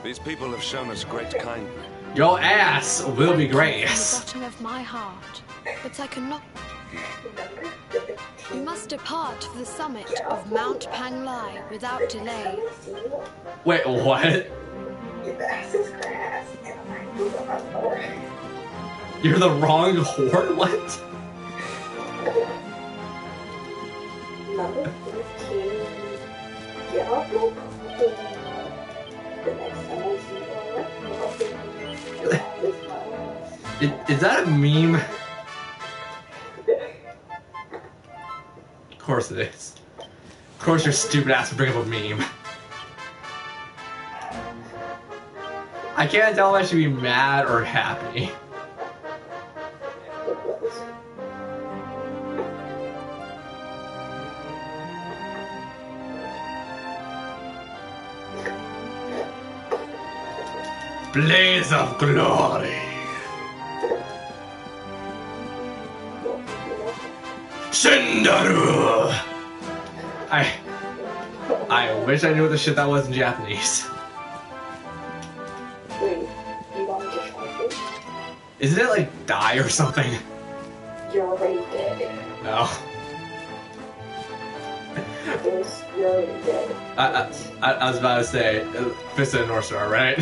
These people have shown us great kindness. Your ass will be gracious. From the bottom of my heart. But I cannot... You must depart for the summit of Mount Panglai without delay. Wait, what? You're the wrong horde? What? Is that a meme? Of course it is. Of course your stupid ass would bring up a meme. I can't tell if I should be mad or happy. Blaze of glory. Shindaru. I wish I knew what the shit that was in Japanese. Isn't it like die or something? You're already dead. No. You're already dead. I was about to say, Fist of the North Star, right?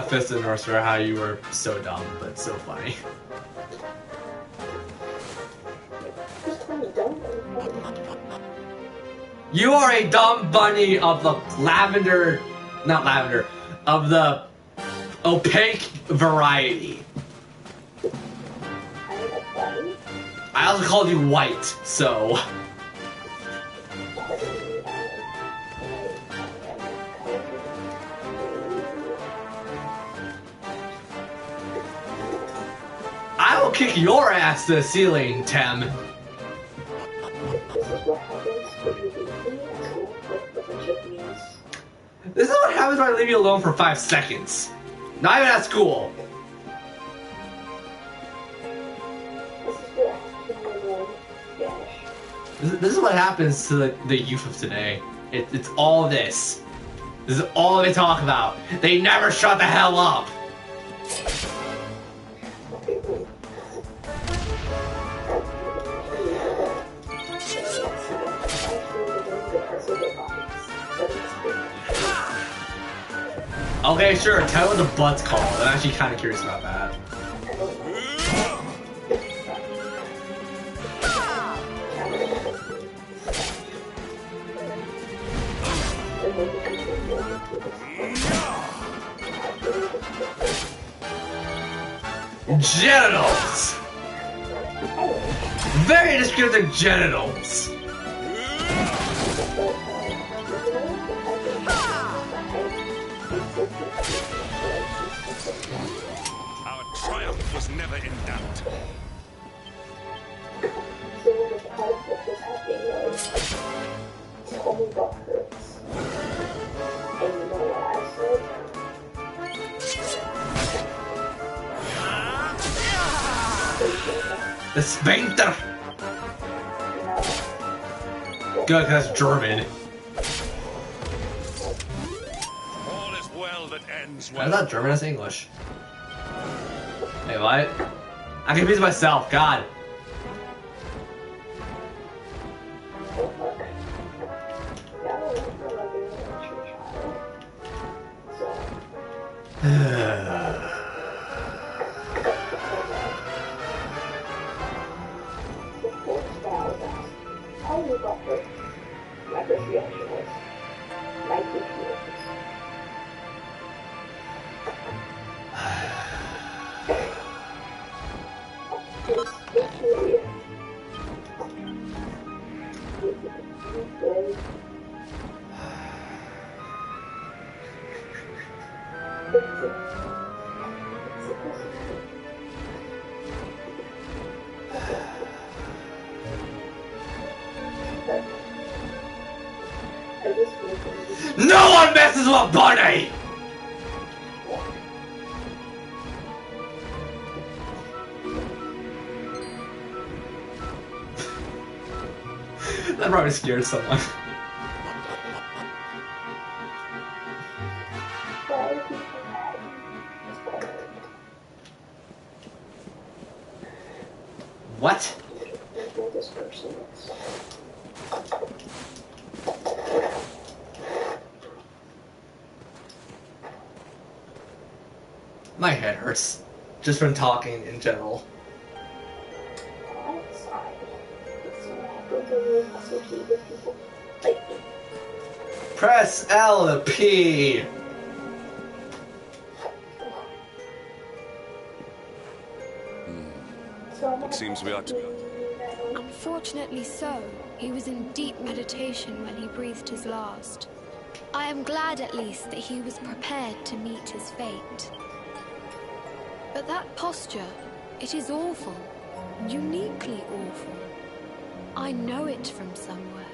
Fist of the North Star, how you were so dumb, but so funny. You are a dumb bunny of the lavender, not lavender, of the opaque variety. I also called you white, so... I will kick your ass to the ceiling, Tem. This is what happens when I leave you alone for 5 seconds. Not even at school. This is what happens to the youth of today. It's all this. This is all they talk about. They never shut the hell up. Okay, sure, tell what the butt's called. I'm actually kind of curious about that. Genitals! Very descriptive genitals! Our triumph was never in doubt. The Sphincter! Good, that's German. All is well that ends well. That's not German, that's English. Wait, what? I confused myself, God. No one messes with Bunny! That probably scared someone. What? My head hurts, just from talking in general. Press L to P. It seems we ought to go. Unfortunately so. He was in deep meditation when he breathed his last. I am glad at least that he was prepared to meet his fate. But that posture, it is awful. Uniquely awful. I know it from somewhere.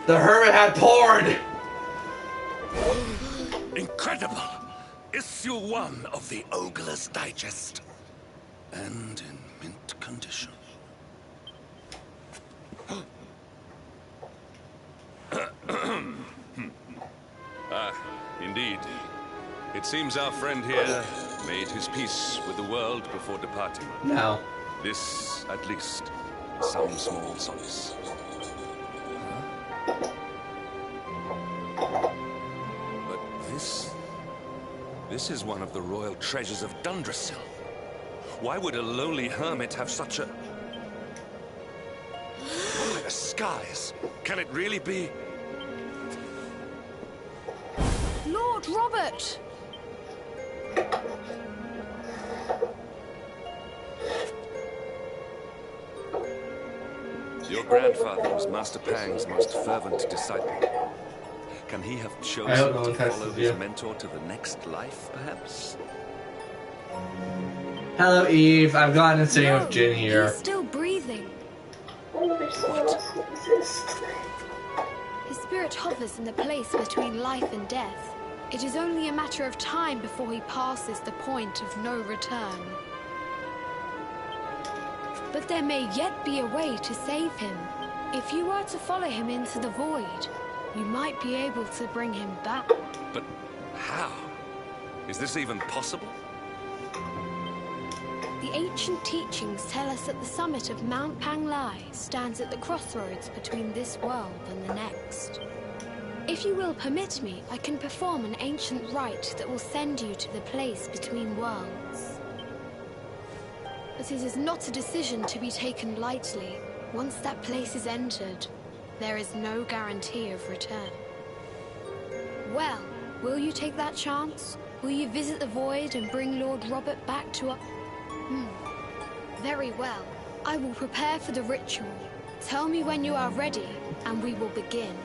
The hermit had porn! Incredible! Issue 1 of the Ogler's Digest. And in mint condition. Ah, indeed. It seems our friend here made his peace with the world before departing. No. This, at least, is some small solace. But this is one of the royal treasures of Dundrasil. Why would a lowly hermit have such a... By the skies! Can it really be? Lord Robert! Your grandfather was Master Pang's most fervent disciple. Can he have chosen to follow his mentor to the next life, perhaps? Hello, Eve. I've gotten sitting with Jin here. He's still breathing. His spirit hovers in the place between life and death. It is only a matter of time before he passes the point of no return. But there may yet be a way to save him. If you were to follow him into the void, you might be able to bring him back. But how? Is this even possible? The ancient teachings tell us that the summit of Mount Panglai stands at the crossroads between this world and the next. If you will permit me, I can perform an ancient rite that will send you to the place between worlds. But it is not a decision to be taken lightly. Once that place is entered, there is no guarantee of return. Well, will you take that chance? Will you visit the void and bring Lord Robert back to us? Very well. I will prepare for the ritual. Tell me when you are ready, and we will begin.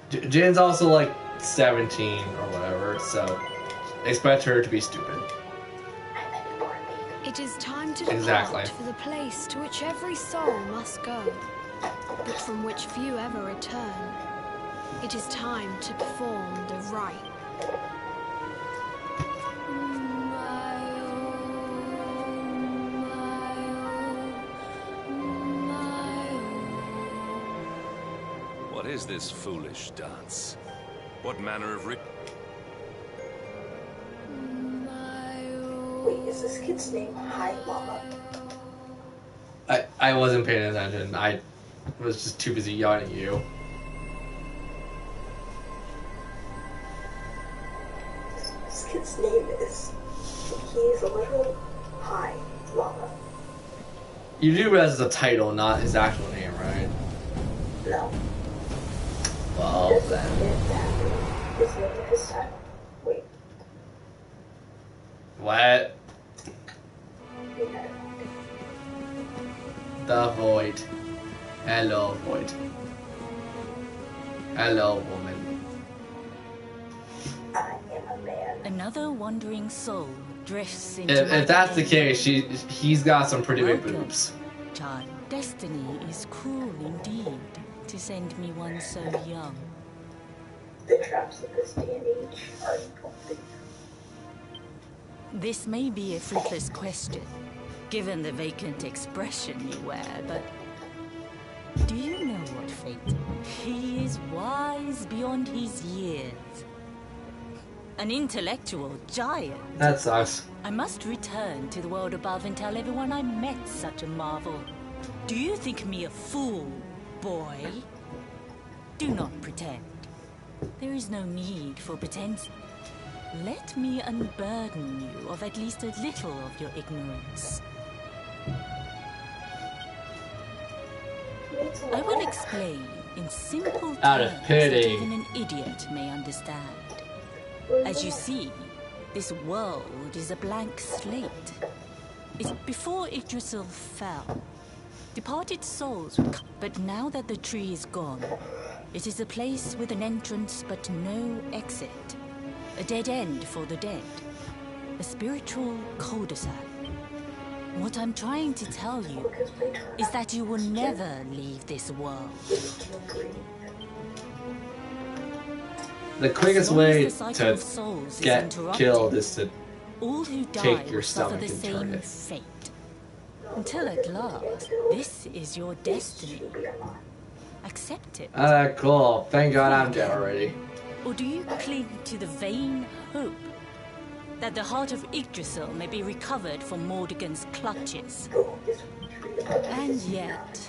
Jin's also like 17 or whatever, so expect her to be stupid. It is time to depart for the place to which every soul must go, but from which few ever return. It is time to perform the rite. What is this foolish dance? What manner of Wait, is this kid's name High Mama? I wasn't paying attention. I was just too busy yelling at you. This kid's name is... He's a literal High Mama. You do realize it's a title, not his actual name, right? No. Well, This then. is the name of his title. Wait. What? Yeah. The Void. Hello, Void. Hello, woman. I am a man. Another wandering soul drifts into If that's the case, he's got some pretty big boobs. Child, destiny is cruel indeed to send me one so young. The traps of this day and age are incomplete. This may be a fruitless question, given the vacant expression you wear, but do you know what, Fate? He is wise beyond his years. An intellectual giant. That sucks. I must return to the world above and tell everyone I met such a marvel. Do you think me a fool, boy? Do not pretend. There is no need for pretense. Let me unburden you of at least a little of your ignorance. I will explain in simple terms Out of pity. that even an idiot may understand. As you see, this world is a blank slate. It's before Yggdrasil fell. Departed souls would come, but now that the tree is gone, it is a place with an entrance but no exit. A dead end for the dead. A spiritual cul-de-sac. What I'm trying to tell you is that you will never leave this world. The quickest way to get killed is to All who die take your will suffer stomach the and turn same it. fate. Until at last, this is your destiny. Accept it. Cool. Thank God I'm dead already. Or do you cling to the vain hope that the heart of Yggdrasil may be recovered from Mordegon's clutches? And yet,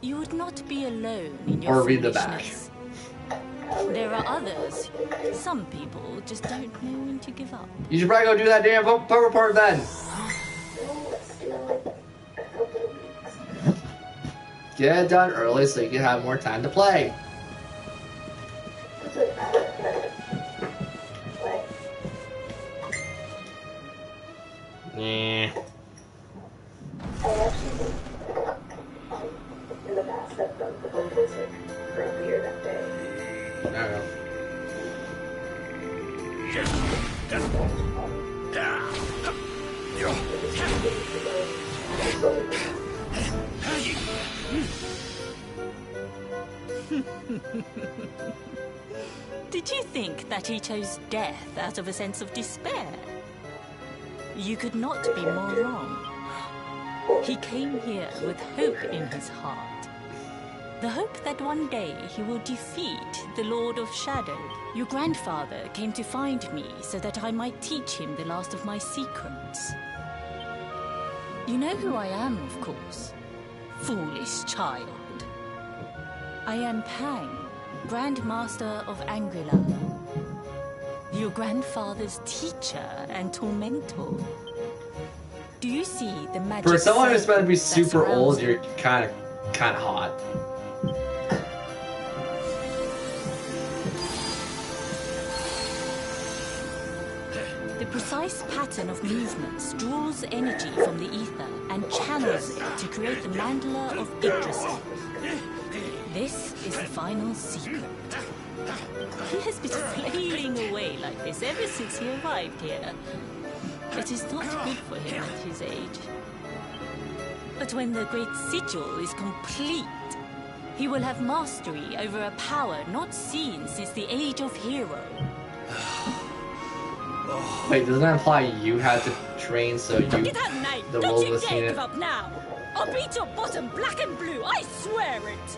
you would not be alone in your Or read the back. foolishness. There are others. Some people just don't know when to give up. You should probably go do that damn boat report then. Get it done early so you can have more time to play. Yeah. I actually in the past I've done the vocals like earlier that day. Did you think that he chose death out of a sense of despair? You could not be more wrong. He came here with hope in his heart. The hope that one day he will defeat the Lord of Shadow. Your grandfather came to find me so that I might teach him the last of my secrets. You know who I am, of course. Foolish child. I am Pang, Grand Master of Angrila. Your grandfather's teacher and tormentor. Do you see the magic? For someone who's supposed to be that super surrounds old, you? you're kind of hot. The precise pattern of movements draws energy from the ether and channels it to create the mandala of Yggdrasil. This is the final secret. He has been flailing away like this ever since he arrived here. It is not good for him at his age. But when the great sigil is complete, he will have mastery over a power not seen since the Age of Hero. Wait, doesn't that imply you had to train so you Get out, mate! the Don't world you was dare seen give it? up now! I'll beat your bottom black and blue, I swear it!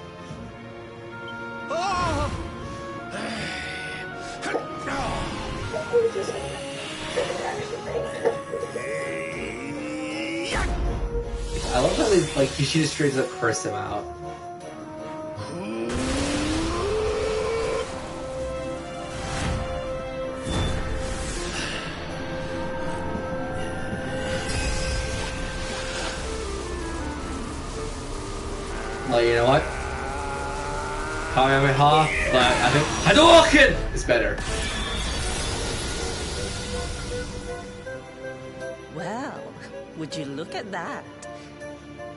I love how they, like, she just straight up cursed him out. Well, you know what? Kamehameha, but I think Hadouken is better. Well, would you look at that?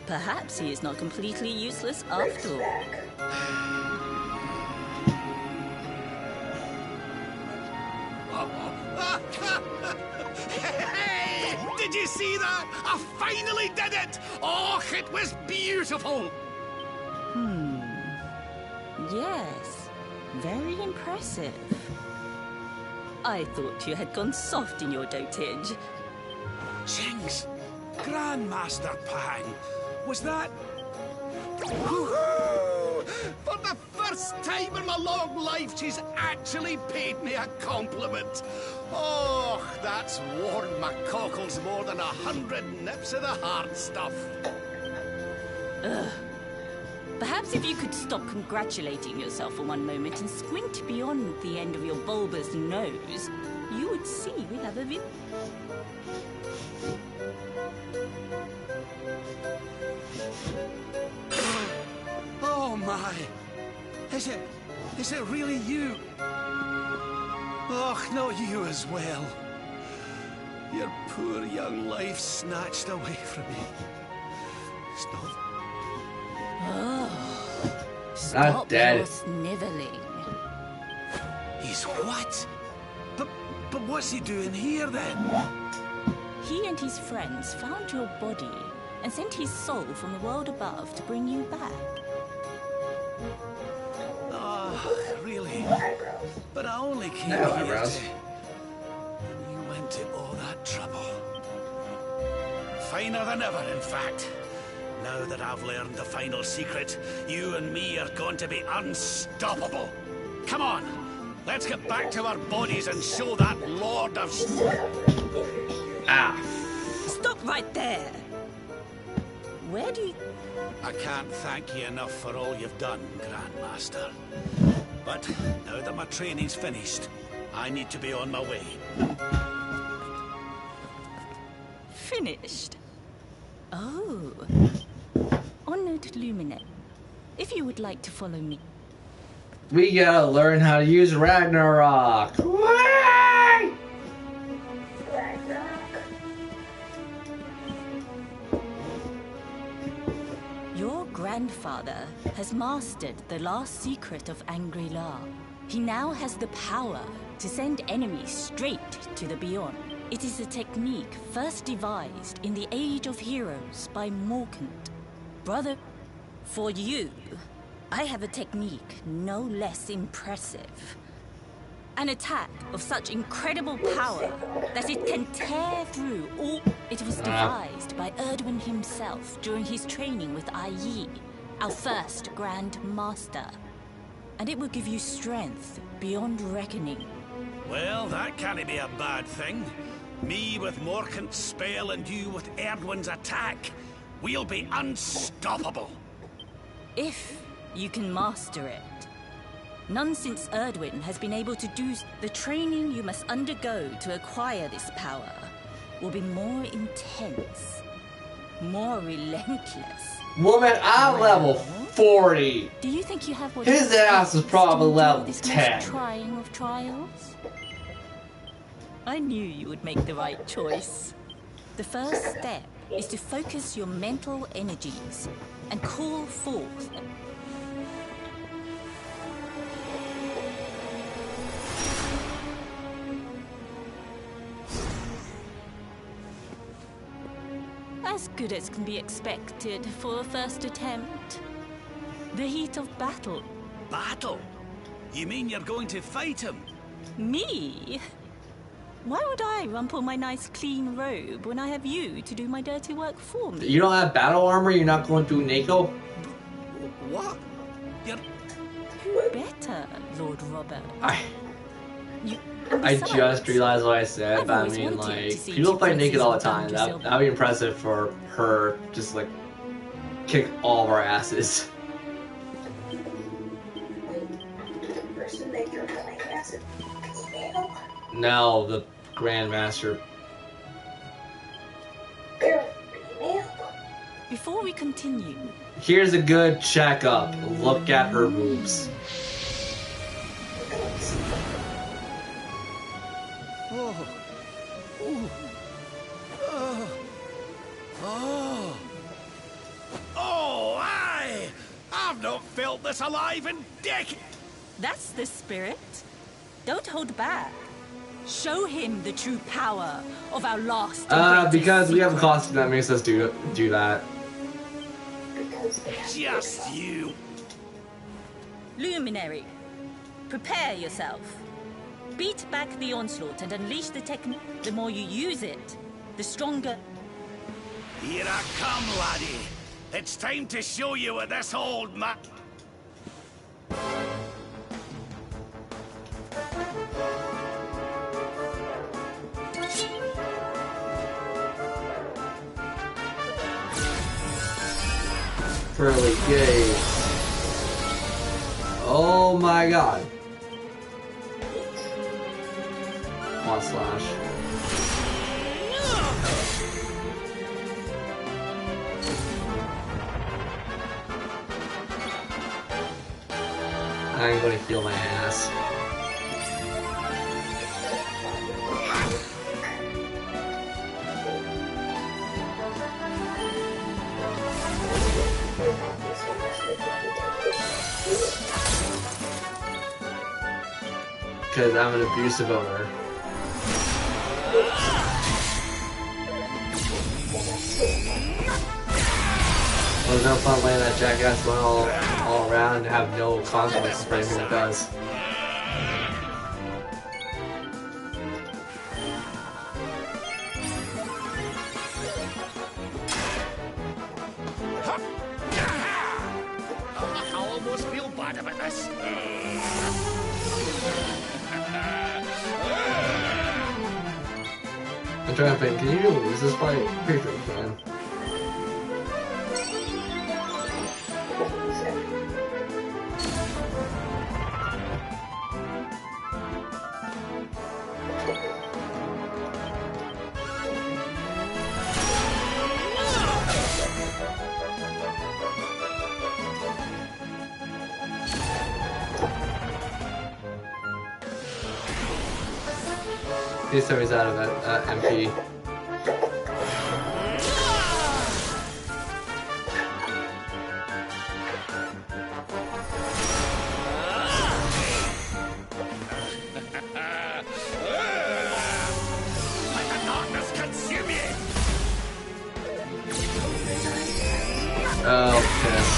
Perhaps he is not completely useless after all. Hey! Did you see that? I finally did it! Oh, it was beautiful! Yes, very impressive. I thought you had gone soft in your dotage. Jinx! Grandmaster Pang! Was that... Woohoo! For the first time in my long life, she's actually paid me a compliment. Oh, that's warmed my cockles more than 100 nips of the hard stuff. Ugh. Perhaps if you could stop congratulating yourself for one moment and squint beyond the end of your bulbous nose, you would see we have a view. Oh my! Is it really you? Oh, not you as well. Your poor young life snatched away from me. Stop. Oh, stop dead. your sniveling. He's what? But what's he doing here then? He and his friends found your body and sent his soul from the world above to bring you back. Oh, really? But I only came here eyebrows. to... You went to all that trouble. Finer than ever, in fact. Now that I've learned the final secret, you and me are going to be unstoppable. Come on, let's get back to our bodies and show that Lord of... Ah. Stop right there! Where do you... I can't thank you enough for all you've done, Grandmaster. But now that my training's finished, I need to be on my way. Finished? Oh. Honored Luminate, if you would like to follow me. We gotta learn how to use Ragnarok. Ragnarok. Your grandfather has mastered the last secret of Angri-La. He now has the power to send enemies straight to the Beyond. It is a technique first devised in the Age of Heroes by Morkant. Brother, for you, I have a technique no less impressive. An attack of such incredible power that it can tear through all... It was devised by Erdwin himself during his training with Yi, our first Grand Master. And it will give you strength beyond reckoning. Well, that can't be a bad thing. Me with Morkant's spell and you with Erdwin's attack. We'll be unstoppable. If you can master it. None since Erdwin has been able to do the training you must undergo to acquire this power will be more intense, more relentless. Woman, I'm level 40. Do you think you have what His ass is probably level this 10. most trying of trials? I knew you would make the right choice. The first step is to focus your mental energies and call forth. As good as can be expected for a first attempt. The heat of battle. Battle? You mean you're going to fight him? Me? Why would I rumple my nice clean robe when I have you to do my dirty work for me? You don't have battle armor? You're not going through Nako? What? Who better, Lord Robert? I just realized what I said, but I mean, like, people fight naked all the time. That'd be impressive for her, just like, kick all of our asses. Person that you're playing as a female? No, the Grandmaster. They're female? Before we continue, Here's a good checkup. Look at her boobs. Oh. Ooh. Oh. Oh, aye! I've not felt this alive in decades. that's the spirit. Don't hold back. Show him the true power of our last. Because we have a costume that makes us do that. Just you. Luminary, prepare yourself. Beat back the onslaught and unleash the technique. The more you use it, the stronger. Here I come, laddie. It's time to show you what this old ma... Pearly gates. Oh my god. Quad slash. I'm gonna heal my ass. Because I'm an abusive owner. Well, there's no fun letting that jackass run all around and have no consequences for anything it does. I almost feel bad about this. I'm trying to think, can you lose this fight? Pretty sure you can. This time he's out of it, MP. Let the darkness consume you! Oh, piss.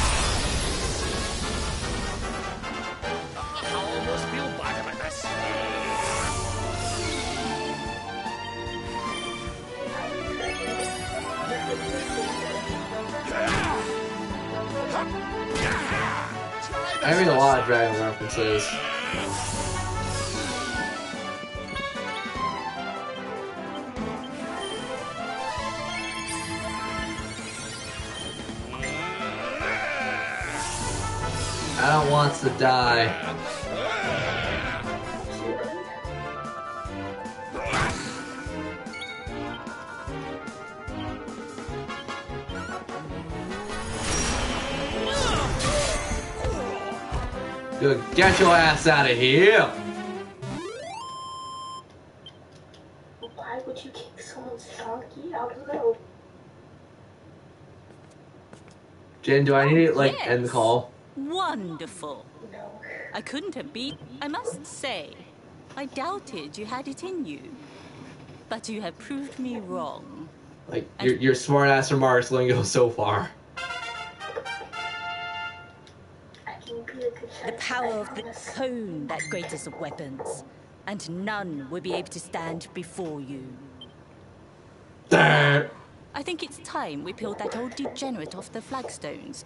I almost feel bad about this. I mean a lot of Dragon references. I don't want to die. Good, get your ass out of here! Why would you kick someone's donkey? I don't know. Jen, do I need to, like, Yes. end the call? Wonderful. I couldn't have beat. I must say, I doubted you had it in you. But you have proved me wrong. Like, your smart ass remarks only go so far. The power of the cone, that greatest of weapons. And none will be able to stand before you. I think it's time we peeled that old degenerate off the flagstones.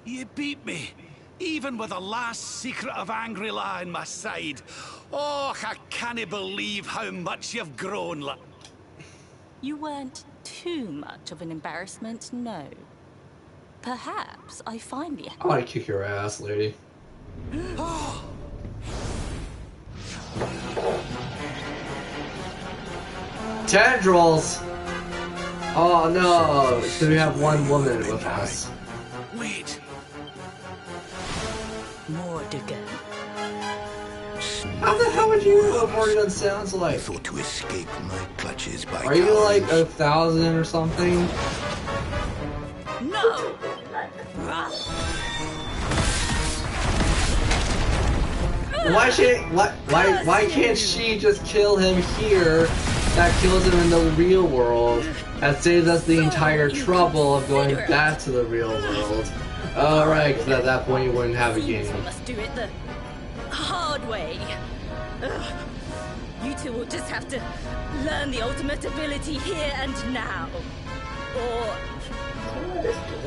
You beat me, even with the last secret of Angry-La in my side. Oh, I can't believe how much you've grown. You weren't too much of an embarrassment, no. Perhaps I finally... I want to kick your ass, lady. Tendrils! Oh no, so we have one woman with us. Wait. More to go. How the hell would you know what Morgan sounds like? I thought to escape my clutches by Are you like 1,000 or something? No! Why can't she just kill him here? That kills him in the real world. That saves us the entire trouble of going back to the real world. Alright, because at that point you wouldn't have a game. We must do it the hard way. Ugh. You two will just have to learn the ultimate ability here and now. Or...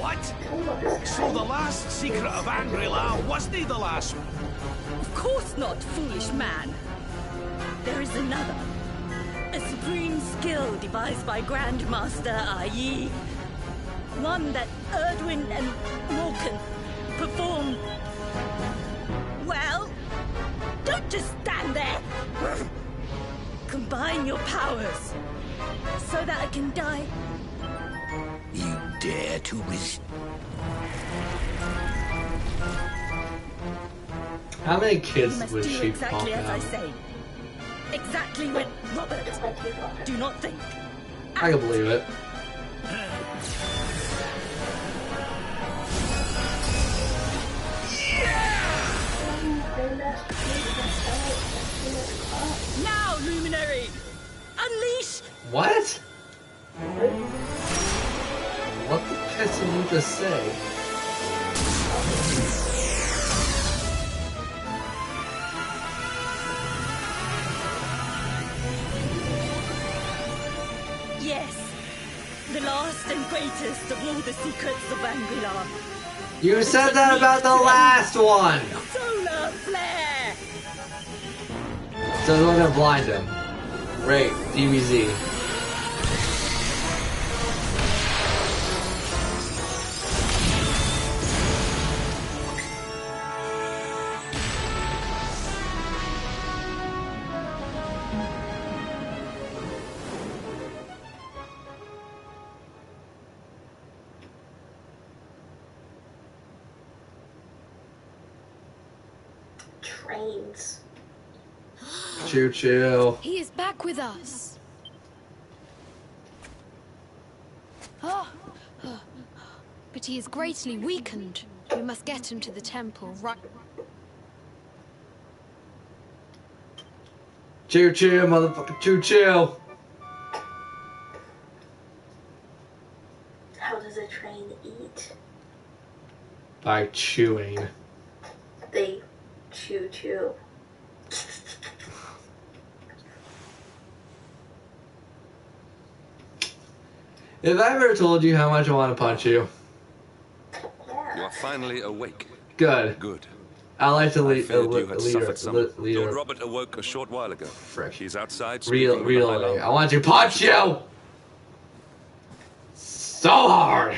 What? So the last secret of Angri-La wasn't the last one? Of course not, foolish man. There is another. A supreme skill devised by Grandmaster Ai. One that Erdwin and Morkan perform. Well, don't just stand there. Combine your powers so that I can die. You dare to resist? How many kids You must would do she exactly pop as I out? say. Exactly when Robert. Do not think. I can believe it. Now, Luminary! Unleash! What? What the piss did you just say? Yes, the last and greatest of all the secrets of Angri-La. You said that about the last one! Solar flare! So we're gonna blind him. Great, DBZ. Trains. Choo choo. He is back with us. Oh. But he is greatly weakened. We must get him to the temple right. Choo choo, motherfucker, choo choo. How does a train eat? By chewing. They chew chew. If I ever told you how much I want to punch you. You are finally awake. Good. Good. I like to I lead. feared you had suffered some. Lord leader. Robert awoke a short while ago. Frick. He's outside. Really. I want to punch you! So hard!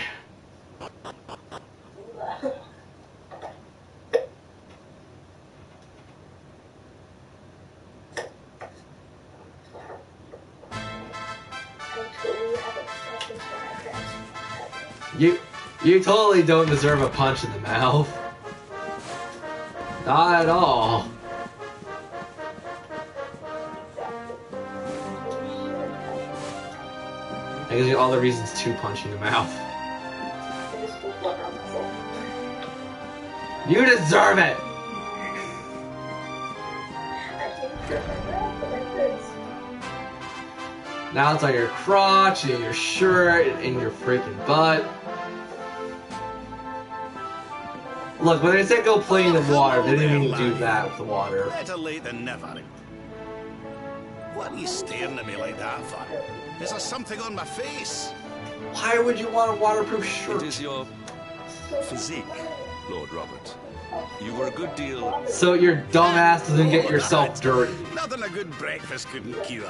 You totally don't deserve a punch in the mouth. Not at all. That gives you all the reasons to punch in the mouth. You deserve it! Now it's on your crotch, and your shirt, and your freaking butt. Look, when they said go play in the water, they didn't mean to do that with the water. Better late than never. What are you staring at me like that for? Is there something on my face? Why would you want a waterproof shirt? It is your physique, Lord Robert. You were a good deal... So your dumb ass doesn't get yourself dirty. Nothing a good breakfast couldn't cure.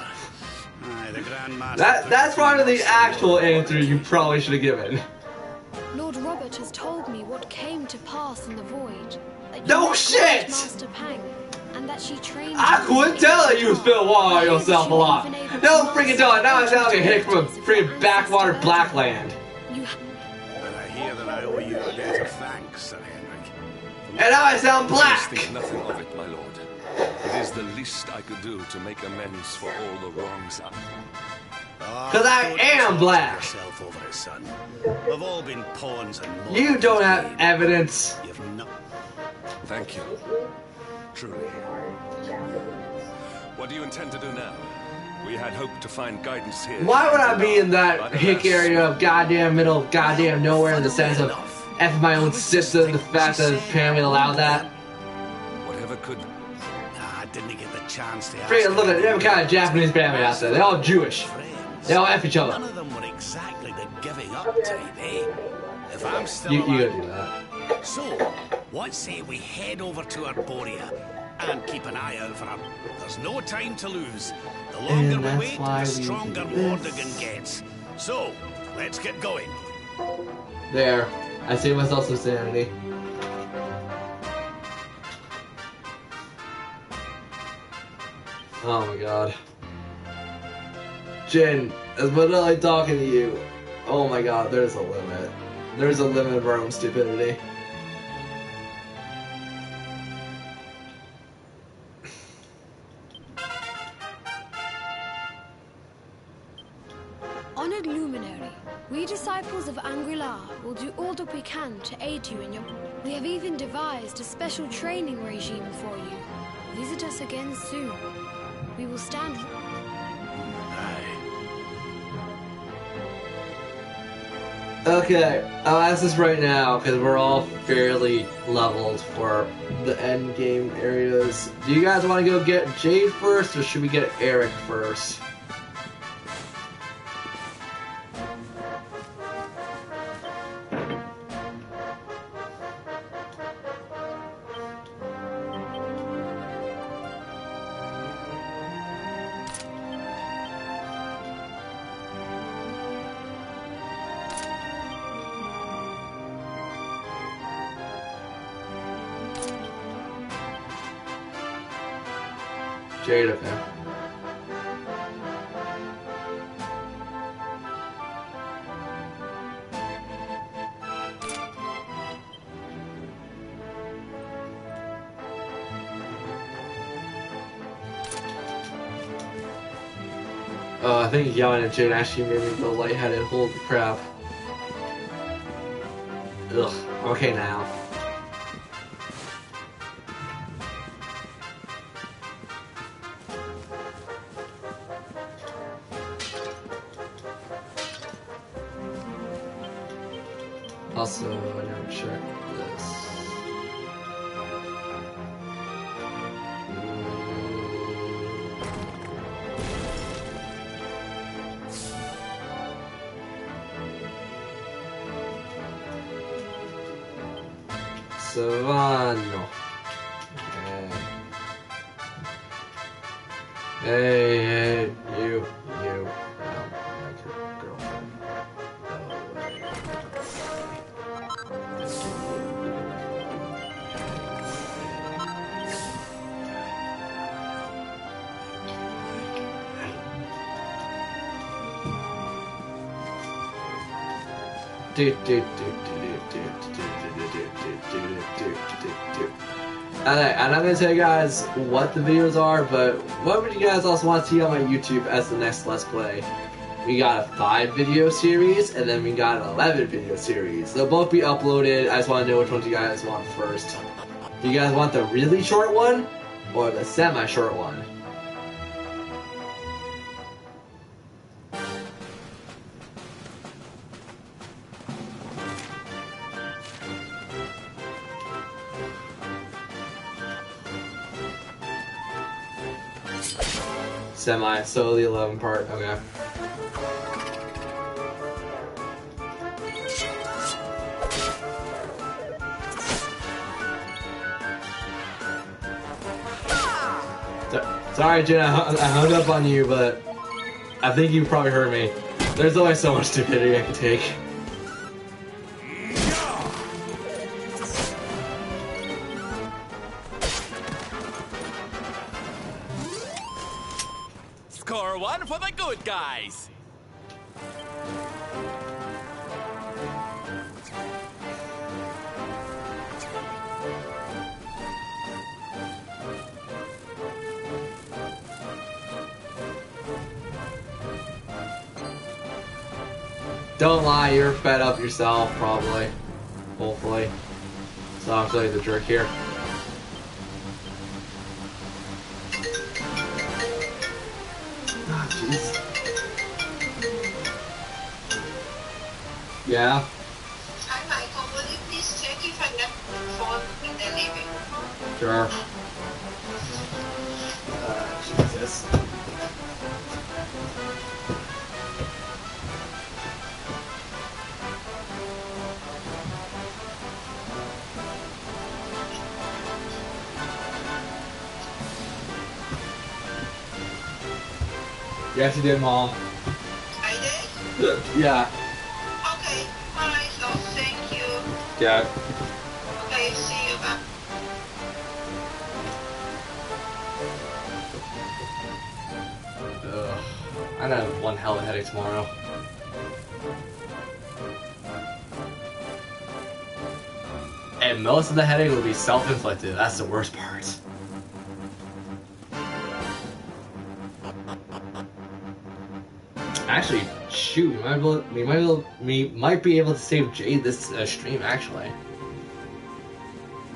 Aye, the Grand Master. That's probably the actual answer you probably should have given. Lord Robert has told me what came to pass in the void. That No you met shit! Master Pang, and that she trained I you couldn't in tell that you the spit water on yourself a lot. even able No to freaking tell it. Now I master sound like a hick from a the freaking backwater Blackland. You But I hear that I owe you a debt of thanks, Sir Henrik. And now I sound Please black. think nothing of it, my lord. It is the least I could do to make amends for all the wrongs I... Because I am black. Yourself over it, son. We've all been pawns and You don't have evidence. You've no... Thank you. Truly. What do you intend to do now? We had hoped to find guidance here. Why would I be in that hick area of goddamn middle of goddamn nowhere in the sense of F my own sister, the fact that apparently allowed that? Whatever could... I didn't get the chance to ask. Freaking look at them kind of Japanese family out there. They're all Jewish. They all F each other. None of them were exactly the giving up type, eh? If I'm still You alive... gotta do that. So, what say we head over to Arborea and keep an eye out for her? There's no time to lose. The longer we wait, the stronger Mordegon gets. So, let's get going. There. I save myself some sanity. Oh my god. Jin, as much as I like talking to you, oh my god, there's a limit. There's a limit of our own stupidity. Honored luminary, we disciples of Angri-La will do all that we can to aid you in your... We have even devised a special training regime for you. Visit us again soon. We will stand... Okay, I'll ask this right now because we're all fairly leveled for the end game areas. Do you guys want to go get Jade first or should we get Eric first? Jade, okay. Oh, I think yelling at Jade actually made me go lightheaded. Holy crap. Ugh. Okay now. Also, I never checked this. Savano. Hey, you. Like your girlfriend. Alright, I'm not gonna tell you guys what the videos are, but what would you guys also want to see on my YouTube as the next Let's Play? We got a 5 video series, and then we got an 11 video series. They'll both be uploaded. I just want to know which ones you guys want first. Do you guys want the really short one, or the semi-short one? Semi, so the 11 part, okay. Sorry, Jen, I hung up on you, but I think you probably heard me. There's always so much stupidity I can take. Score one for the good guys. Don't lie, you're fed up yourself, probably. Hopefully. So I'm still the jerk here. Ah, jeez. Yeah? Hi, Michael. Will you please check if I left the phone in the living room? Sure. Jesus. Yes, you did, Mom. I did? Yeah. Okay. Alright, so thank you. Yeah. Okay, see you back. Ugh. I'm gonna have one hell of a headache tomorrow. And most of the headache will be self-inflicted. That's the worst part. Actually, shoot, we might be able to save Jade this stream, actually.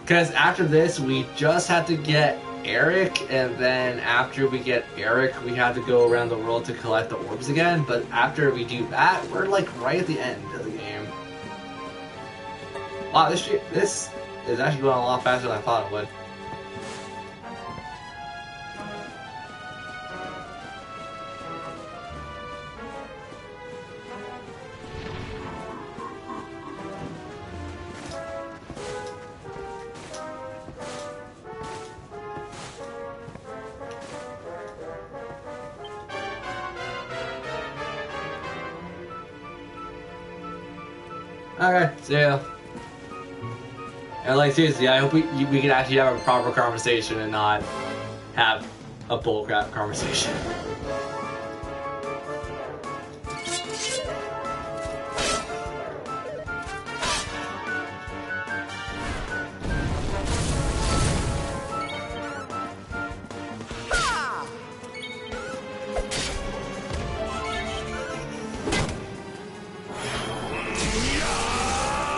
Because after this, we just have to get Eric, and then after we get Eric, we have to go around the world to collect the orbs again. But after we do that, we're like right at the end of the game. Wow, this is actually going a lot faster than I thought it would. Okay, see ya. And like seriously, I hope we can actually have a proper conversation and not have a bullcrap conversation.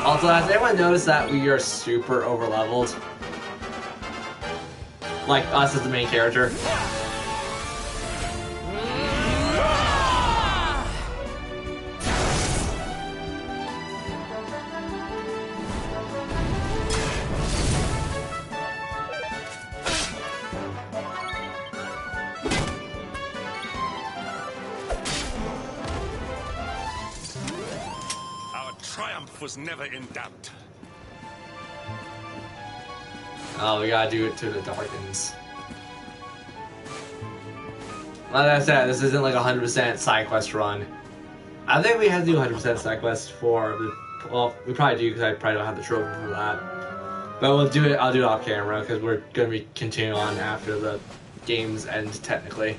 Also, has anyone noticed that we are super over-leveled? Like, us as the main character. Was never in doubt. Oh, we gotta do it to the Darkens. Like I said, this isn't like 100% side quest run. I think we have to do 100% side quest for the. Well, we probably do because I probably don't have the trophy for that. But we'll do it. I'll do it off camera because we're gonna be continuing on after the games end technically.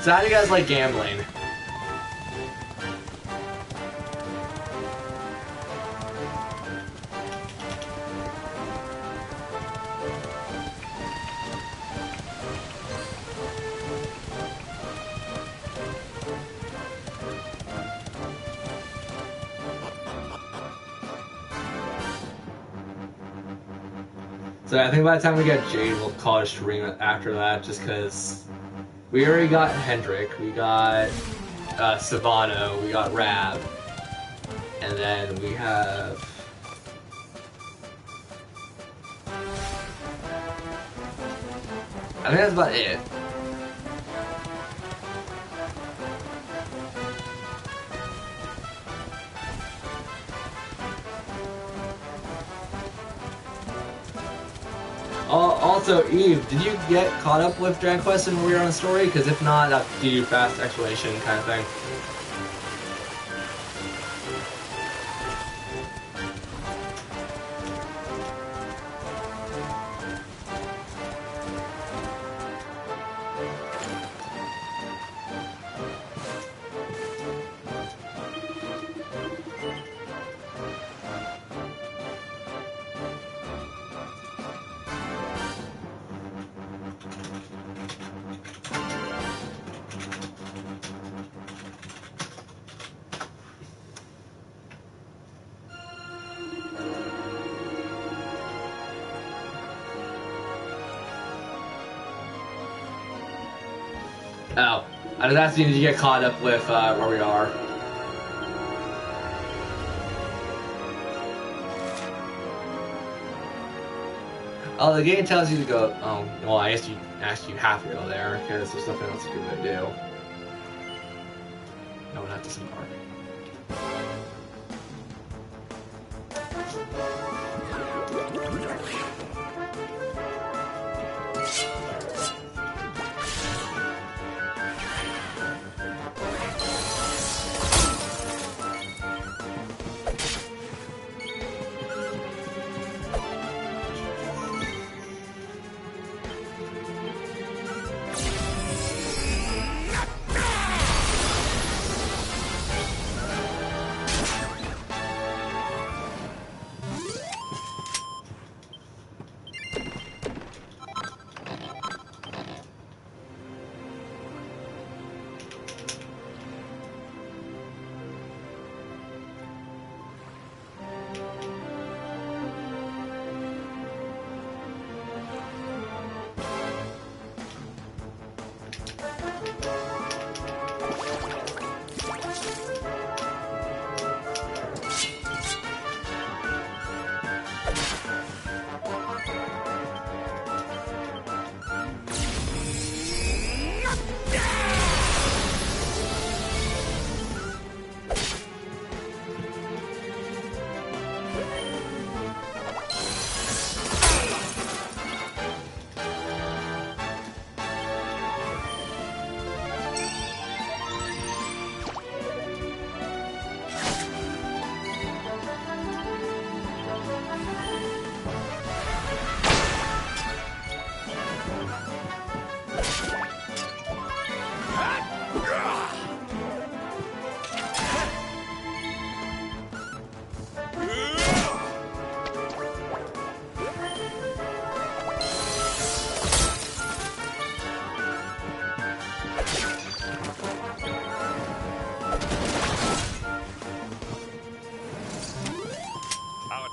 So how do you guys like gambling? So I think by the time we get Jade, we'll call it a stream after that, just because we already got Hendrik, we got Savano, we got Rab, and then we have... I think that's about it. Also, Also, Eve, did you get caught up with Dragon Quest and Weird on the story? Because if not, I'll do you fast explanation kind of thing. Oh, I was asking, did you get caught up with where we are? Oh, the game tells you to go. Oh, well, I guess you have to go there because there's nothing else you can do. No one has to disembark.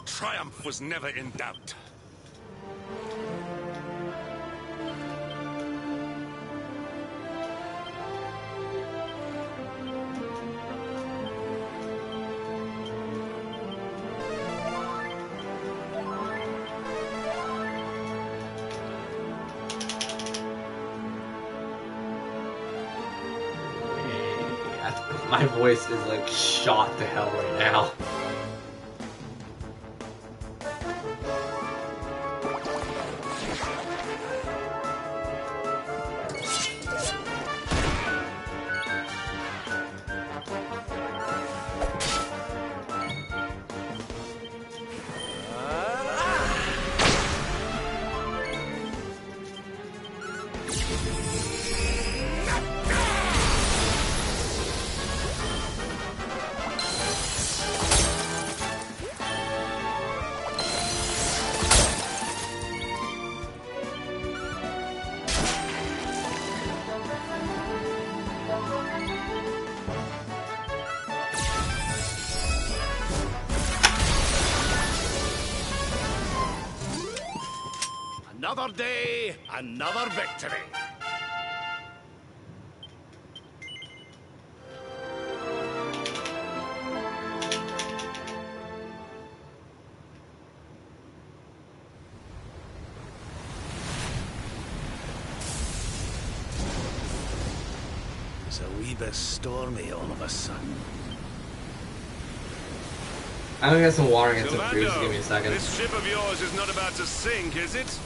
Triumph was never in doubt. My voice is like shot to hell right now. Another day, another victory. It's a wee bit stormy all of a sudden. I'm gonna get some water and get some food. Just give me a second. This ship of yours is not about to sink, is it?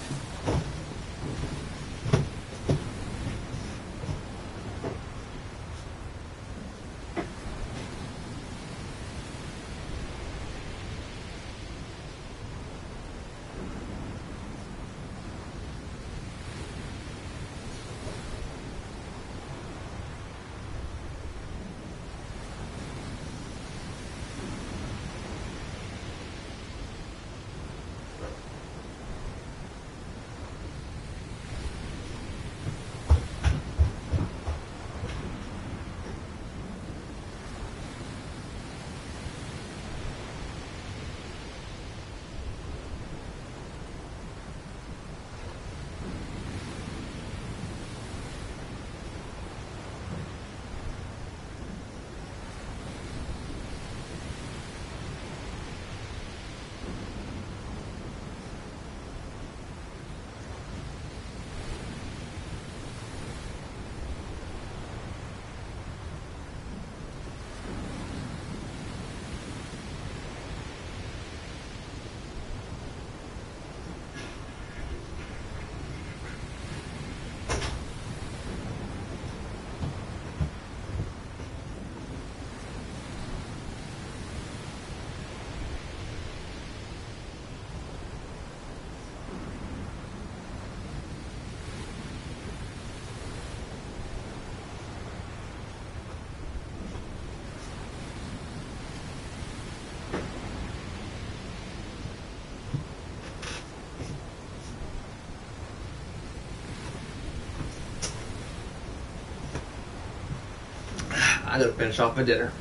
I gotta finish off my dinner.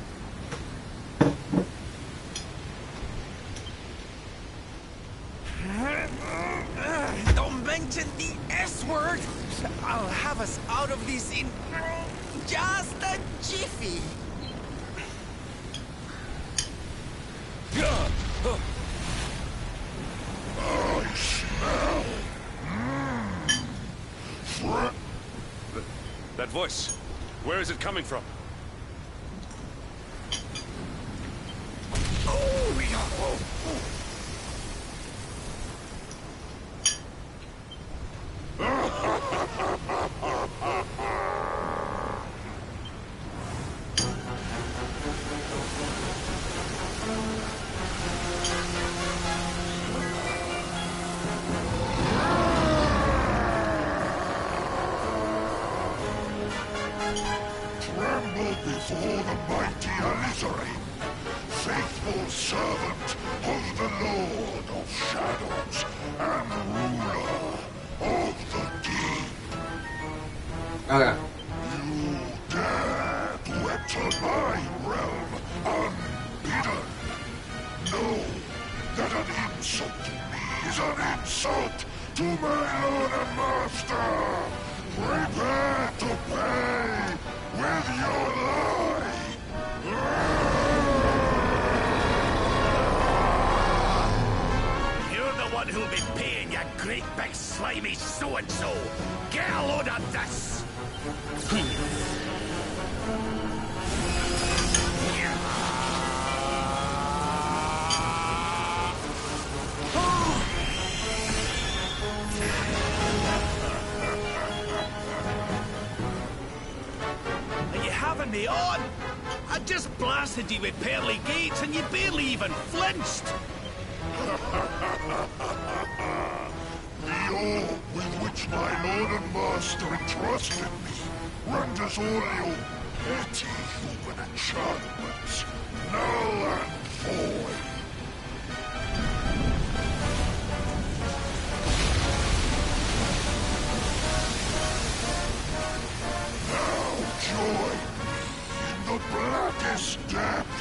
Don't mention the S word. I'll have us out of this in just a jiffy. I smell. That voice, where is it coming from? Tremble before the mighty Alizarin, faithful servant of the Lord of Shadows and ruler of the deep. Okay. You dare to enter my realm unbidden. Know that an insult to me is an insult to my lord and master. Prepare to pay with your life. You're the one who'll be paying, you great big slimy so-and-so. Get a load of this. Are you having me on? I just blasted you with pearly gates and you barely even flinched. The orb with which my lord and master entrusted me renders all your petty human enchantments null and void. Now join me in the blackest depth.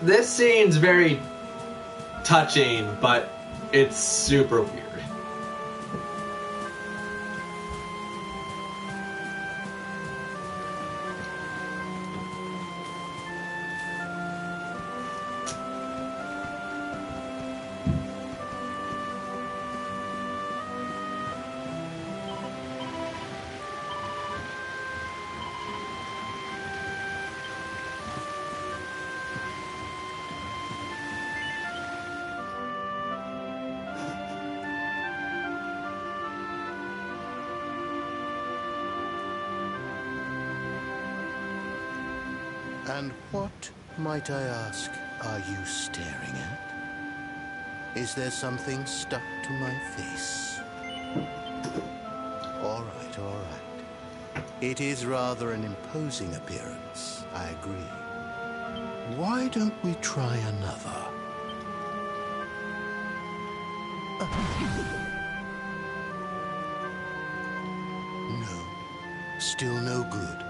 This scene's very touching, but it's super weird. And what, might I ask, are you staring at? Is there something stuck to my face? All right, all right. It is rather an imposing appearance, I agree. Why don't we try another? No, still no good.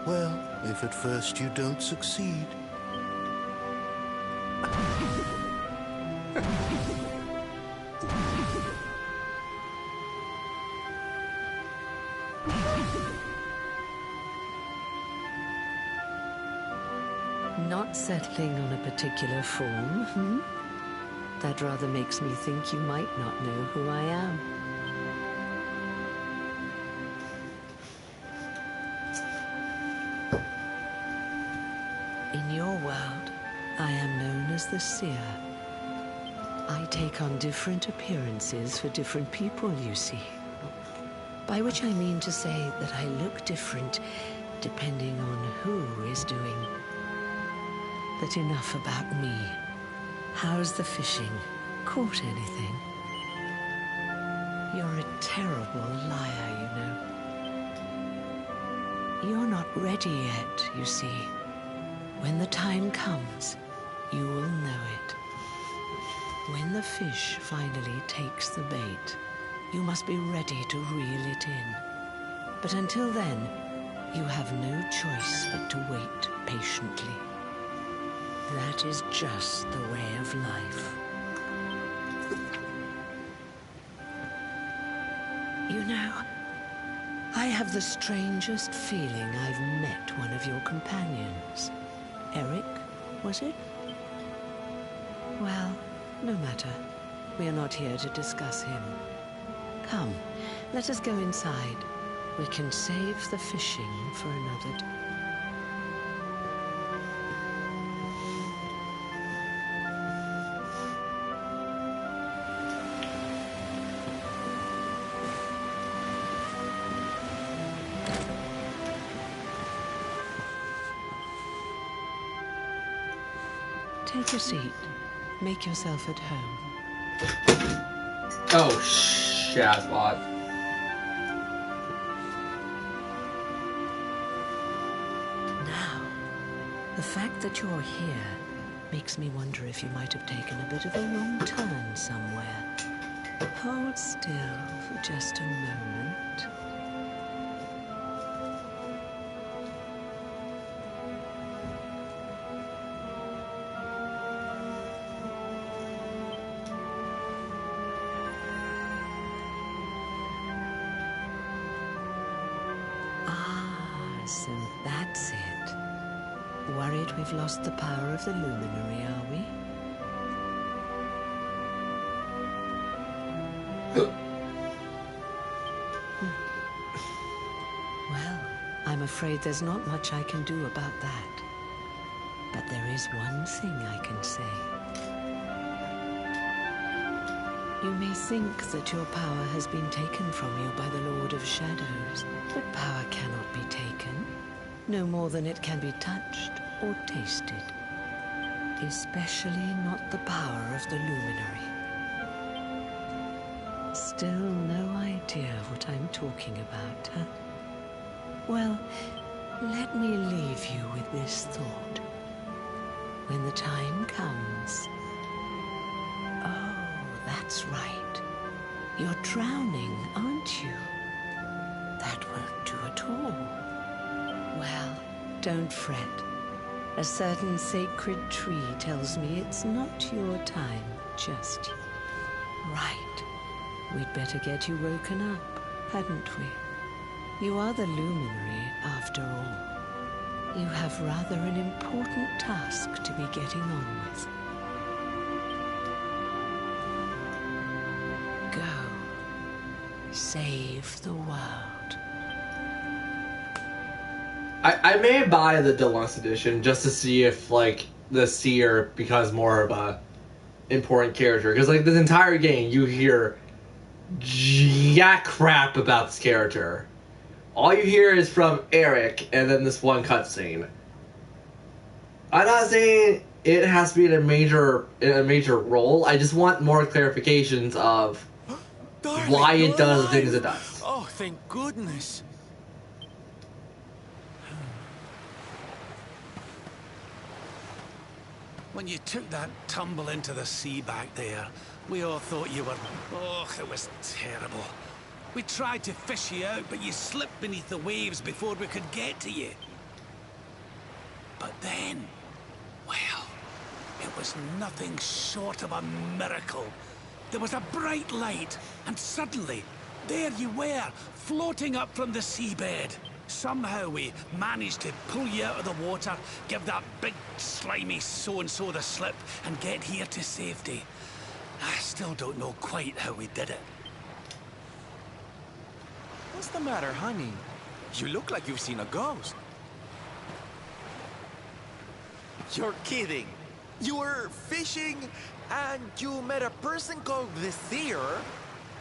Well, if at first you don't succeed. Not settling on a particular form, hmm? That rather makes me think you might not know who I am. In your world, I am known as the Seer. I take on different appearances for different people, you see. By which I mean to say that I look different depending on who is doing. But enough about me. How's the fishing? Caught anything? You're a terrible liar, you know. You're not ready yet, you see. When the time comes, you will know it. When the fish finally takes the bait, you must be ready to reel it in. But until then, you have no choice but to wait patiently. That is just the way of life. You know, I have the strangest feeling I've met one of your companions. Eric, was it? Well, no matter. We are not here to discuss him. Come, let us go inside. We can save the fishing for another day. Take a seat. Make yourself at home. Oh, Shazbot. Now, the fact that you're here makes me wonder if you might have taken a bit of a wrong turn somewhere. Hold still for just a moment. So that's it. Worried we've lost the power of the luminary, are we? Well, I'm afraid there's not much I can do about that. But there is one thing I can say. You may think that your power has been taken from you by the Lord of Shadows, but power cannot be taken, no more than it can be touched or tasted. Especially not the power of the luminary. Still no idea what I'm talking about, huh? Well, let me leave you with this thought. When the time comes... Oh, that's right. You're drowning, aren't you? That won't do at all. Well, don't fret. A certain sacred tree tells me it's not your time just yet. Right. We'd better get you woken up, hadn't we? You are the luminary, after all. You have rather an important task to be getting on with. Go. Save the world. I may buy the deluxe edition just to see if, like, the Seer becomes more of a important character. Because, like, this entire game, you hear jack crap about this character. All you hear is from Eric, and then this one cutscene. I'm not saying it has to be in a major role. I just want more clarifications of why it does the things it does. Oh, thank goodness. When you took that tumble into the sea back there, we all thought you were... Oh, it was terrible. We tried to fish you out, but you slipped beneath the waves before we could get to you. But then, well, it was nothing short of a miracle. There was a bright light, and suddenly, there you were, floating up from the seabed. Somehow we managed to pull you out of the water, give that big slimy so-and-so the slip, and get here to safety. I still don't know quite how we did it. What's the matter, honey? You look like you've seen a ghost. You're kidding. You were fishing, and you met a person called the Seer,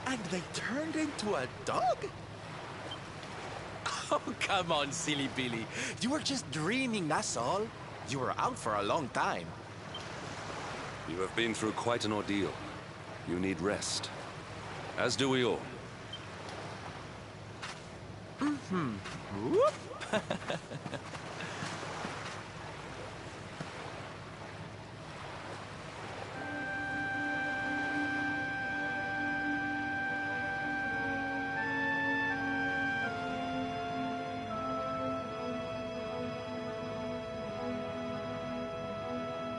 and they turned into a dog? Oh, come on, silly Billy. You were just dreaming, that's all. You were out for a long time. You have been through quite an ordeal. You need rest. As do we all. Whoop.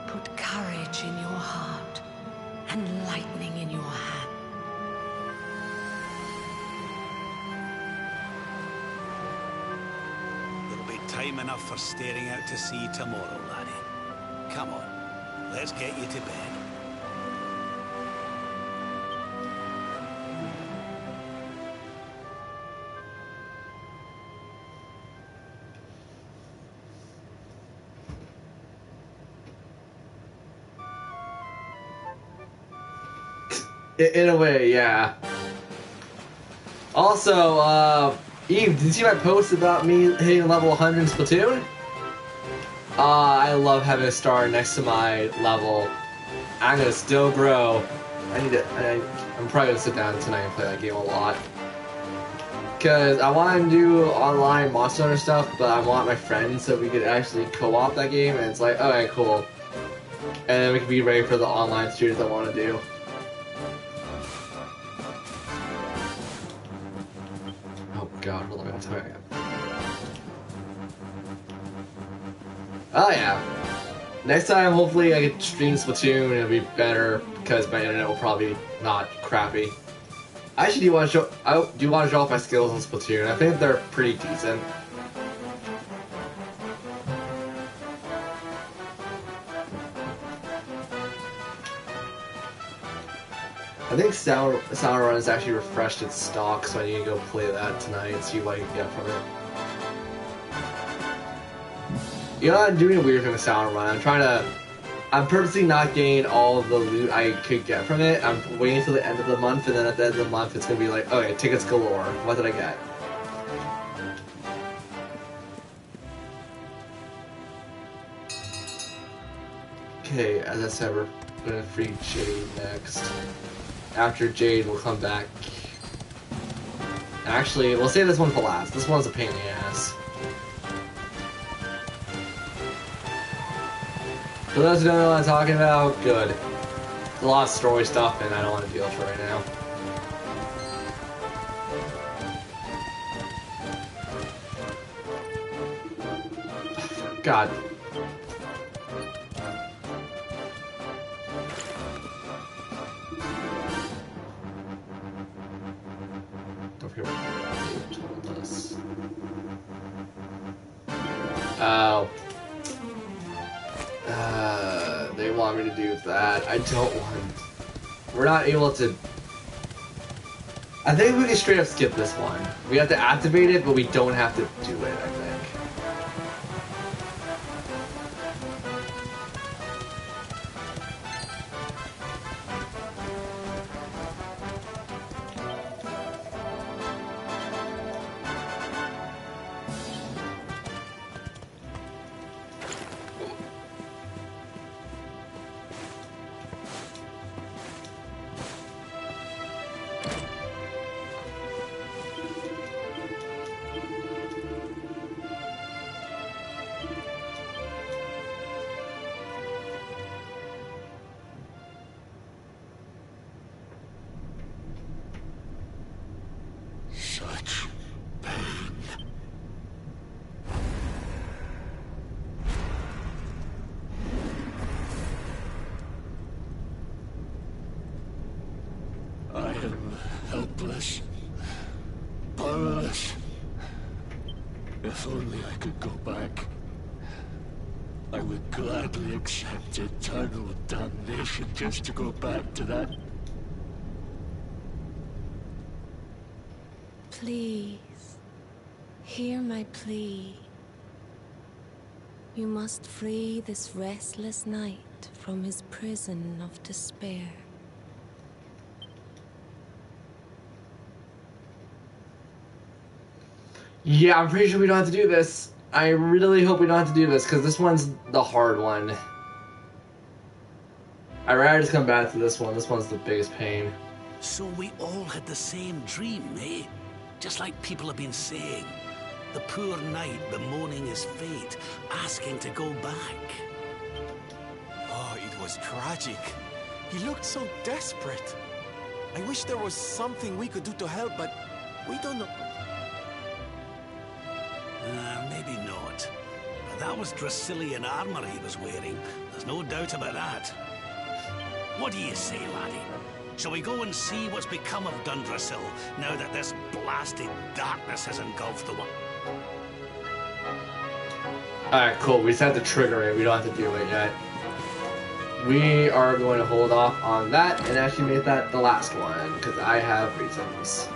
Put courage in your heart and lightning in your hand. There'll be time enough for staring out to sea tomorrow, laddie. Come on, let's get you to bed. In a way, yeah. Also, Eve, did you see my post about me hitting level 100 in Splatoon? I love having a star next to my level. I'm gonna still grow. I'm probably gonna sit down tonight and play that game a lot. Cause I want to do online Monster Hunter stuff, but I want my friends so we could actually co-op that game, and it's like, okay, cool. And then we can be ready for the online series I want to do. God, hold on, I'll tell you again. Oh yeah. Next time, hopefully I can stream Splatoon and it'll be better because my internet will probably not crappy. I actually do want to show off my skills in Splatoon. I think they're pretty decent. I think Sound Run has actually refreshed its stock, so I need to go play that tonight and see what I can get from it. You know, I'm doing a weird thing with Sound Run. I'm purposely not getting all of the loot I could get from it. I'm waiting until the end of the month, and then at the end of the month, it's gonna be like, okay, tickets galore. What did I get? Okay, as I said, we're gonna free Jade next. After Jade, we'll come back. Actually, we'll save this one for last. This one's a pain in the ass. For those who don't know what I'm talking about, good. There's a lot of story stuff, and I don't want to deal with it right now. God. Don't forget what they told us. Oh. They want me to do that. I don't want. We're not able to. I think we can straight up skip this one. We have to activate it, but we don't have to do it, I think. Such pain. I am helpless, powerless. If only I could go back. I would gladly accept eternal damnation just to go back to that. Please, hear my plea. You must free this restless knight from his prison of despair. Yeah, I'm pretty sure we don't have to do this. I really hope we don't have to do this, because this one's the hard one. I'd rather just come back to this one. This one's the biggest pain. So we all had the same dream, eh? Just like people have been saying. The poor knight bemoaning his fate, asking to go back. Oh, it was tragic. He looked so desperate. I wish there was something we could do to help, but we don't know. Maybe not. But that was Dracilian armor he was wearing. There's no doubt about that. What do you say, laddie? Shall we go and see what's become of Dundrasil now that this blasted darkness has engulfed the one? Alright, cool. We just have to trigger it. We don't have to do it yet. We are going to hold off on that and actually make that the last one, because I have reasons.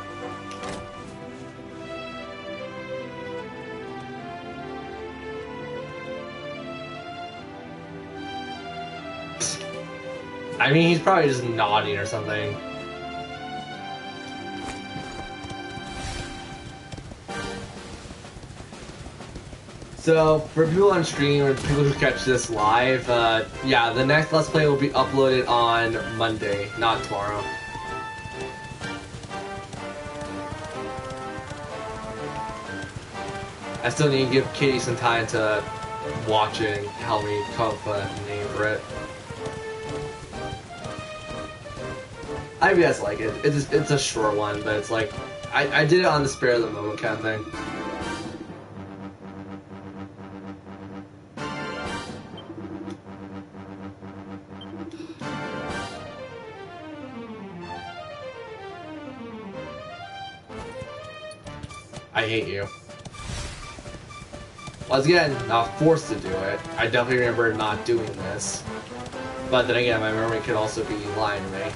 I mean, he's probably just nodding or something. So, for people on stream or people who catch this live, yeah, the next Let's Play will be uploaded on Monday, not tomorrow. I still need to give Katie some time to watch it and help me come up with a name for it. I hope you guys like it. It's a short one, but it's like, I did it on the spare of the moment kind of thing. I hate you. Once again, not forced to do it. I definitely remember not doing this. But then again, my memory could also be lying to me.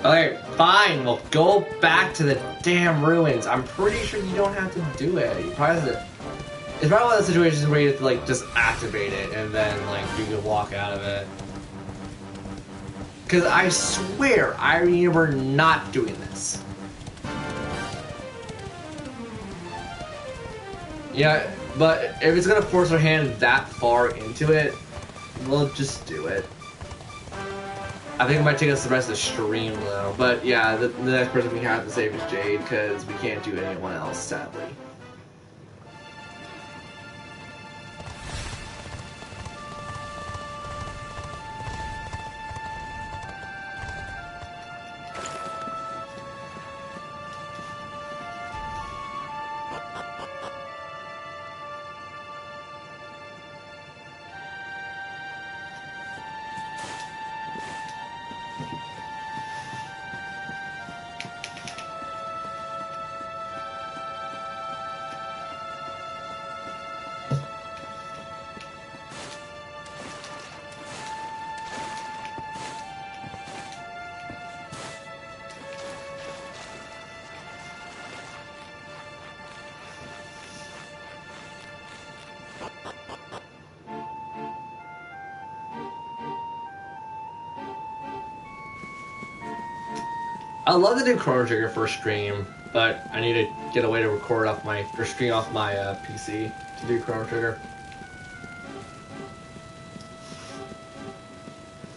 Okay, fine, we'll go back to the damn ruins. I'm pretty sure you don't have to do it. You probably have to... It's probably one of the situations where you have to, like, just activate it, and then, like, you can walk out of it. Because I swear, I remember not doing this. Yeah, but if it's gonna force our hand that far into it, we'll just do it. I think it might take us the rest of the stream though, but yeah, the next person we have to save is Jade, because we can't do anyone else, sadly. I'd love to do Chrono Trigger for stream, but I need to get a way to record off my or stream off my PC to do Chrono Trigger.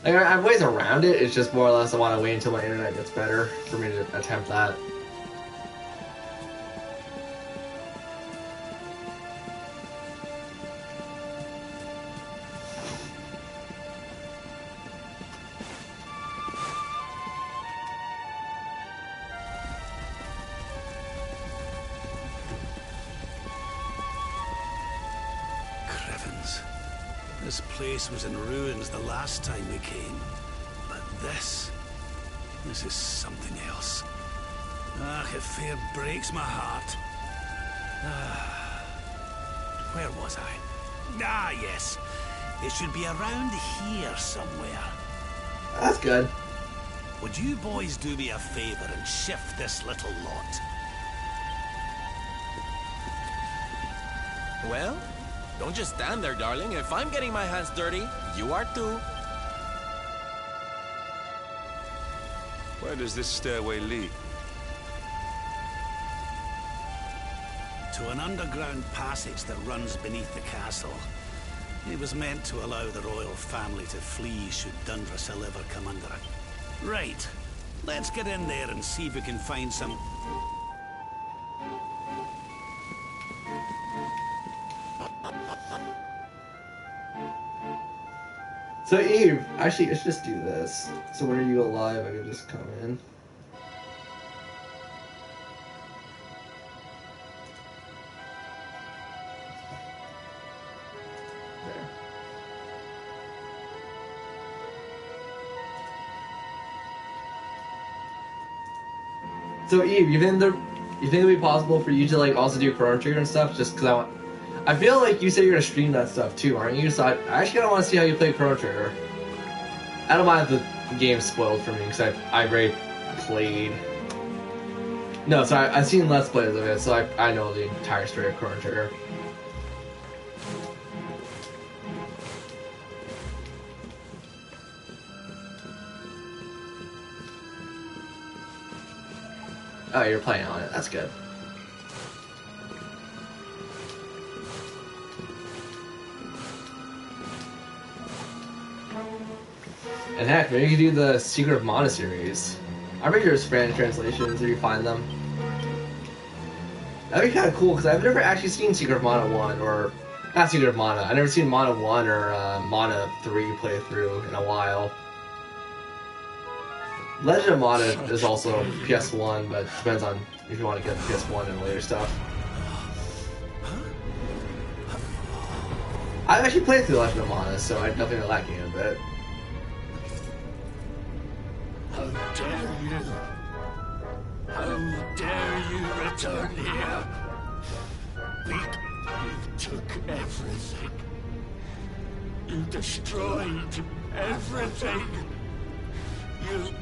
Like, I have ways around it. It's just more or less I want to wait until my internet gets better for me to attempt that. This place was in ruins the last time we came. But this is something else. Ah, it fair breaks my heart. Where was I? Ah, yes. It should be around here somewhere. That's good. Would you boys do me a favor and shift this little lot? Well? Don't just stand there, darling. If I'm getting my hands dirty, you are too. Where does this stairway lead? To an underground passage that runs beneath the castle. It was meant to allow the royal family to flee should Dundrasil ever come under it. Right. Let's get in there and see if we can find some... So Eve, actually, let's just do this. So when are you alive? I can just come in. There. So Eve, you think it'd be possible for you to like also do Chrono Trigger and stuff? Just because I feel like you said you're gonna stream that stuff too, aren't you? So I actually kind of want to see how you play Chrono Trigger. I don't mind if the game's spoiled for me because I've already played. No, so I've seen Let's Plays of it, so I know the entire story of Chrono Trigger. Oh, you're playing on it. That's good. And heck, maybe you could do the Secret of Mana series. I read your Spanish translations if you find them. That'd be kind of cool, because I've never actually seen Secret of Mana 1, or... Not Secret of Mana, I've never seen Mana 1 or Mana 3 playthrough in a while. Legend of Mana is also PS1, but it depends on if you want to get PS1 and later stuff. I've actually played through Legend of Mana, so I definitely know that game a bit. How dare you! How dare you return here! You took everything. You destroyed everything. You...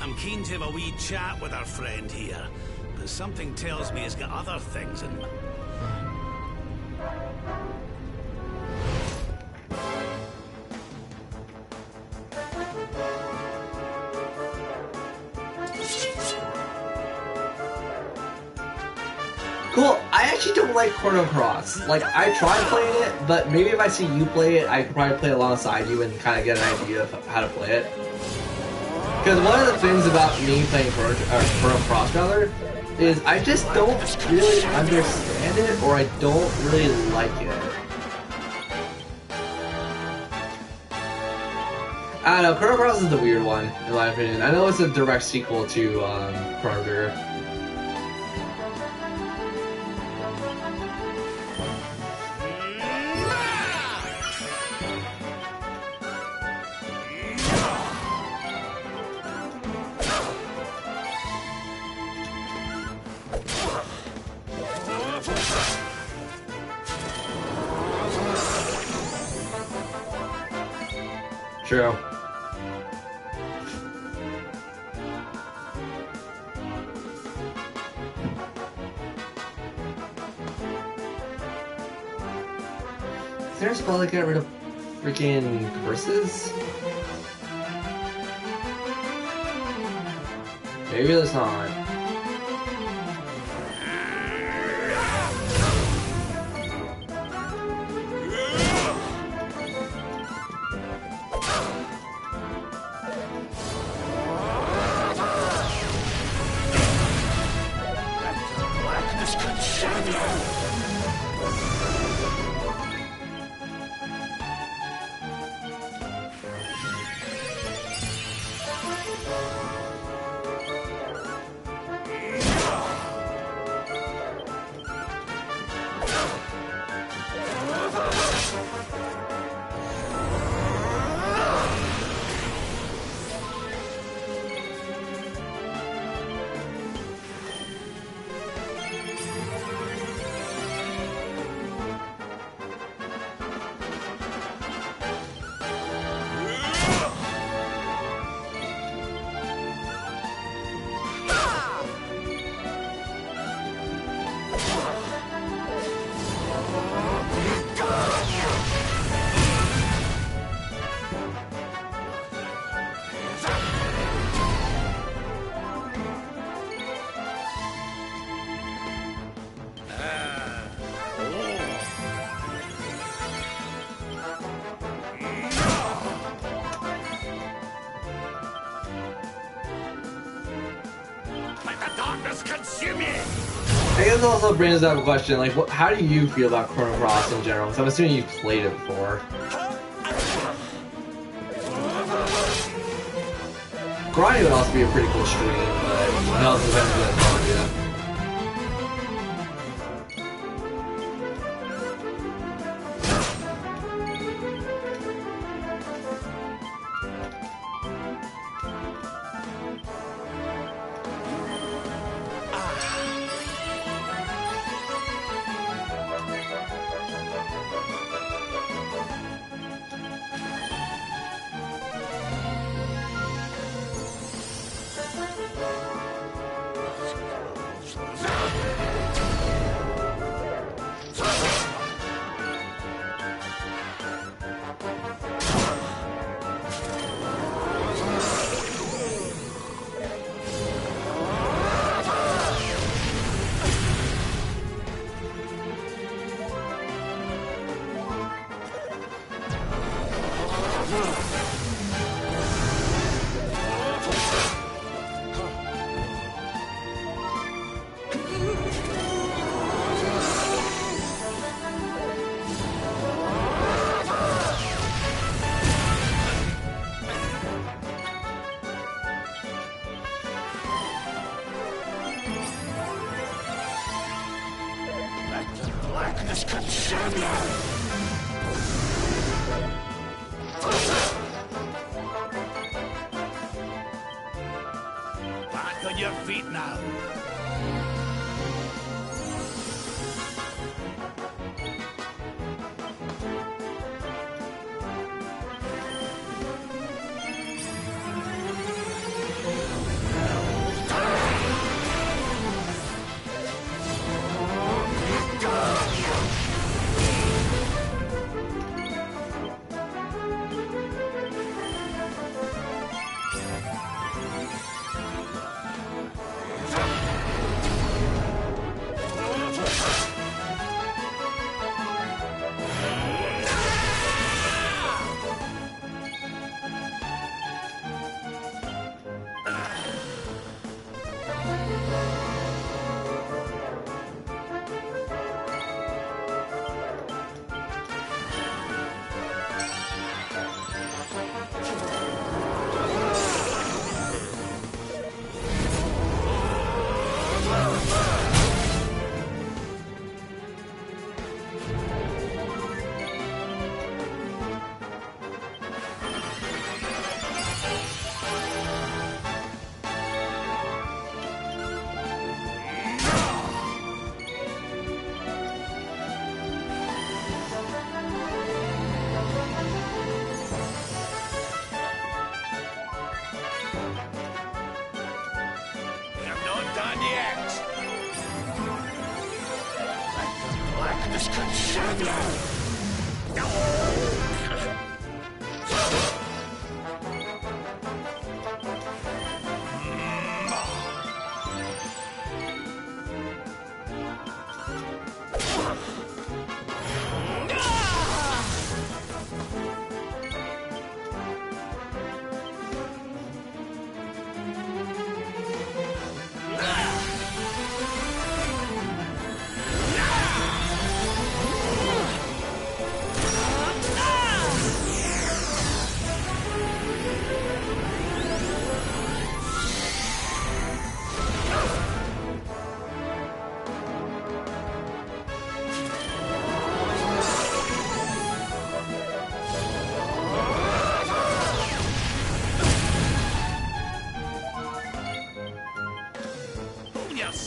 I'm keen to have a wee chat with our friend here, but something tells me he's got other things in mind. Cool. I actually don't like Chrono Cross. Like, I tried playing it, but maybe if I see you play it, I could probably play alongside you and kind of get an idea of how to play it. Because one of the things about me playing Chrono Cross, rather, is I just don't really understand it, or I don't really like it. I don't know, Chrono Cross is the weird one, in my opinion. I know it's a direct sequel to Chrono Trigger. True. Is there a spell to get rid of freaking curses? Maybe it's not. Blackness consume you. I guess it also brings up a question, like, how do you feel about Chrono Cross in general? Because I'm assuming you've played it before. Grinding would also be a pretty cool stream, but it also depends on the time, yeah. Blackness consume you. Back on your feet now. Blackness consume you.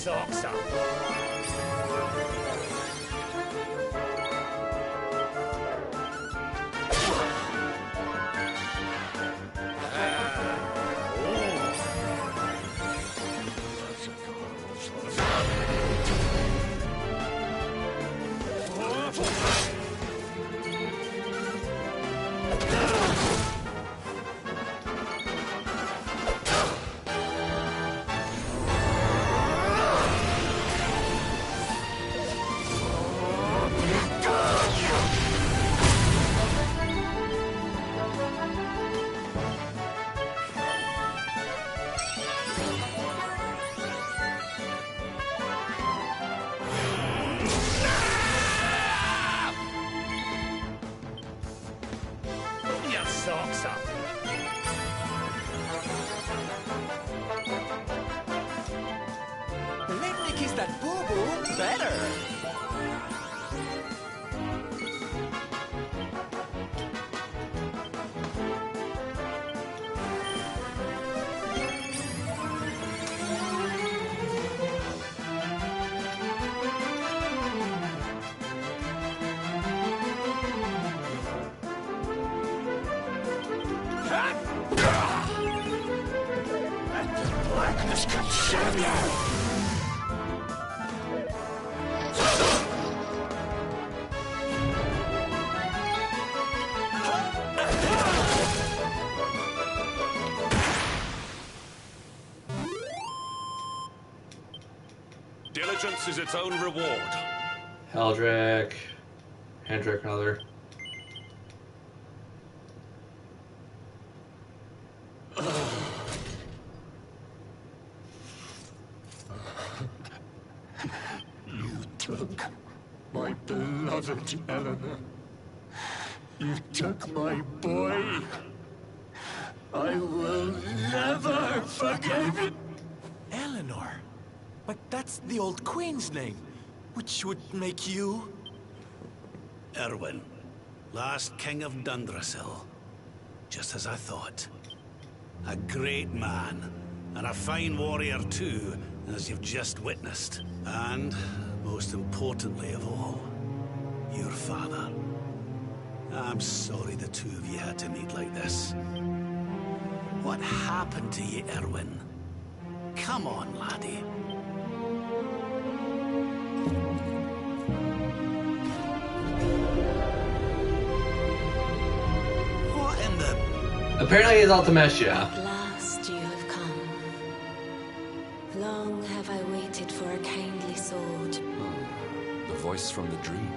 socks up. Socks up. Let me kiss that boo-boo better. Blackness consume you. Diligence is its own reward. Heldrick, Hendrik, rather. You took my beloved Eleanor. You took my boy. I will never forgive it. Eleanor? But that's the old queen's name, which would make you... Erwin, last king of Dundrasil. Just as I thought. A great man, and a fine warrior too, as you've just witnessed. And, most importantly of all, your father. I'm sorry the two of you had to meet like this. What happened to you, Erwin? Come on, laddie. What in the... Apparently he's Ultimecia. At last you have come. Long have I waited for a kindly sword. The voice from the dream.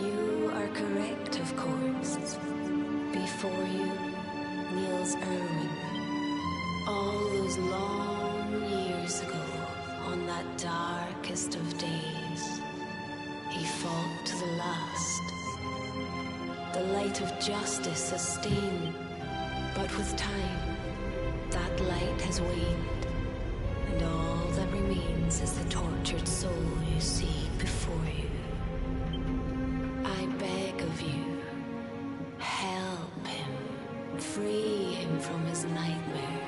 You are correct, of course. Before you, Niels Erwin. All those long years ago, on that darkest of days, he fought to the last. The light of justice sustained, but with time, that light has waned, and all that remains is the tortured soul you see before you. I beg of you, help him, free him from his nightmare.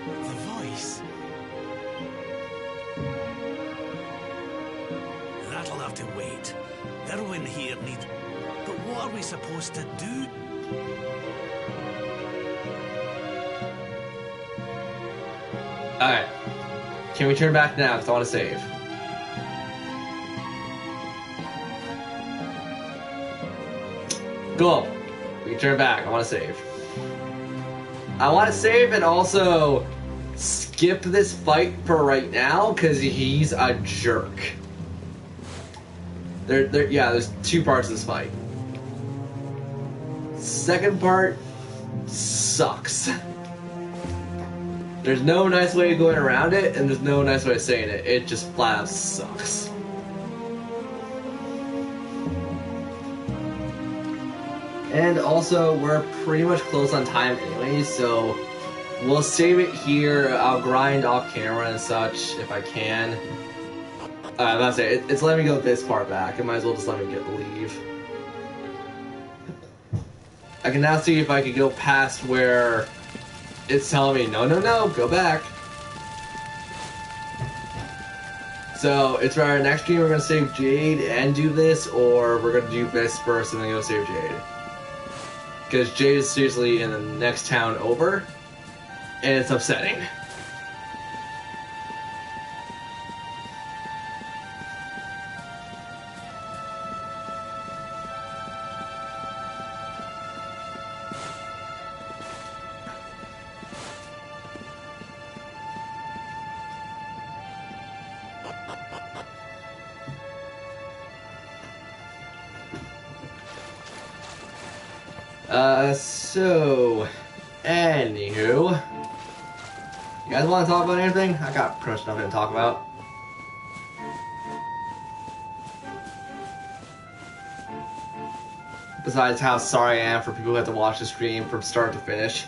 The voice. That'll have to wait. Erwin here needs... But what are we supposed to do? Alright. Can we turn back now? Because I want to save. Cool. We can turn back. I want to save. I want to save and also skip this fight for right now because he's a jerk. Yeah, there's two parts of this fight. Second part sucks. There's no nice way of going around it, and there's no nice way of saying it. It just flat out sucks. And also, we're pretty much close on time anyway, so we'll save it here. I'll grind off camera and such if I can. I was about to say, it's letting me go this far back. I might as well just let me leave. I can now see if I could go past where it's telling me, no, go back. So it's our next stream we're gonna save Jade and do this, or we're gonna do this first and then go save Jade. Because Jade is seriously in the next town over, and it's upsetting. So, anywho, you guys want to talk about anything? I got pretty much nothing to talk about. Besides how sorry I am for people who have to watch the stream from start to finish.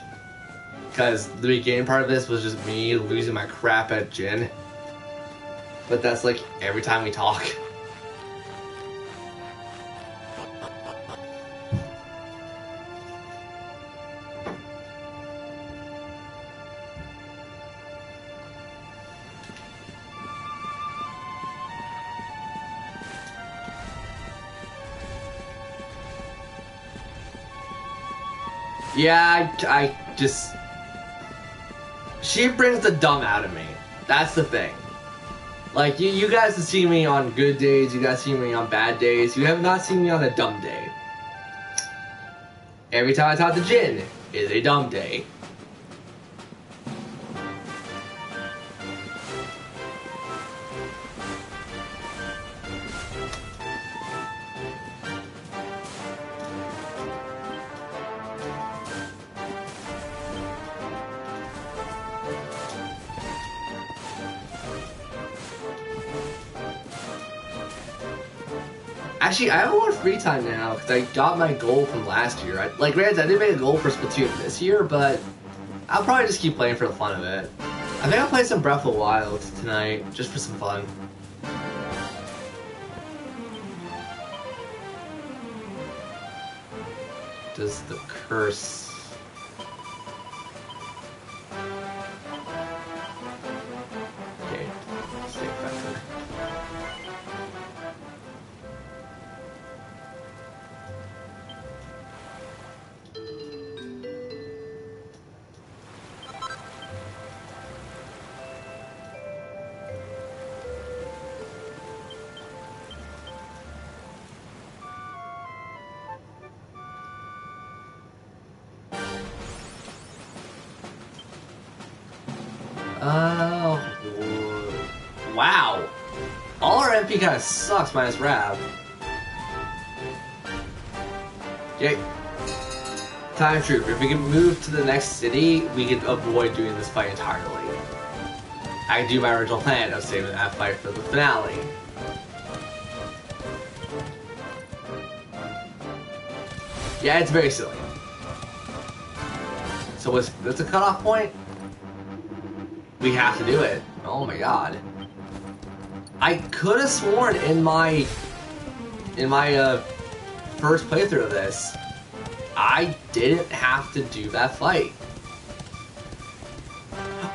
Because the beginning part of this was just me losing my crap at Jin. But that's like every time we talk. Yeah, I just... She brings the dumb out of me. That's the thing. Like, you guys have seen me on good days, you guys see me on bad days, you have not seen me on a dumb day. Every time I talk to Jin is a dumb day. Actually, I have more free time now because I got my goal from last year. Granted, I didn't make a goal for Splatoon this year, but I'll probably just keep playing for the fun of it. I think I'll play some Breath of the Wild tonight, just for some fun. Does the curse... Okay, stay better. Wow. All our MP kind of sucks minus Rav. Okay. Time Troop. If we can move to the next city, we can avoid doing this fight entirely. I can do my original plan of saving that fight for the finale. Yeah, it's very silly. So what's a cutoff point? We have to do it. Oh my god. I could have sworn in my first playthrough of this, I didn't have to do that fight.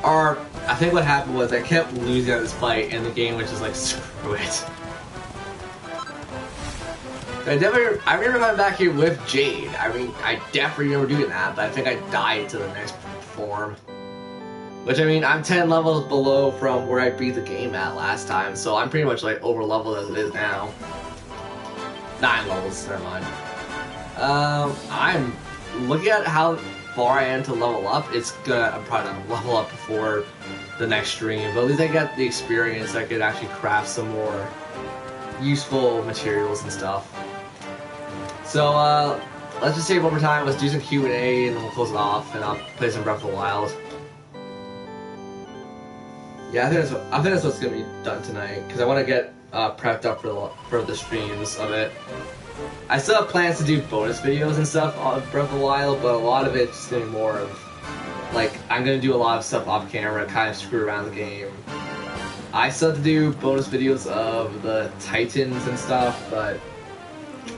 Or I think what happened was I kept losing at this fight and the game was just like, screw it. I remember coming back here with Jade. I mean, I definitely remember doing that, but I think I died to the next form. Which, I mean, I'm 10 levels below from where I beat the game at last time, so I'm pretty much, like, over-leveled as it is now. 9 levels, never mind. I'm looking at how far I am to level up. I'm probably not gonna level up before the next stream, but at least I got the experience. I could actually craft some more useful materials and stuff. So, let's just save over time. Let's do some Q&A, and then we'll close it off, and I'll play some Breath of the Wild. Yeah, I think that's what's gonna be done tonight, because I want to get prepped up for the streams of it. I still have plans to do bonus videos and stuff on Breath of the Wild, but a lot of it's just gonna be more of, like, I'm gonna do a lot of stuff off camera, kind of screw around the game. I still have to do bonus videos of the Titans and stuff, but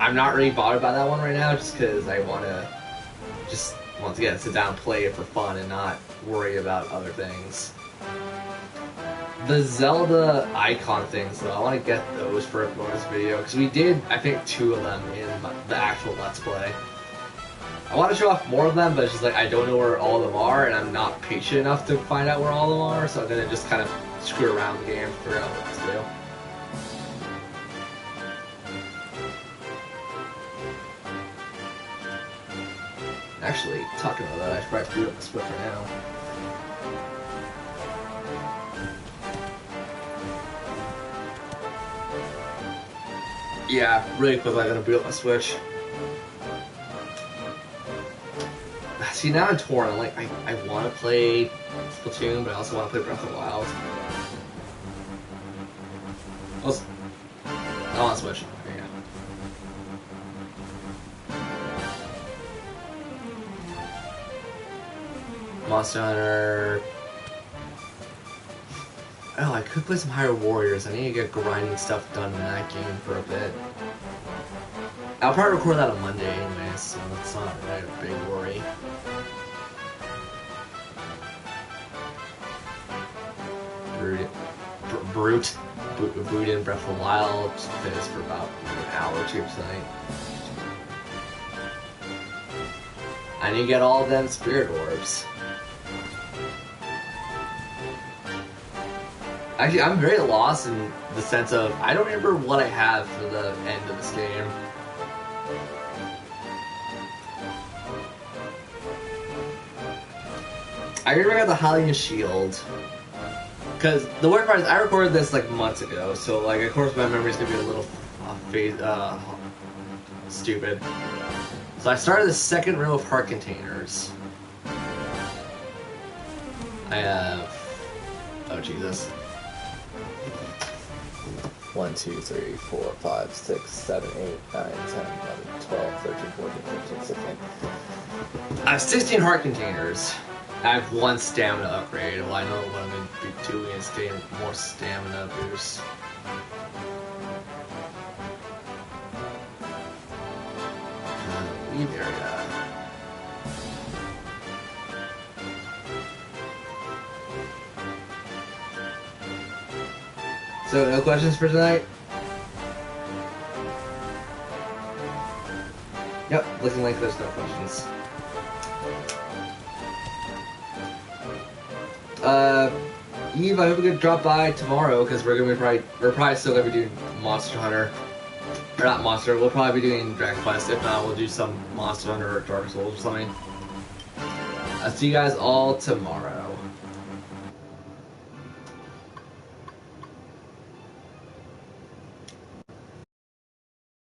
I'm not really bothered by that one right now, just because I want to sit down and play it for fun and not worry about other things. the Zelda icon things, though, I want to get those for a bonus video, because we did, I think, 2 of them in the actual Let's Play. I want to show off more of them, but it's just like, I don't know where all of them are, and I'm not patient enough to find out where all of them are, so I'm going to just kind of screw around the game to figure out what to do. Actually, talking about that, I should probably boot up the Switch right now. Yeah, really quickly, I'm gonna boot up my Switch. See, now I'm torn. I'm like, I want to play Splatoon, but I also want to play Breath of the Wild. I want to Switch. There you go. Monster Hunter. Oh, I could play some Hyrule Warriors. I need to get grinding stuff done in that game for a bit. I'll probably record that on Monday anyway, so it's not really a big worry. Brute in Breath of the Wild. Just finished for about an hour or 2 tonight. I need to get all of them Spirit Orbs. Actually, I'm very lost in the sense of I don't remember what I have for the end of this game. I remember I got the Hylian Shield. Because the weird part is I recorded this like months ago, so like of course my memory's gonna be a little stupid. So I started the second row of heart containers. I have, oh Jesus. 1, 2, 3, 4, 5, 6, 7, 8, 9, 10, 11, 12, 13, 14, 15, 16. I have 16 heart containers. I have 1 stamina upgrade. Well, I know what I'm going to be doing is getting more stamina boost. Leave area. So, no questions for tonight? Yep, looking like there's no questions. Eve, I hope we could drop by tomorrow because we're probably still gonna be doing Monster Hunter, or not Monster. We'll probably be doing Dragon Quest. If not, we'll do some Monster Hunter or Dark Souls or something. I'll see you guys all tomorrow.